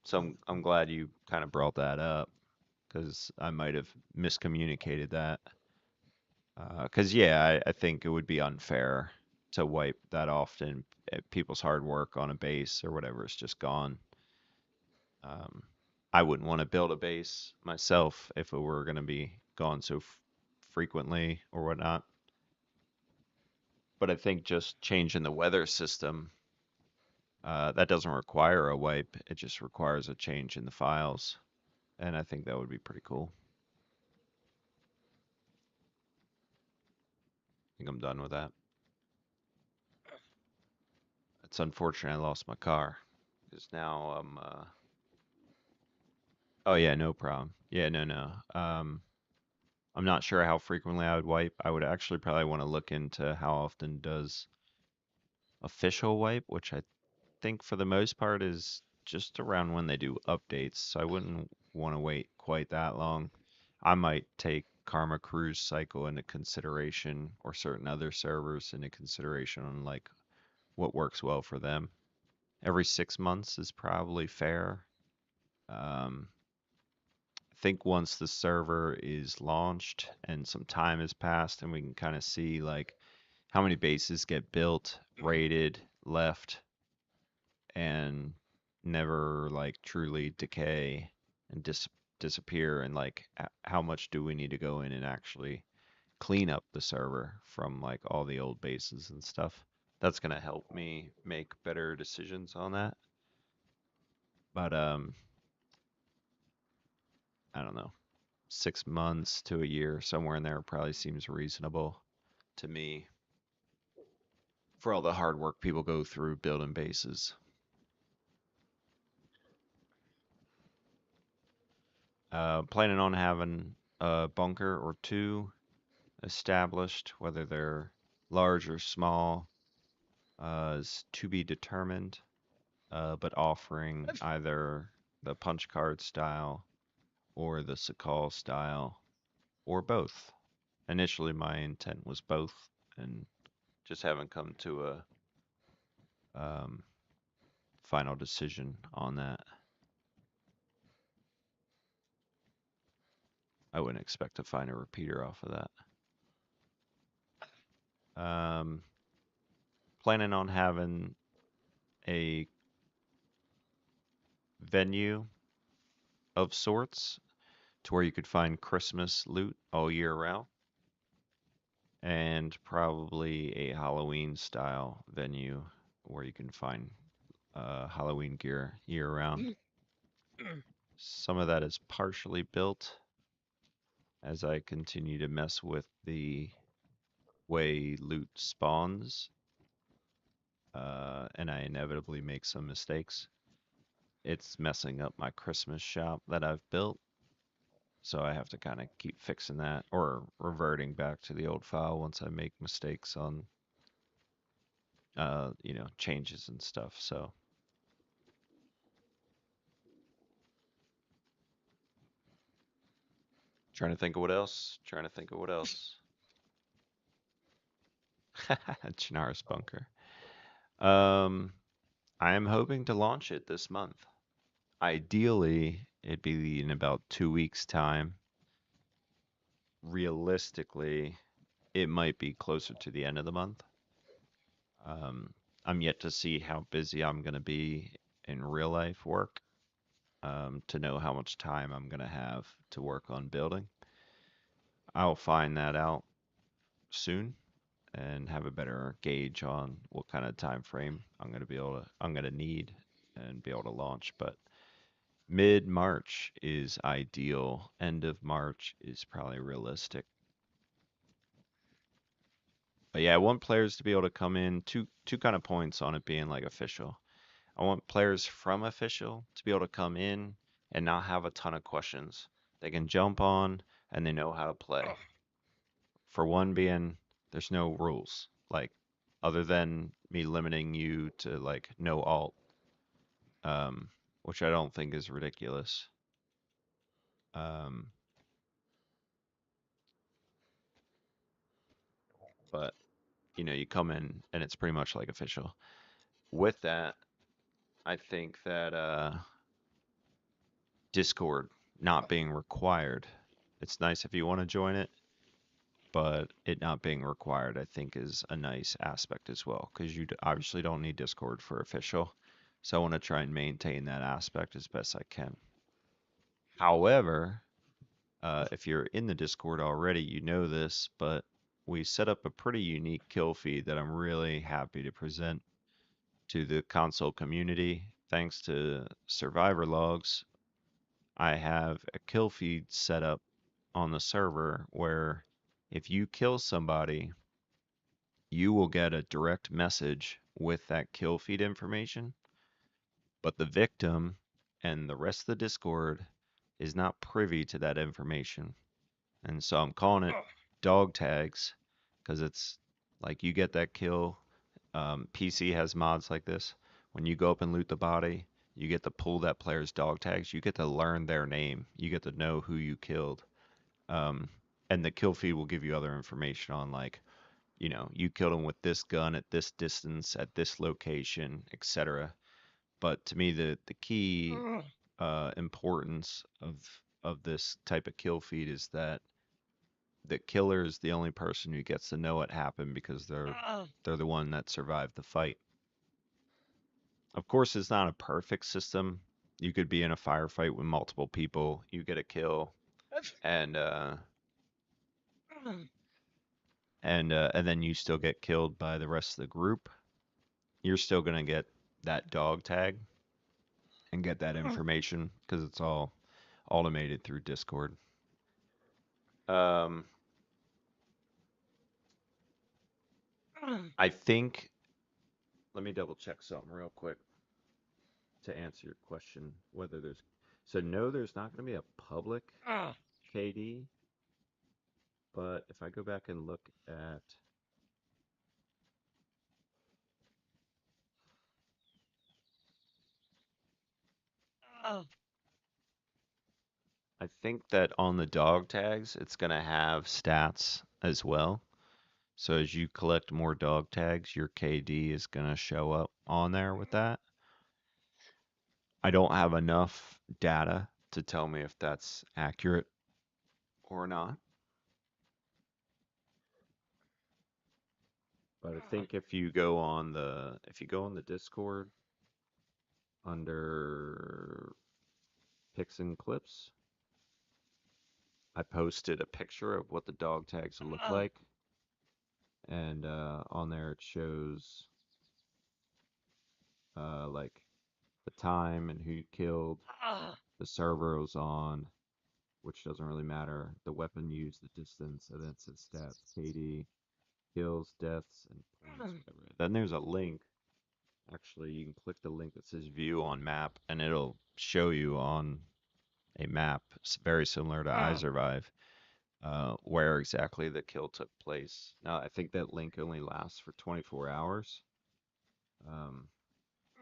So I'm glad you kind of brought that up because I might have miscommunicated that. Because yeah, I think it would be unfair to wipe that often. People's hard work on a base or whatever is just gone. Um, I wouldn't want to build a base myself if it were going to be gone so frequently or whatnot. But I think just changing the weather system That doesn't require a wipe. It just requires a change in the files, and I think that would be pretty cool. I think I'm done with that. It's unfortunate I lost my car because now I'm. Oh yeah, no problem. Yeah, no. I'm not sure how frequently I would wipe. I would actually probably want to look into how often does official wipe, which I think for the most part is just around when they do updates. So I wouldn't want to wait quite that long. I might take KarmaKrew's cycle into consideration or certain other servers into consideration on like what works well for them. Every 6 months is probably fair. Um, I think once the server is launched and some time has passed and we can kind of see like how many bases get built, rated, left, and never like truly decay and disappear, and like how much do we need to go in and actually clean up the server from like all the old bases and stuff. That's going to help me make better decisions on that. But I don't know. 6 months to a year, somewhere in there probably seems reasonable to me for all the hard work people go through building bases. Planning on having a bunker or two established, whether they're large or small, is to be determined, but offering either the punch card style or the Sakal style or both. Initially, my intent was both, and just haven't come to a um, final decision on that. I wouldn't expect to find a repeater off of that. Planning on having a venue of sorts to where you could find Christmas loot all year round, and probably a Halloween style venue where you can find Halloween gear year round. Some of that is partially built as I continue to mess with the way loot spawns, and I inevitably make some mistakes. It's messing up my Christmas shop that I've built, so I have to kind of keep fixing that or reverting back to the old file once I make mistakes on changes and stuff. So trying to think of what else. Trying to think of what else. Chinaris bunker. Um, I am hoping to launch it this month. Ideally, it'd be in about 2 weeks' time. Realistically, it might be closer to the end of the month. Um, I'm yet to see how busy I'm going to be in real life work, to know how much time I'm going to have to work on building. I'll find that out soon and have a better gauge on what kind of time frame I'm going to need and be able to launch. But mid March is ideal. End of March is probably realistic. But yeah, I want players to be able to come in, two kind of points on it being like official. I want players from official to be able to come in and not have a ton of questions. They can jump on and they know how to play. For one being, there's no rules. Like, other than me limiting you to like no alt, um, which I don't think is ridiculous. Um, but you come in and it's pretty much like official. With that, I think that Discord not being required. It's nice if you want to join it, but it not being required, I think, is a nice aspect as well, because you obviously don't need Discord for official. So I want to try and maintain that aspect as best I can. However, if you're in the Discord already, you know this, but we set up a pretty unique kill feed that I'm really happy to present to the console community, thanks to survivor logs, I have a kill feed set up on the server where if you kill somebody, you will get a direct message with that kill feed information, but the victim and the rest of the Discord is not privy to that information. And so I'm calling it dog tags because it's like you get that kill. PC has mods like this. When you go up and loot the body, you get to pull that player's dog tags. You get to learn their name. You get to know who you killed. Um, and the kill feed will give you other information on like, you killed him with this gun at this distance at this location, etc. But to me, the key importance of this type of kill feed is that the killer is the only person who gets to know what happened because they're the one that survived the fight. Of course, it's not a perfect system. You could be in a firefight with multiple people, you get a kill, and and then you still get killed by the rest of the group. You're still gonna get that dog tag and get that information because it's all automated through Discord. Um, I think. Let me double check something real quick to answer your question. Whether there's so no, there's not going to be a public KD, but if I go back and look at, I think that on the dog tags, it's going to have stats as well. So as you collect more dog tags, your KD is going to show up on there with that. I don't have enough data to tell me if that's accurate or not. But I think if you go on the Discord under pics and clips, I posted a picture of what the dog tags look like, and on there it shows like the time and who you killed, the server it was on, which doesn't really matter, the weapon used, the distance, and then it says stats, KD, kills, deaths, and points, whatever. Then there's a link. Actually, you can click the link that says view on map, and it'll show you on a map very similar to iSurvive where exactly the kill took place. Now, I think that link only lasts for 24 hours, um,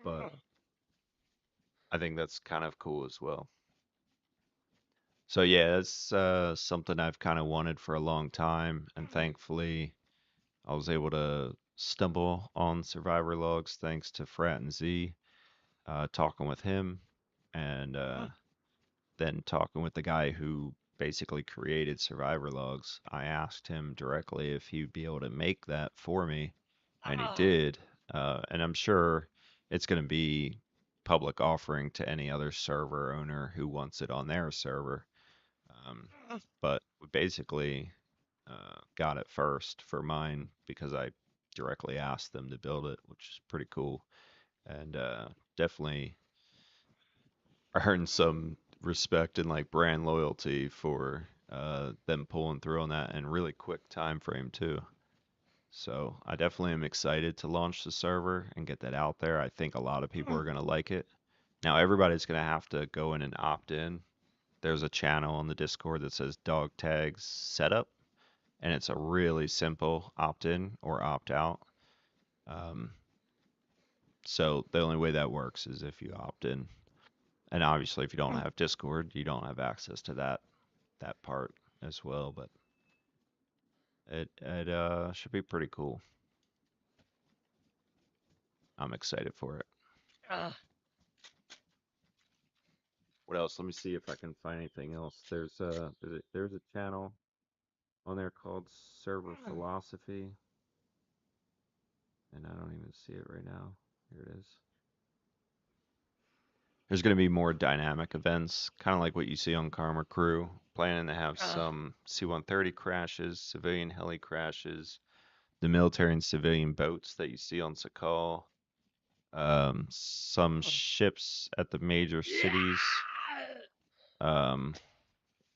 but I think that's kind of cool as well. So yeah, it's something I've kind of wanted for a long time, and thankfully I was able to stumble on Survivor Logs thanks to Frat and Z, talking with him, and then talking with the guy who basically created Survivor Logs. I asked him directly if he'd be able to make that for me, and he did. And I'm sure it's going to be public offering to any other server owner who wants it on their server. Um, but we basically got it first for mine because I directly asked them to build it, which is pretty cool. And definitely earned some respect and like brand loyalty for them pulling through on that and really quick time frame too. So I definitely am excited to launch the server and get that out there. I think a lot of people are going to like it. Now everybody's going to have to go in and opt in. There's a channel on the Discord that says dog tags setup, and it's a really simple opt in or opt out. Um, so the only way that works is if you opt in. And obviously, if you don't have Discord, you don't have access to that part as well. But it should be pretty cool. I'm excited for it. What else? Let me see if I can find anything else. There's a channel on there called Server Philosophy, and I don't even see it right now. Here it is. There's going to be more dynamic events, kind of like what you see on KarmaKrew. Planning to have some C-130 crashes, civilian heli crashes, the military and civilian boats that you see on Sakal. Some ships at the major cities, um,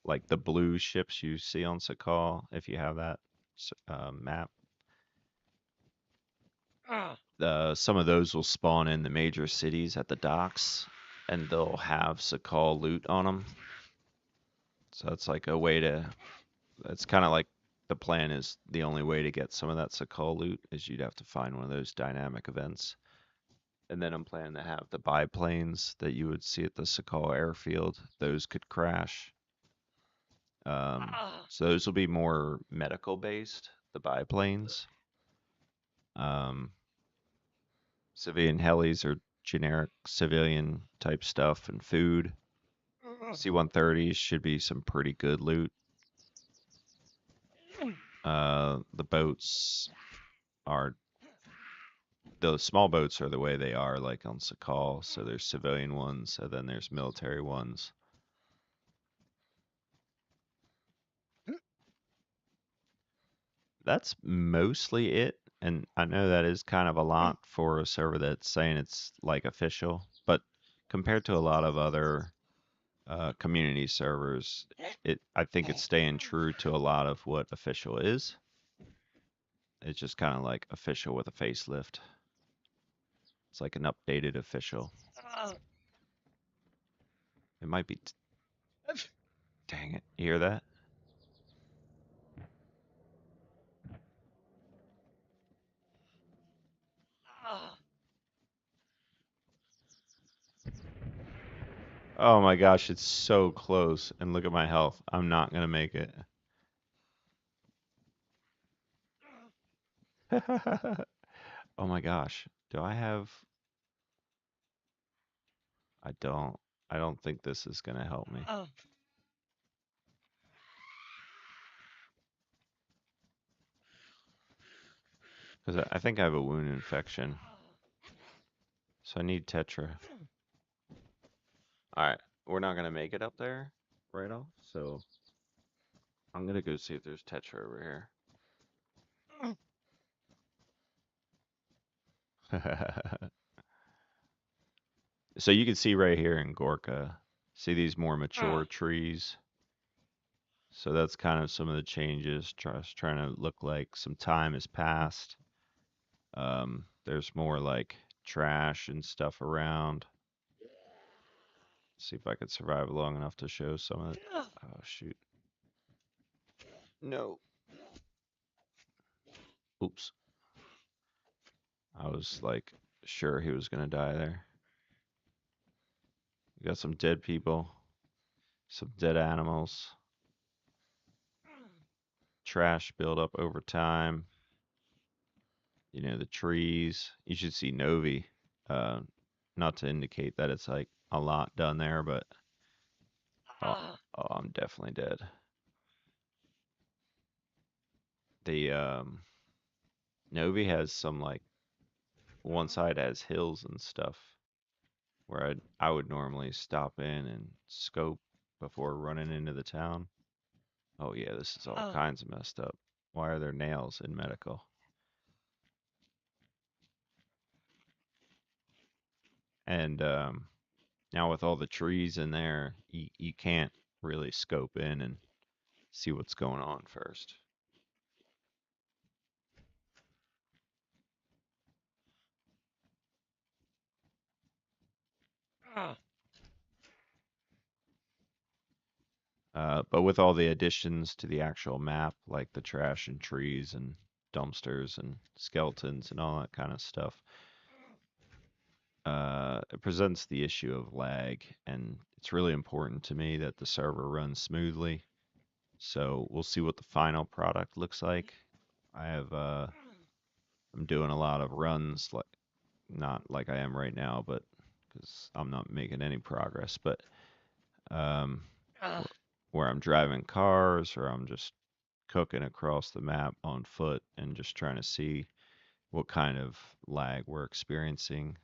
like the blue ships you see on Sakal, if you have that map. Some of those will spawn in the major cities at the docks, and they'll have Sakal loot on them. So that's like a way to. It's kind of like the plan is the only way to get some of that Sakal loot is you'd have to find one of those dynamic events. And then I'm planning to have the biplanes that you would see at the Sakal airfield. Those could crash. So those will be more medical based, the biplanes. Um, Civilian helis are generic civilian type stuff and food. C-130s should be some pretty good loot. The boats are the small boats are the way they are, like on Sakal. So there's civilian ones, and then there's military ones. That's mostly it. And I know that is kind of a lot for a server that's saying it's like official, but compared to a lot of other community servers, I think it's staying true to a lot of what official is. It's just kind of like official with a facelift. It's like an updated official. It might be. Dang it! You hear that? Oh my gosh, it's so close. And look at my health. I'm not gonna make it. Oh my gosh. Do I have? I don't. I don't think this is gonna help me. Because I think I have a wound infection. So I need Tetra. Alright, we're not gonna make it up there right off, so I'm gonna go see if there's Tetra over here. So you can see right here in Gorka, see these more mature trees. So that's kind of some of the changes. Trying to look like some time has passed. There's more like trash and stuff around. See if I could survive long enough to show some of it. Oh shoot. No. Oops. I was like sure he was gonna die there. We got some dead people, some dead animals, trash build up over time. You know, the trees. You should see Novi. Uh, not to indicate that it's like a lot done there, but oh, I'm definitely dead. The Novi has some like one side has hills and stuff where I would normally stop in and scope before running into the town. Oh yeah, this is all kinds of messed up. Why are there nails in medical? And now with all the trees in there, you can't really scope in and see what's going on first. But with all the additions to the actual map, like the trash and trees and dumpsters and skeletons and all that kind of stuff, it presents the issue of lag, and it's really important to me that the server runs smoothly. So we'll see what the final product looks like. I have I'm doing a lot of runs, like not like I am right now, but because I'm not making any progress, but um, where I'm driving cars or I'm just cooking across the map on foot and just trying to see what kind of lag we're experiencing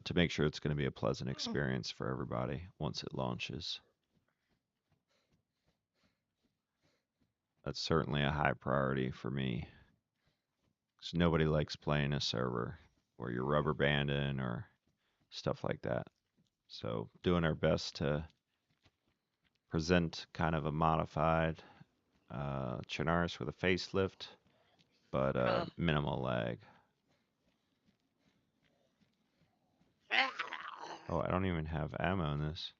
to make sure it's going to be a pleasant experience for everybody once it launches. That's certainly a high priority for me because nobody likes playing a server or you're rubber banding or stuff like that. So doing our best to present kind of a modified Chernarus with a facelift, but minimal lag. Oh, I don't even have ammo in this.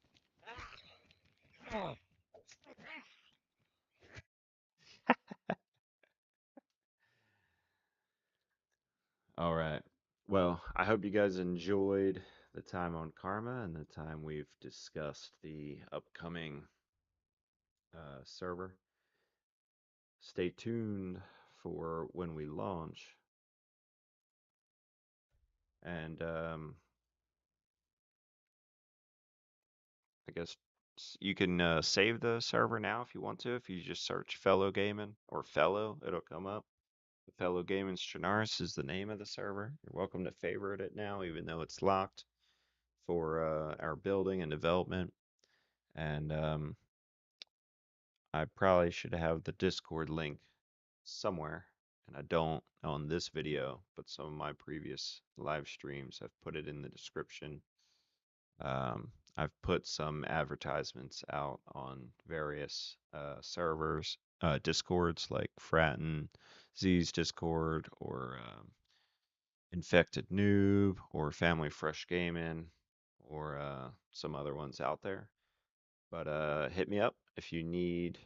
All right. Well, I hope you guys enjoyed the time on Karma and the time we've discussed the upcoming server. Stay tuned for when we launch. And I guess you can save the server now if you want to. If you just search Fellow Gaming or Fellow, it'll come up. The Fellow Gaming Strenaris is the name of the server. You're welcome to favorite it now, even though it's locked for our building and development. And I probably should have the Discord link somewhere. And I don't on this video, but some of my previous live streams, I've put it in the description. I've put some advertisements out on various servers, Discords like Fratten, Z's Discord, or Infected Noob, or Family Fresh Gaming, or some other ones out there. But hit me up if you need